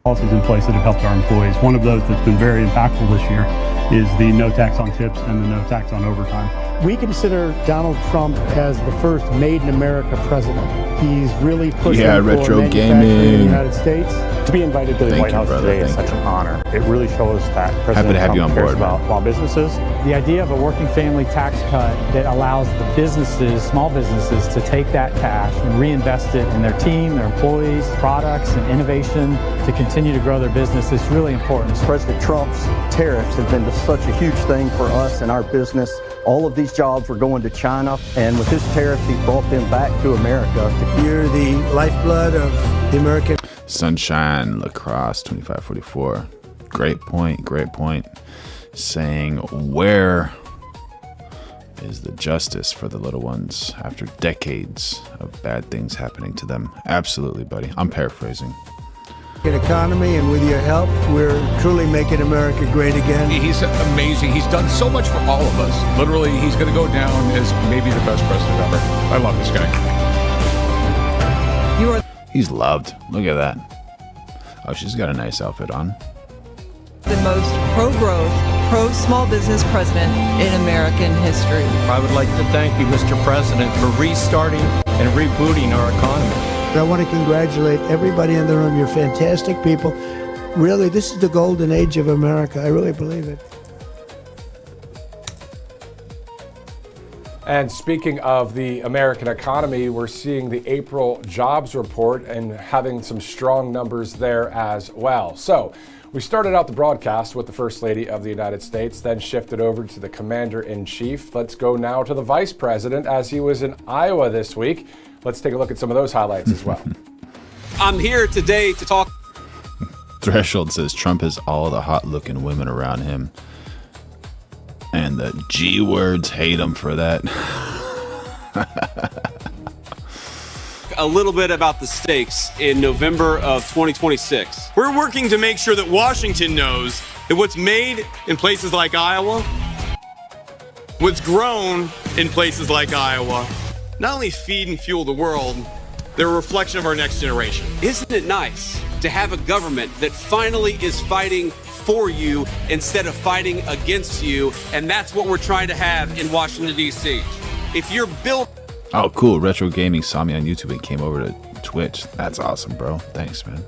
Policies in place that have helped our employees. One of those that's been very impactful this year is the no tax on tips and the no tax on overtime. We consider Donald Trump as the first made in America president. He's really pushing for retro manufacturing gaming in the United States. To be invited to the White House today is such an honor. It really shows that President Trump cares about small businesses. The idea of a working family tax cut that allows the businesses, small businesses, to take that cash and reinvest it in their team, their employees, products, and innovation to continue to grow their business is really important. President Trump's tariffs have been such a huge thing for us and our business. All of these jobs were going to China, and with his tariffs, he brought them back to America. You're the lifeblood of the American. Sunshine Lacrosse 2544. Great point. Saying, where is the justice for the little ones after decades of bad things happening to them? Absolutely, buddy. I'm paraphrasing. Economy, and with your help, we're truly making America great again. He's amazing. He's done so much for all of us. Literally, he's going to go down as maybe the best president ever. I love this guy. He's loved. Look at that. Oh, she's got a nice outfit on. The most pro-growth, pro-small business president in American history. I would like to thank you, Mr. President, for restarting and rebooting our economy. I want to congratulate everybody in the room. You're fantastic people. Really, this is the golden age of America. I really believe it. And speaking of the American economy, we're seeing the April jobs report and having some strong numbers there as well. So we started out the broadcast with the First Lady of the United States, then shifted over to the Commander-in-Chief. Let's go now to the Vice President as he was in Iowa this week. Let's take a look at some of those highlights as well. I'm here today to talk. Threshold says Trump has all the hot-looking women around him. And the G words hate him for that. A little bit about the stakes in November of 2026. We're working to make sure that Washington knows that what's made in places like Iowa, what's grown in places like Iowa, not only feed and fuel the world, they're a reflection of our next generation. Isn't it nice to have a government that finally is fighting for you instead of fighting against you? And that's what we're trying to have in Washington, D.C. If you're built... Oh, cool. Retro Gaming saw me on YouTube and came over to Twitch. That's awesome, bro. Thanks, man.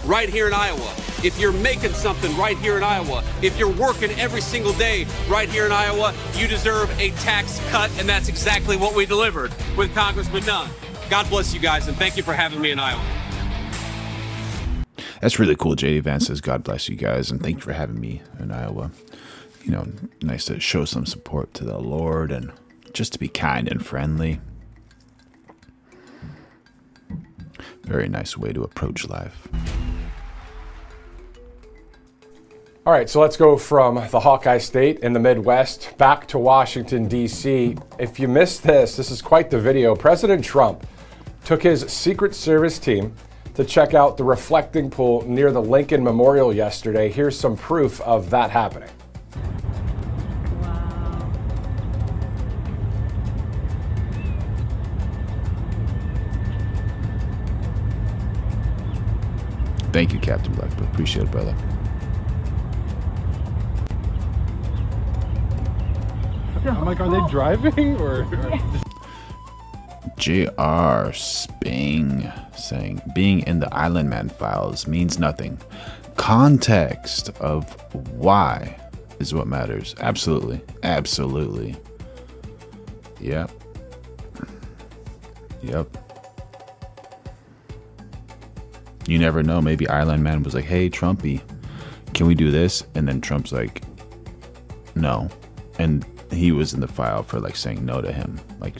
Right here in Iowa. If you're making something right here in Iowa, if you're working every single day right here in Iowa, you deserve a tax cut, and that's exactly what we delivered with Congressman Nunn. God bless you guys, and thank you for having me in Iowa. That's really cool. JD Vance says, God bless you guys, and thank you for having me in Iowa. You know, nice to show some support to the Lord and just to be kind and friendly. Very nice way to approach life. All right, so let's go from the Hawkeye State in the Midwest back to Washington, D.C. If you missed this is quite the video. President Trump took his Secret Service team to check out the reflecting pool near the Lincoln Memorial yesterday. Here's some proof of that happening. Thank you, Captain Blackbird. Appreciate it, brother. I'm like, are they driving or? JR Sping saying, being in the Island Man files means nothing. Context of why is what matters. Absolutely. Absolutely. Yep. You never know. Maybe Island Man was like, hey, Trumpy, can we do this? And then Trump's like, no. And he was in the file for like saying no to him like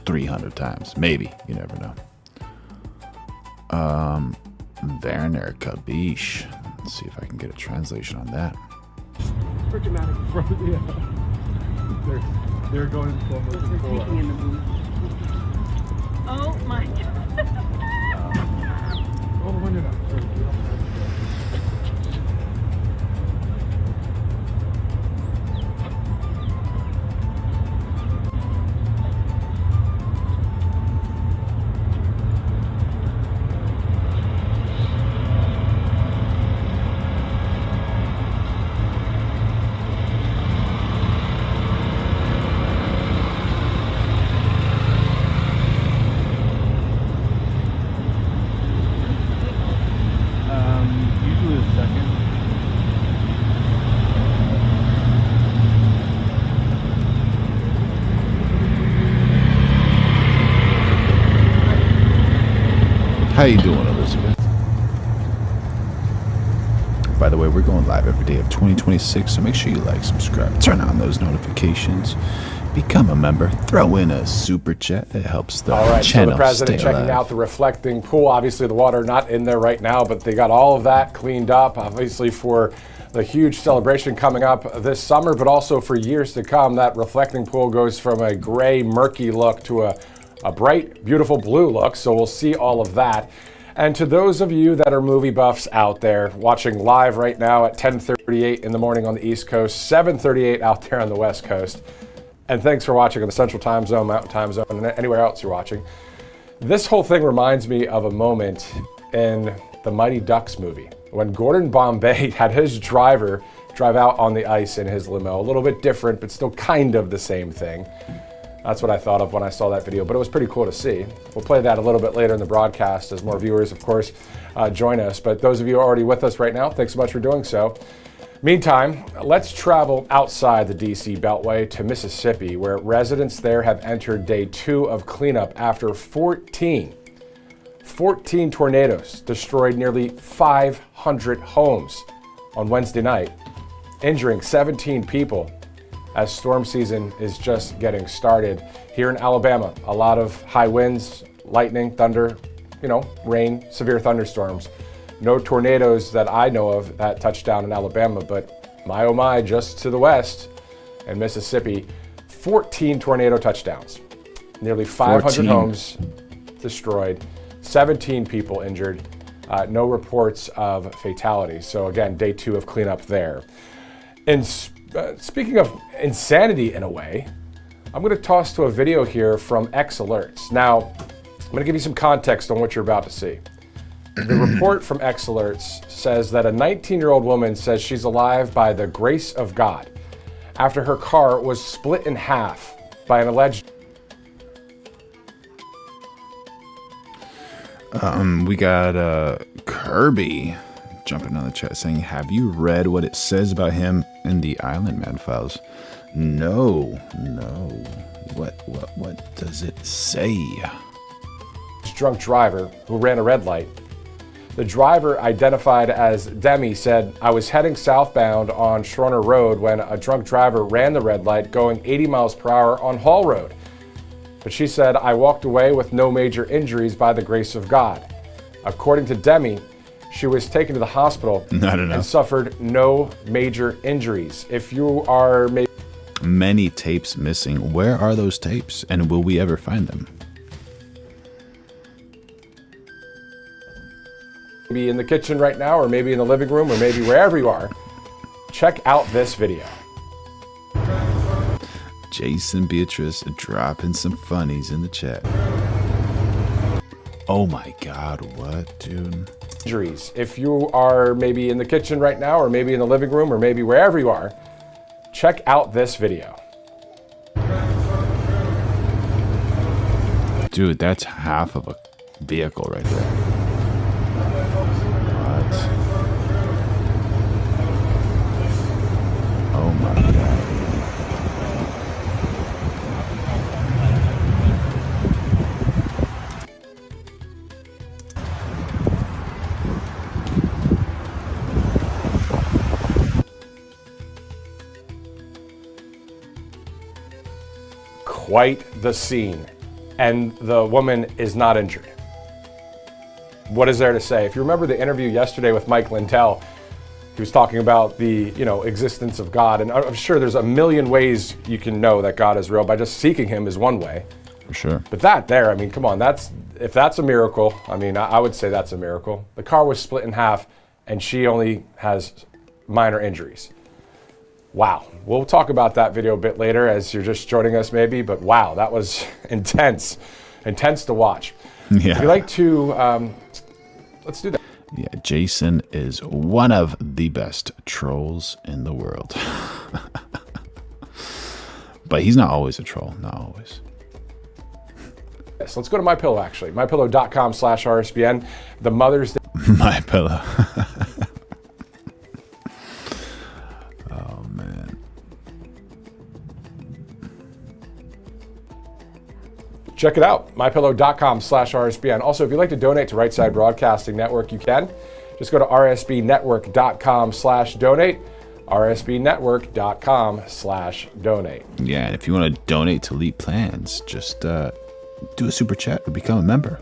300 times. Maybe. You never know. Werner Kabish. Let's see if I can get a translation on that. For dramatic. They're going to slow motion. Oh my God. Roll the window down. How you doing, Elizabeth? By the way, we're going live every day of 2026, so make sure you like, subscribe, turn on those notifications, become a member, throw in a super chat. It helps the All right, so channel the president stay checking alive. out the reflecting pool. Obviously, the water not in there right now, but they got all of that cleaned up, obviously, for the huge celebration coming up this summer, but also for years to come. That reflecting pool goes from a gray, murky look to a bright, beautiful blue look, so we'll see all of that. And to those of you that are movie buffs out there watching live right now at 10:38 in the morning on the East Coast, 7:38 out there on the West Coast, and thanks for watching in the Central Time Zone, Mountain Time Zone, and anywhere else you're watching. This whole thing reminds me of a moment in the Mighty Ducks movie when Gordon Bombay had his driver drive out on the ice in his limo. A little bit different, but still kind of the same thing. That's what I thought of when I saw that video, but it was pretty cool to see. We'll play that a little bit later in the broadcast as more viewers, of course, join us. But those of you who are already with us right now, thanks so much for doing so. Meantime, let's travel outside the D.C. Beltway to Mississippi, where residents there have entered day 2 of cleanup after 14 tornadoes destroyed nearly 500 homes on Wednesday night, injuring 17 people. As storm season is just getting started. Here in Alabama, a lot of high winds, lightning, thunder, rain, severe thunderstorms. No tornadoes that I know of that touched down in Alabama, but my oh my, just to the west in Mississippi, 14 tornado touchdowns. Nearly 500 14. homes destroyed, 17 people injured, no reports of fatalities. So again, day 2 of cleanup there. And speaking of insanity in a way, I'm going to toss to a video here from X Alerts. Now, I'm going to give you some context on what you're about to see. The report from X Alerts says that a 19-year-old woman says she's alive by the grace of God after her car was split in half by an alleged... We got Kirby jumping on the chat saying, have you read what it says about him in the Island Man files? No. What does it say? Drunk driver who ran a red light. The driver, identified as Demi, said, I was heading southbound on Schroner Road when a drunk driver ran the red light going 80 miles per hour on Hall Road. But she said, I walked away with no major injuries by the grace of God. According to Demi, she was taken to the hospital and suffered no major injuries. If you are many tapes missing, where are those tapes, and will we ever find them? Maybe in the kitchen right now, or maybe in the living room, or maybe wherever you are, check out this video. Jason Beatrice dropping some funnies in the chat. Oh my God, what, dude? Injuries. If you are maybe in the kitchen right now, or maybe in the living room, or maybe wherever you are, check out this video. Dude, that's half of a vehicle right there. What? Oh my God. Quite the scene, and the woman is not injured. What is there to say? If you remember the interview yesterday with Mike Lindell, he was talking about the existence of God, and I'm sure there's a million ways you can know that God is real. By just seeking Him is one way. For sure. But I mean, come on, if that's a miracle, I mean, I would say that's a miracle. The car was split in half, and she only has minor injuries. Wow. We'll talk about that video a bit later as you're just joining us maybe, but wow, that was intense to watch. Yeah. If you'd like to, let's do that. Yeah, Jason is one of the best trolls in the world. But he's not always a troll, not always. Yes, let's go to MyPillow actually. MyPillow.com/RSBN. The Mother's Day. MyPillow. Check it out, mypillow.com/RSBN. Also, if you'd like to donate to Right Side Broadcasting Network, you can. Just go to rsbnetwork.com/donate, rsbnetwork.com/donate. Yeah, and if you want to donate to Elite Plans, just do a super chat or become a member.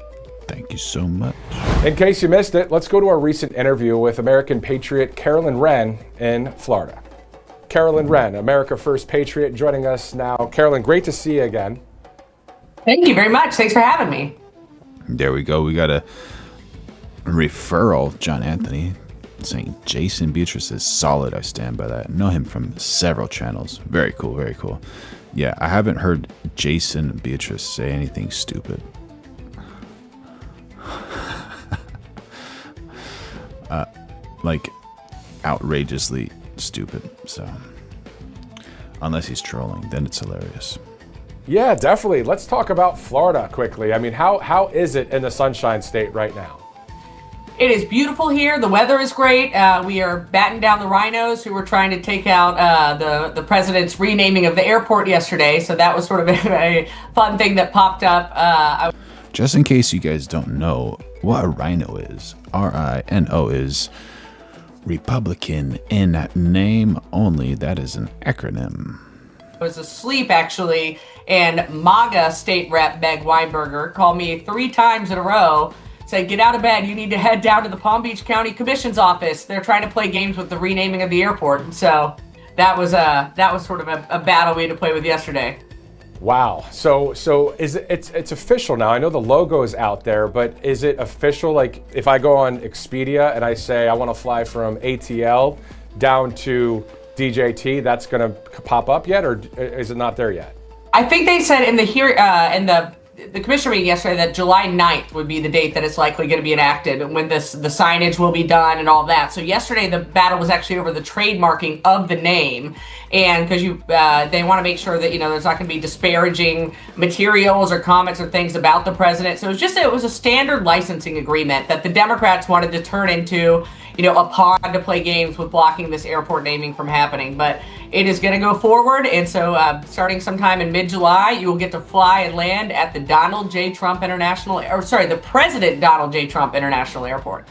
Thank you so much. In case you missed it, let's go to our recent interview with American patriot Karoline Wren in Florida. Karoline Wren, America First Patriot, joining us now. Karoline, great to see you again. Thank you very much. Thanks for having me. There we go. We got a referral, John Anthony, saying Jason Beatrice is solid. I stand by that. I know him from several channels. Very cool, very cool. Yeah, I haven't heard Jason Beatrice say anything stupid. Like outrageously stupid. So unless he's trolling, then it's hilarious. Yeah, definitely. Let's talk about Florida quickly. I mean, how is it in the Sunshine State right now? It is beautiful here. The weather is great. We are batting down the rhinos who were trying to take out the president's renaming of the airport yesterday. So that was sort of a fun thing that popped up. Just in case you guys don't know what a rhino is, RINO is Republican in name only. That is an acronym. I was asleep, actually, and MAGA state rep Meg Weinberger called me 3 times in a row, said, get out of bed, you need to head down to the Palm Beach County Commission's office. They're trying to play games with the renaming of the airport. And so that was sort of a battle we had to play with yesterday. Wow. So it's official now. I know the logo is out there, but is it official? Like if I go on Expedia and I say I want to fly from ATL down to DJT, that's going to pop up yet, or is it not there yet? I think they said in the commissioner meeting yesterday that July 9th would be the date that it's likely going to be enacted, and when the signage will be done and all that. So yesterday the battle was actually over the trademarking of the name, and because they want to make sure that there's not going to be disparaging materials or comments or things about the president. So it was a standard licensing agreement that the Democrats wanted to turn into a pond to play games with blocking this airport naming from happening. But it is going to go forward, and so starting sometime in mid-July, you will get to fly and land at the the President Donald J. Trump International Airport.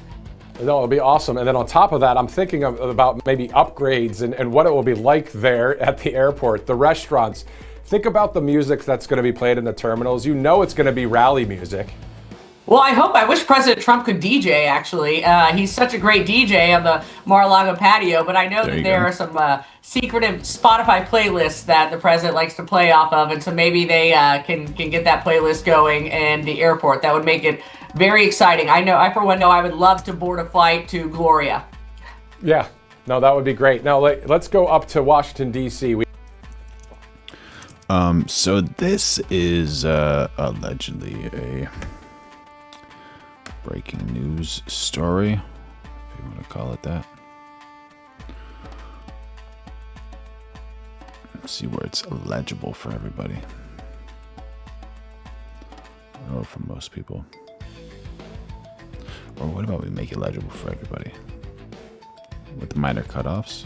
No, it'll be awesome. And then on top of that, I'm thinking about maybe upgrades and what it will be like there at the airport, the restaurants. Think about the music that's going to be played in the terminals. It's going to be rally music. Well, I wish President Trump could DJ, actually. He's such a great DJ on the Mar-a-Lago patio, but I know that there are some secretive Spotify playlists that the president likes to play off of, and so maybe they can get that playlist going in the airport. That would make it very exciting. I for one know I would love to board a flight to Gloria. Yeah, no, that would be great. Now, let's go up to Washington, D.C. So this is allegedly a breaking news story, if you want to call it that. Let's see where it's legible for everybody, or for most people. Or what about we make it legible for everybody with minor cutoffs?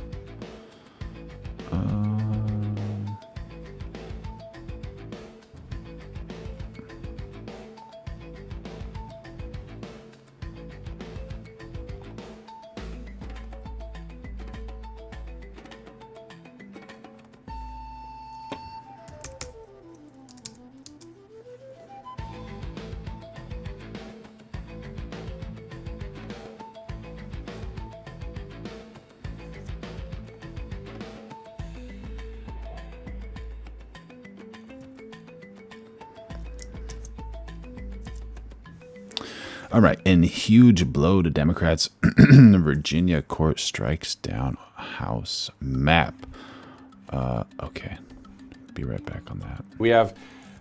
All right, in huge blow to Democrats, Virginia court strikes down House map. Okay, be right back on that. We have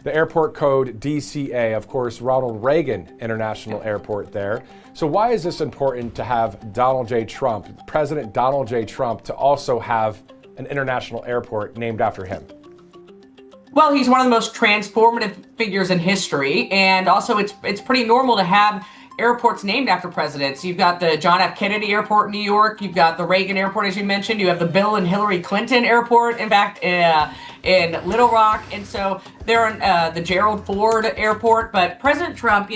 the airport code DCA, of course, Ronald Reagan International Airport there. So why is this important to have Donald J. Trump, President Donald J. Trump, to also have an international airport named after him? Well, he's one of the most transformative figures in history, and also it's pretty normal to have airports named after presidents. You've got the John F. Kennedy Airport in New York. You've got the Reagan Airport, as you mentioned. You have the Bill and Hillary Clinton Airport. In fact, in Little Rock. And so they're in the Gerald Ford Airport. But President Trump,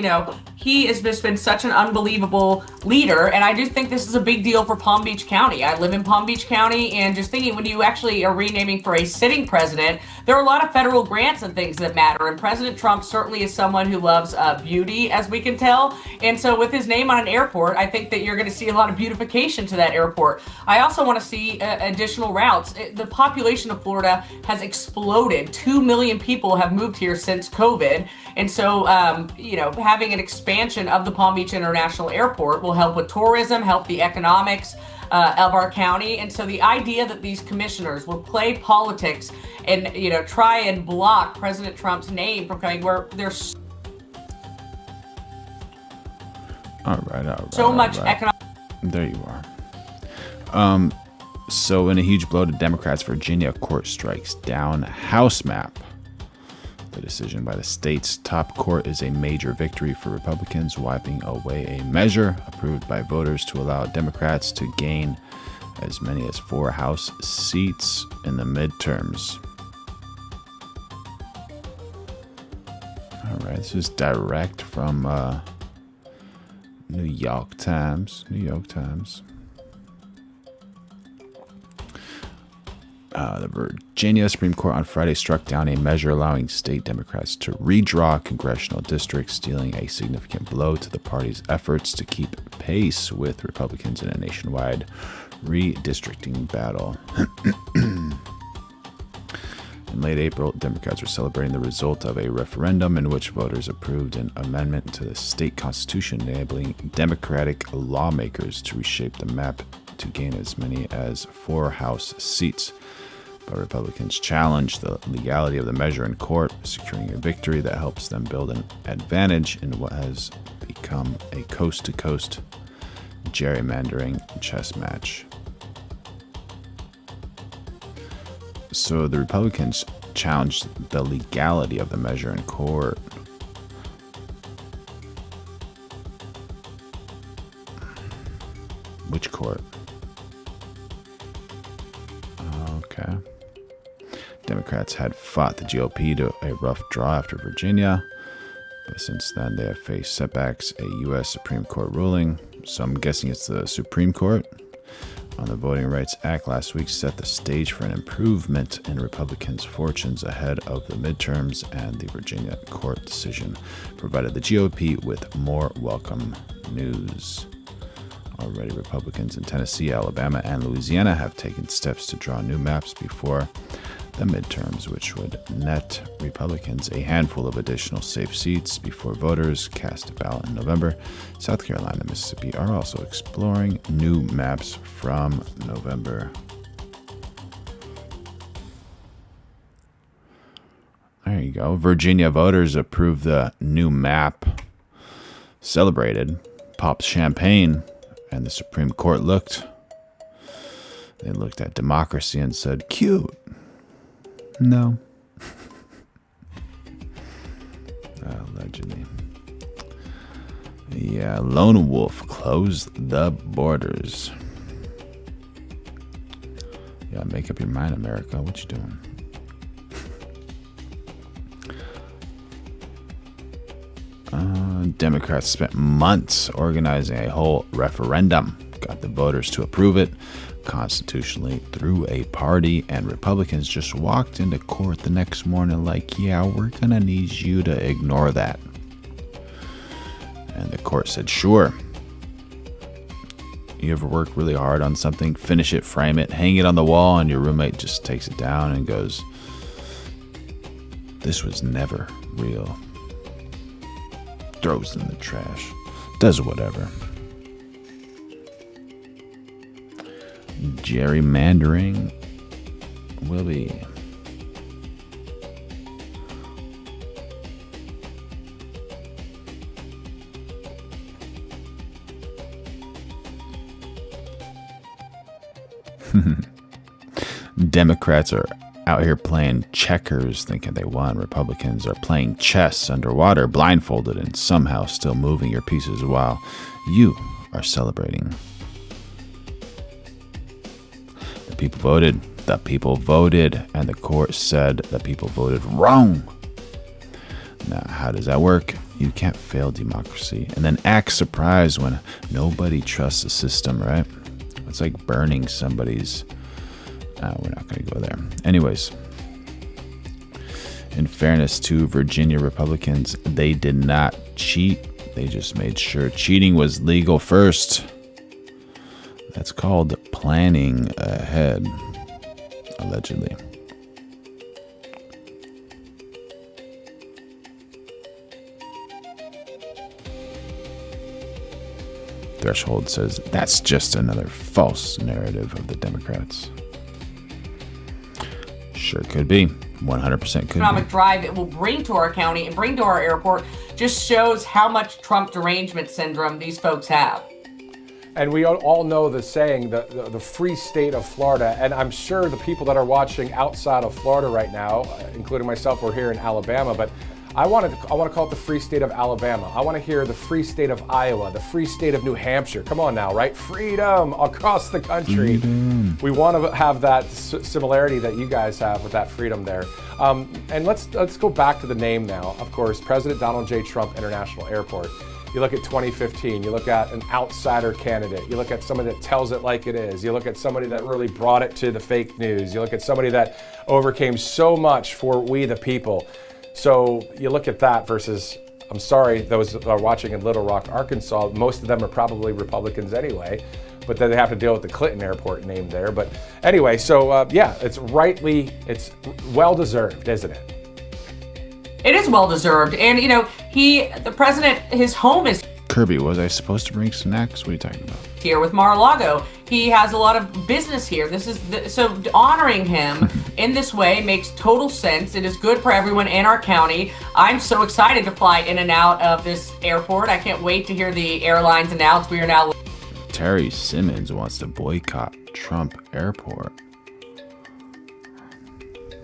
he has just been such an unbelievable leader. And I do think this is a big deal for Palm Beach County. I live in Palm Beach County, and just thinking, when you actually are renaming for a sitting president, there are a lot of federal grants and things that matter. And President Trump certainly is someone who loves beauty, as we can tell. And so with his name on an airport, I think that you're going to see a lot of beautification to that airport. I also want to see additional routes. The population of Florida has exploded. 2 million people have moved here since COVID. And so, having an expansion of the Palm Beach International Airport will help with tourism, help the economics of our county. And so the idea that these commissioners will play politics and, try and block President Trump's name from coming, where there's all right, so much economic. There you are. So in a huge blow to Democrats, Virginia court strikes down House map. The decision by the state's top court is a major victory for Republicans, wiping away a measure approved by voters to allow Democrats to gain as many as 4 House seats in the midterms. All right, this is direct from New York Times. The Virginia Supreme Court on Friday struck down a measure allowing state Democrats to redraw congressional districts, dealing a significant blow to the party's efforts to keep pace with Republicans in a nationwide redistricting battle. In late April, Democrats were celebrating the result of a referendum in which voters approved an amendment to the state constitution enabling Democratic lawmakers to reshape the map to gain as many as 4 House seats. But Republicans challenged the legality of the measure in court, securing a victory that helps them build an advantage in what has become a coast-to-coast gerrymandering chess match. So the Republicans challenged the legality of the measure in court. Which court? Okay. Democrats had fought the GOP to a rough draw after Virginia, but since then they have faced setbacks, a U.S. Supreme Court ruling, so I'm guessing it's the Supreme Court, on the Voting Rights Act last week set the stage for an improvement in Republicans' fortunes ahead of the midterms, and the Virginia court decision provided the GOP with more welcome news. Already, Republicans in Tennessee, Alabama, and Louisiana have taken steps to draw new maps before the midterms, which would net Republicans a handful of additional safe seats before voters cast a ballot in November. South Carolina and Mississippi are also exploring new maps from November. There you go. Virginia voters approved the new map, celebrated, popped champagne, and the Supreme Court looked. They looked at democracy and said, cute. No. Allegedly. Yeah, Lone Wolf closed the borders. Yeah, make up your mind, America. What you doing? Democrats spent months organizing a whole referendum, got the voters to approve it constitutionally through a party, and Republicans just walked into court the next morning like, yeah, we're gonna need you to ignore that. And the court said, sure. You ever work really hard on something, finish it, frame it, hang it on the wall, and your roommate just takes it down and goes, this was never real. Throws it in the trash, does whatever. Gerrymandering will be. Democrats are out here playing checkers thinking they won. Republicans are playing chess underwater, blindfolded, and somehow still moving your pieces while you are celebrating. The people voted the people voted, and the court said the people voted wrong. Now, how does that work? You can't fail democracy and then act surprised when nobody trusts the system, right? It's like burning somebody's... we're not going to go there. Anyways, in fairness to Virginia Republicans, they did not cheat. They just made sure cheating was legal first. That's called planning ahead, allegedly. Threshold says that's just another false narrative of the Democrats. Sure could be. 100% could economic be. drive it will bring to our county and bring to our airport just shows how much Trump derangement syndrome these folks have. And we all know the saying, the free state of Florida. And I'm sure the people that are watching outside of Florida right now, including myself, we're here in Alabama, but I want to call it the free state of Alabama. I want to hear the free state of Iowa, the free state of New Hampshire. Come on now, right? Freedom across the country. We want to have that similarity that you guys have with that freedom there. And let's go back to the name now. Of course, President Donald J. Trump International Airport. You look at 2015, you look at an outsider candidate, you look at somebody that tells it like it is, you look at somebody that really brought it to the fake news, you look at somebody that overcame so much for we the people. So you look at that versus, I'm sorry, those that are watching in Little Rock, Arkansas, most of them are probably Republicans anyway, but then they have to deal with the Clinton airport name there. But anyway, so yeah, it's well-deserved, isn't it? It is well-deserved. And, you know, the president, his home is Kirby, was I supposed to bring snacks? What are you talking about? here with Mar-a-Lago. He has a lot of business here. So honoring him in this way makes total sense. It is good for everyone in our county. I'm so excited to fly in and out of this airport. I can't wait to hear the airlines announce we are now... Terry Simmons wants to boycott Trump Airport.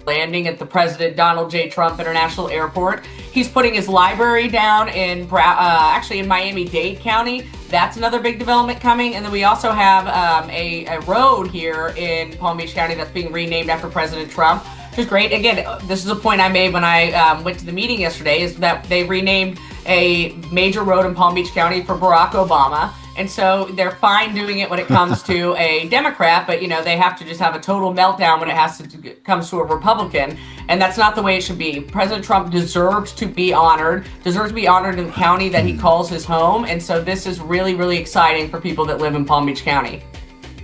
Landing at the President Donald J. Trump International Airport. He's putting his library down in actually in Miami-Dade County. That's another big development coming. And then we also have a road here in Palm Beach County that's being renamed after President Trump, which is great. Again, this is a point I made when I went to the meeting yesterday, is that they renamed a major road in Palm Beach County for Barack Obama. And so they're fine doing it when it comes to a Democrat, but you know, they have to just have a total meltdown when it comes to a Republican. And that's not the way it should be. President Trump deserves to be honored in the county that he calls his home. And so this is really, really exciting for people that live in Palm Beach County.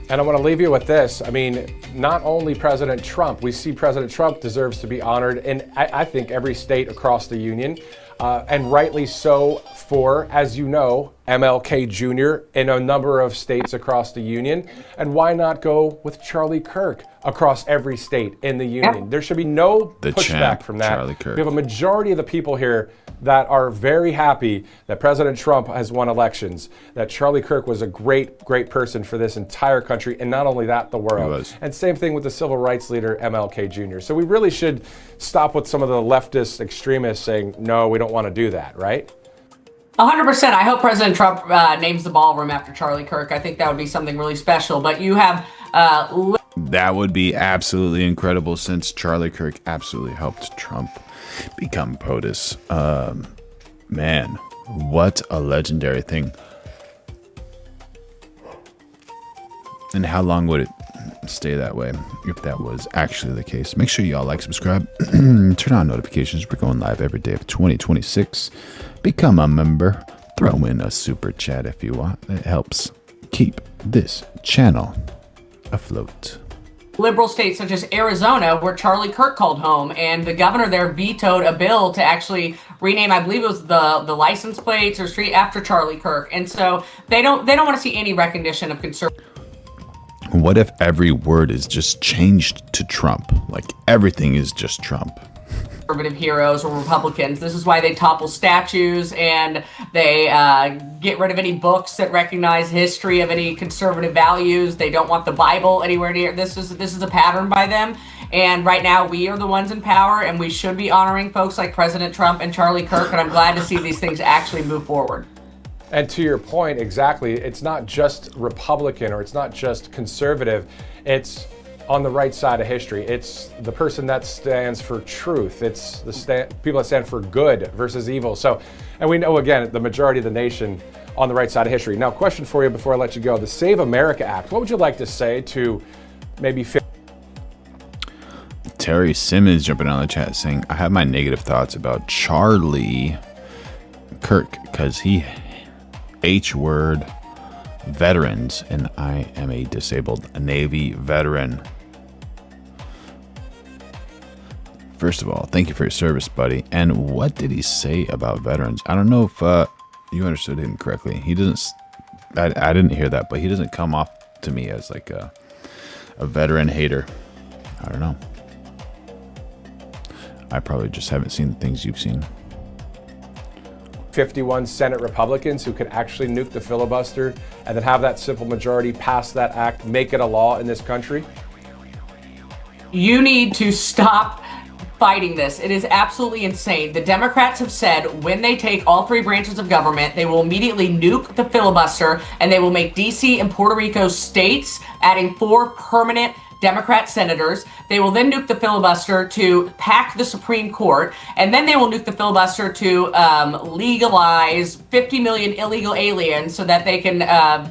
And I want to leave you with this. I mean, not only President Trump, we see President Trump deserves to be honored in, I think, every state across the union. And rightly so for, as you know, MLK Jr. in a number of states across the union. And why not go with Charlie Kirk across every state in the union? There should be no pushback from that. Charlie Kirk. We have a majority of the people here that are very happy that President Trump has won elections, that Charlie Kirk was a great, great person for this entire country, and not only that, the world. And same thing with the civil rights leader, MLK Jr. So we really should stop with some of the leftist extremists saying, no, we don't want to do that, right? 100%. I hope President Trump names the ballroom after Charlie Kirk. I think that would be something really special. But you have... that would be absolutely incredible, since Charlie Kirk absolutely helped Trump become POTUS. Man, what a legendary thing. And how long would it stay that way if that was actually the case? Make sure y'all like, subscribe, turn on notifications. We're going live every day of 2026. Become a member. Throw in a super chat if you want. It helps keep this channel afloat. Liberal states such as Arizona, where Charlie Kirk called home, and the governor there vetoed a bill to actually rename, I believe it was the license plates or street after Charlie Kirk. And so they don't want to see any recognition of conservative. What if every word is just changed to Trump? Like everything is just Trump. Conservative heroes or Republicans. This is why they topple statues and they get rid of any books that recognize history of any conservative values. They don't want the Bible anywhere near. This is a pattern by them. And right now we are the ones in power, and we should be honoring folks like President Trump and Charlie Kirk. And I'm glad to see these things actually move forward. And to your point, exactly, it's not just Republican or it's not just conservative. It's on the right side of history. It's the person that stands for truth. It's the people that stand for good versus evil. So, and we know, again, the majority of the nation on the right side of history. Now, question for you before I let you go. The Save America Act, what would you like to say to maybe... Terry Simmons jumping on the chat saying, I have my negative thoughts about Charlie Kirk because he H-word veterans, and I am a disabled Navy veteran. First of all, thank you for your service, buddy. And what did he say about veterans? I don't know if you understood him correctly. He doesn't, I didn't hear that, but he doesn't come off to me as like a veteran hater. I don't know. I probably just haven't seen the things you've seen. 51 Senate Republicans who could actually nuke the filibuster and then have that simple majority pass that act, make it a law in this country? You need to stop fighting this. It is absolutely insane. The Democrats have said when they take all three branches of government, they will immediately nuke the filibuster, and they will make DC and Puerto Rico states, adding 4 permanent Democrat senators. They will then nuke the filibuster to pack the Supreme Court, and then they will nuke the filibuster to legalize 50 million illegal aliens so that they can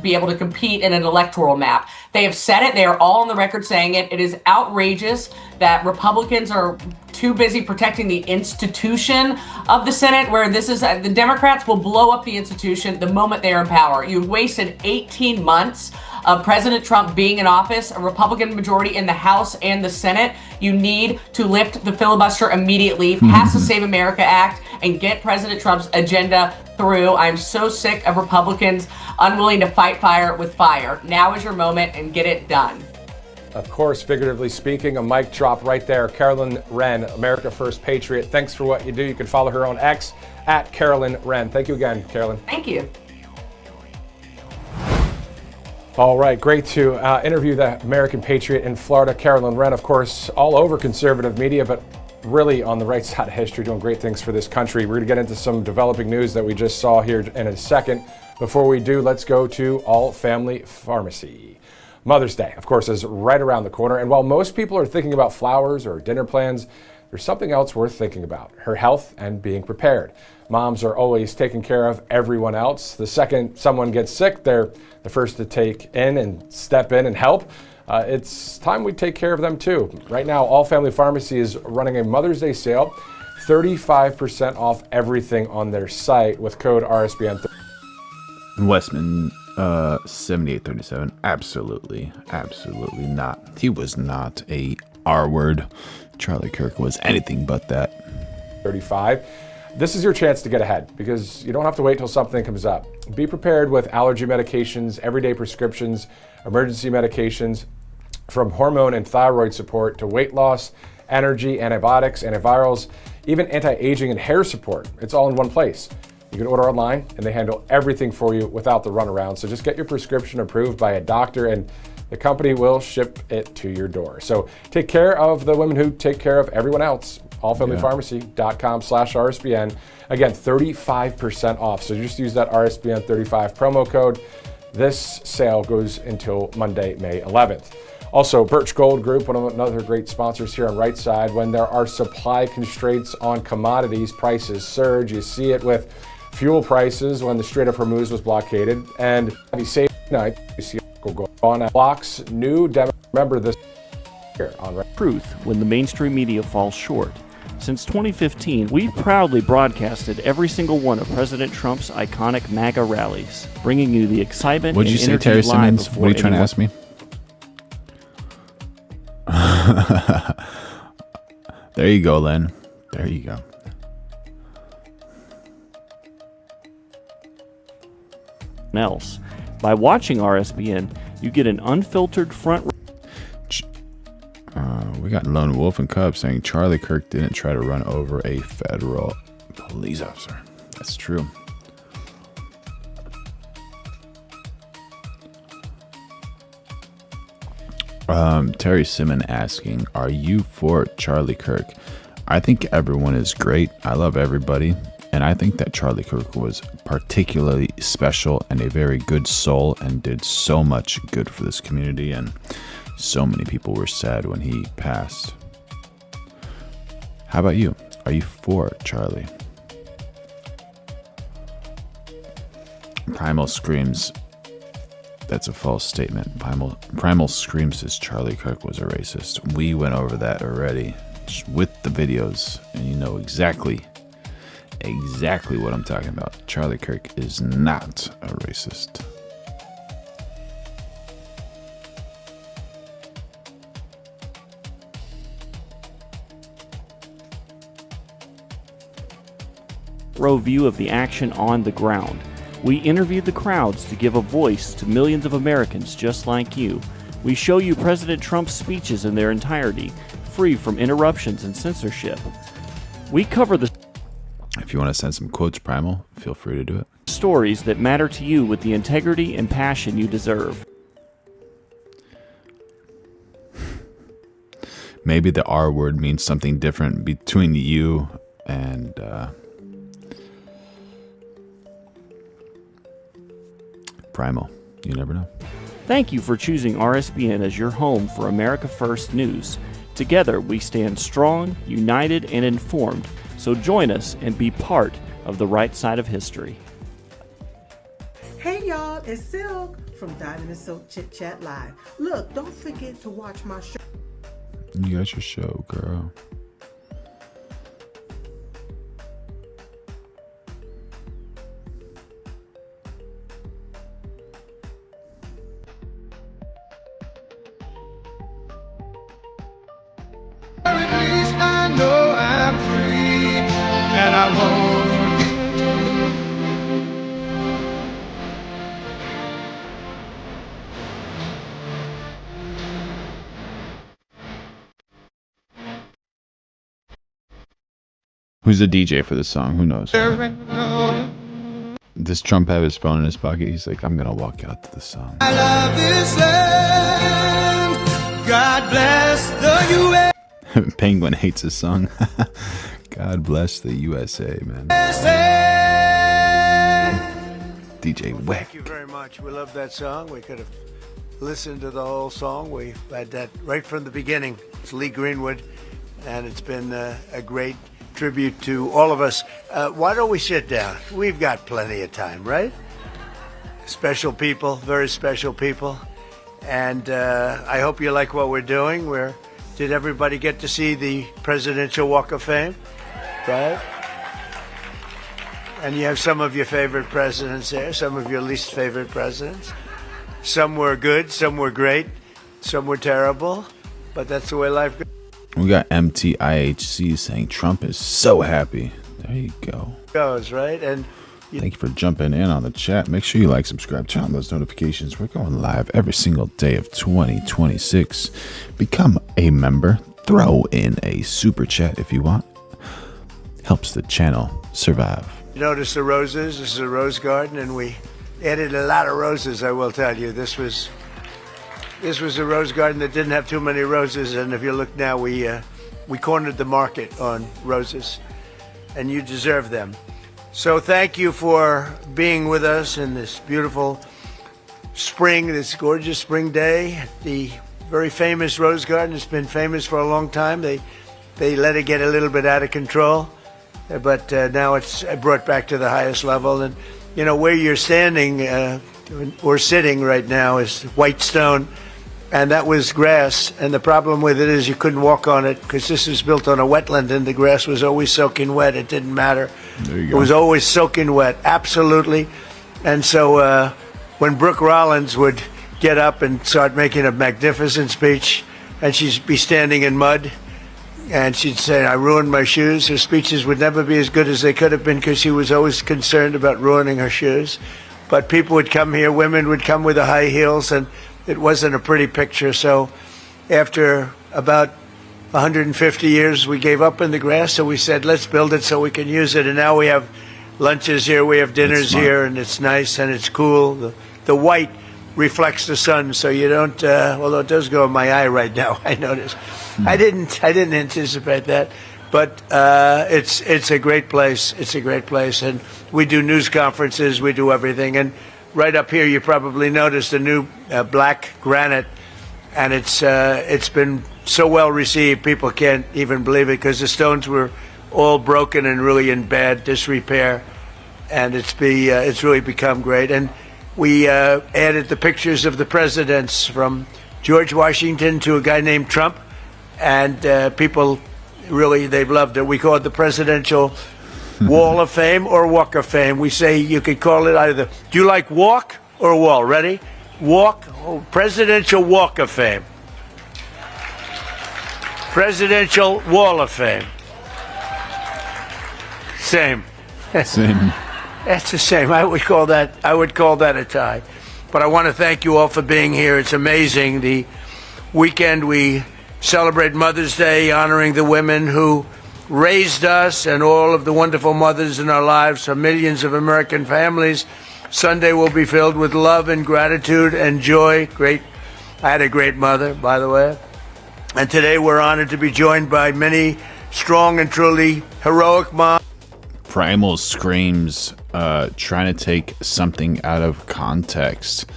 be able to compete in an electoral map. They have said it. They are all on the record saying it. It is outrageous that Republicans are too busy protecting the institution of the Senate, where this is the Democrats will blow up the institution the moment they are in power. You've wasted 18 months of President Trump being in office, a Republican majority in the House and the Senate. You need to lift the filibuster immediately, pass the Save America Act, and get President Trump's agenda through. I'm so sick of Republicans unwilling to fight fire with fire. Now is your moment, and get it done. Of course, figuratively speaking, a mic drop right there. Karoline Wren, America First Patriot. Thanks for what you do. You can follow her on X at Karoline Wren. Thank you again, Karoline. Thank you. All right, great to interview the American Patriot in Florida, Karoline Wren, of course, all over conservative media, but really on the right side of history, doing great things for this country. We're going to get into some developing news that we just saw here in a second. Before we do, let's go to All Family Pharmacy. Mother's Day, of course, is right around the corner. And while most people are thinking about flowers or dinner plans, there's something else worth thinking about: her health and being prepared. Moms are always taking care of everyone else. The second someone gets sick, they're the first to take in and step in and help. It's time we take care of them too. Right now, All Family Pharmacy is running a Mother's Day sale, 35% off everything on their site with code RSBN. Westman 7837. Absolutely not. He was not a R word. Charlie Kirk was anything but that. 35. This is your chance to get ahead because you don't have to wait till something comes up. Be prepared with allergy medications, everyday prescriptions, emergency medications, from hormone and thyroid support to weight loss, energy, antibiotics, antivirals, even anti-aging and hair support. It's all in one place. You can order online and they handle everything for you without the runaround. So just get your prescription approved by a doctor and the company will ship it to your door. So take care of the women who take care of everyone else. allfamilypharmacy.com/RSBN. Again, 35% off. So just use that RSBN 35 promo code. This sale goes until Monday, May 11th. Also, Birch Gold Group, one of another great sponsors here on Right Side. When there are supply constraints on commodities, prices surge. You see it with fuel prices when the Strait of Hormuz was blockaded. And heavy safety night, you see gold on blocks. New remember this here on Right. Truth when the mainstream media falls short. Since 2015, we've proudly broadcasted every single one of President Trump's iconic MAGA rallies, bringing you the excitement. What'd you say, Terry Simmons? What are you trying to ask me? There you go, Len. There you go. Else. By watching RSBN, you get an unfiltered front. We got Lone Wolf and Cub saying Charlie Kirk didn't try to run over a federal police officer. That's true. Terry Simmons asking, are you for Charlie Kirk? I think everyone is great. I love everybody. And I think that Charlie Kirk was particularly special and a very good soul and did so much good for this community. And So many people were sad when he passed. How about you? Are you for Charlie? Primal screams. That's a false statement. Primal screams says Charlie Kirk was a racist. We went over that already with the videos, and you know exactly what I'm talking about. Charlie Kirk is not a racist. Row view of the action on the ground. We interviewed the crowds to give a voice to millions of Americans just like you. We show you President Trump's speeches in their entirety, free from interruptions and censorship. We cover the If you want to send some quotes, Primal, feel free to do it. Stories that matter to you with the integrity and passion you deserve. Maybe the R word means something different between you and Primal. You never know. Thank you for choosing RSBN as your home for America First News. Together, we stand strong, united, and informed. So join us and be part of the right side of history. Hey y'all, it's Silk from Diamond and Silk Chit Chat Live. Look, don't forget to watch my show. You got your show, girl. At least I know I'm free, and I won't forget. Who's the DJ for this song? Who knows? Does Trump have his phone in his pocket? He's like, I'm gonna walk out to the song. I love this land. God bless the U.S. Penguin hates his song. God bless the USA, man. DJ Whack. Thank you very much. We love that song. We could have listened to the whole song. We had that right from the beginning. It's Lee Greenwood, and it's been a great tribute to all of us. Why don't we sit down? We've got plenty of time, right? Special people, very special people. And I hope you like what we're doing. Did everybody get to see the Presidential Walk of Fame? Right? And you have some of your favorite presidents there, some of your least favorite presidents. Some were good, some were great, some were terrible, but that's the way life goes. We got MTIHC saying Trump is so happy. There you go. Right? And thank you for jumping in on the chat. Make sure you like, subscribe, turn on those notifications. We're going live every single day of 2026. Become a member. Throw in a super chat if you want. Helps the channel survive. You notice the roses? This is a rose garden, and we added a lot of roses, I will tell you. This was a rose garden that didn't have too many roses, and if you look now, we cornered the market on roses, and you deserve them. So thank you for being with us in this beautiful spring, this gorgeous spring day. The very famous rose garden has been famous for a long time. They let it get a little bit out of control, but now it's brought back to the highest level. And you know where you're standing or sitting right now is white stone, and that was grass. And the problem with it is you couldn't walk on it because this is built on a wetland, and the grass was always soaking wet. It didn't matter. There you It go. was always soaking wet, absolutely. And so when Brooke Rollins would get up and start making a magnificent speech, and she'd be standing in mud, and she'd say, I ruined my shoes. Her speeches would never be as good as they could have been because she was always concerned about ruining her shoes. But people would come here, women would come with the high heels, and it wasn't a pretty picture. So after about 150 years, we gave up in the grass, so we said, let's build it so we can use it. And now we have lunches here, we have dinners here, and it's nice and it's cool. The white reflects the sun, so you don't, although it does go in my eye right now, I notice. I didn't anticipate that, but it's a great place. It's a great place, and we do news conferences, we do everything. And right up here, you probably noticed a new black granite and it's been so well received. People can't even believe it because the stones were all broken and really in bad disrepair, and it's really become great. And we added the pictures of the presidents from George Washington to a guy named Trump, and people really, they've loved it. We call it the Presidential Wall of Fame or Walk of Fame. We say you could call it either. Do you like walk or wall? Ready? Walk, Presidential Walk of Fame. Presidential Wall of Fame. Same. Same. That's the same. I would call that a tie. But I want to thank you all for being here. It's amazing. The weekend we celebrate Mother's Day, honoring the women who raised us and all of the wonderful mothers in our lives for millions of American families. Sunday will be filled with love and gratitude and joy. I had a great mother, by the way. And today we're honored to be joined by many strong and truly heroic moms. Primal screams, trying to take something out of context,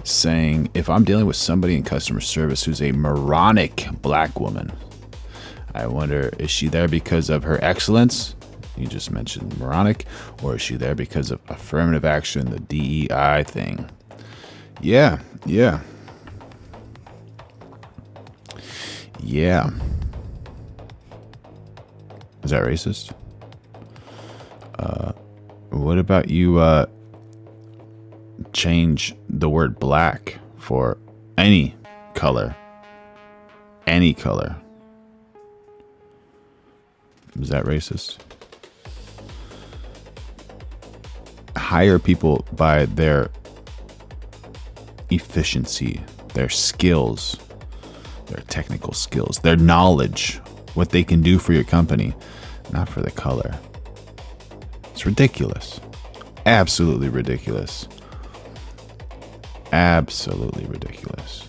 saying, if I'm dealing with somebody in customer service who's a moronic black woman, I wonder, is she there because of her excellence? You just mentioned moronic. Or is she there because of affirmative action, the DEI thing? Yeah. Is that racist? What about you change the word black for any color? Any color. Is that racist? Hire people by their efficiency, their skills, their technical skills, their knowledge, what they can do for your company, not for the color. It's ridiculous. Absolutely ridiculous. Absolutely ridiculous.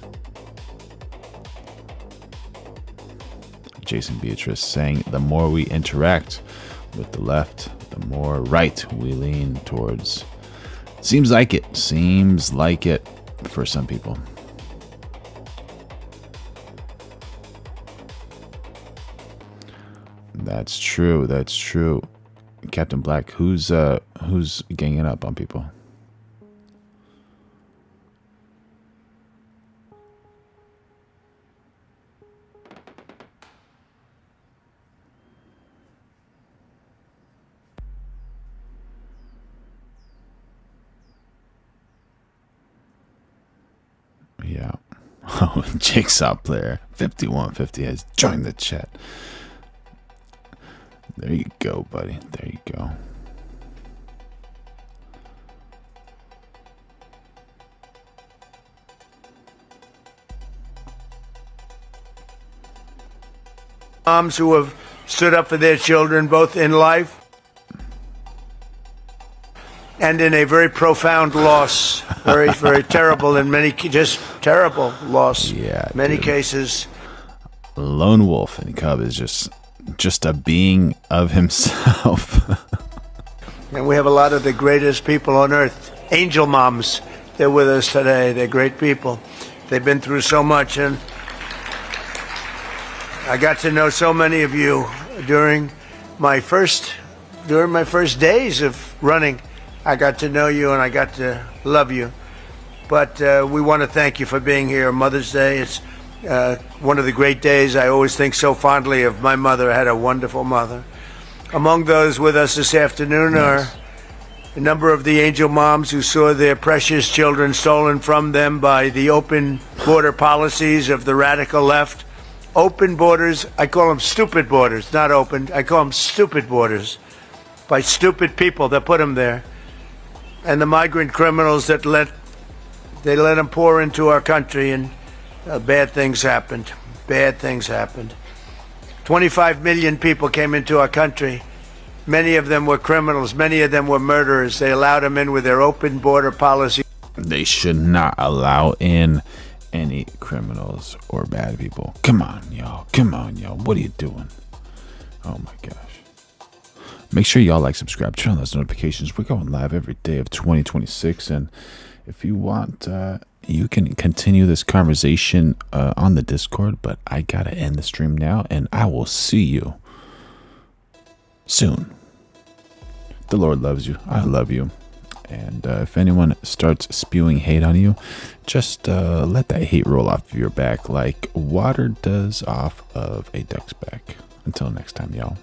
Jason Beatrice saying, the more we interact with the left, the more right we lean towards. Seems like it for some people. That's true. Captain Black, who's ganging up on people? Yeah. Oh, Jigsaw Player 5150 has joined the chat. There you go, buddy. There you go. Moms who have stood up for their children, both in life and in a very profound loss. Very, very terrible in many, just terrible loss. Yeah. Many cases. Lone wolf and cub is just a being of himself. And we have a lot of the greatest people on earth. Angel moms, they're with us today. They're great people. They've been through so much, and I got to know so many of you during my first days of running. I got to know you and I got to love you. But we want to thank you for being here. Mother's Day, it's one of the great days. I always think so fondly of my mother. I had a wonderful mother. Among those with us this afternoon are a number of the angel moms who saw their precious children stolen from them by the open border policies of the radical left. Open borders, I call them stupid borders, not open. I call them stupid borders by stupid people that put them there. And the migrant criminals that let them pour into our country, and bad things happened. Bad things happened. 25 million people came into our country. Many of them were criminals. Many of them were murderers. They allowed them in with their open border policy. They should not allow in any criminals or bad people. Come on, y'all. What are you doing? Oh my gosh. Make sure y'all like, subscribe, turn on those notifications. We're going live every day of 2026, and If you want, you can continue this conversation on the Discord, but I gotta end the stream now, and I will see you soon. The Lord loves you. I love you. And if anyone starts spewing hate on you, just let that hate roll off of your back like water does off of a duck's back. Until next time, y'all.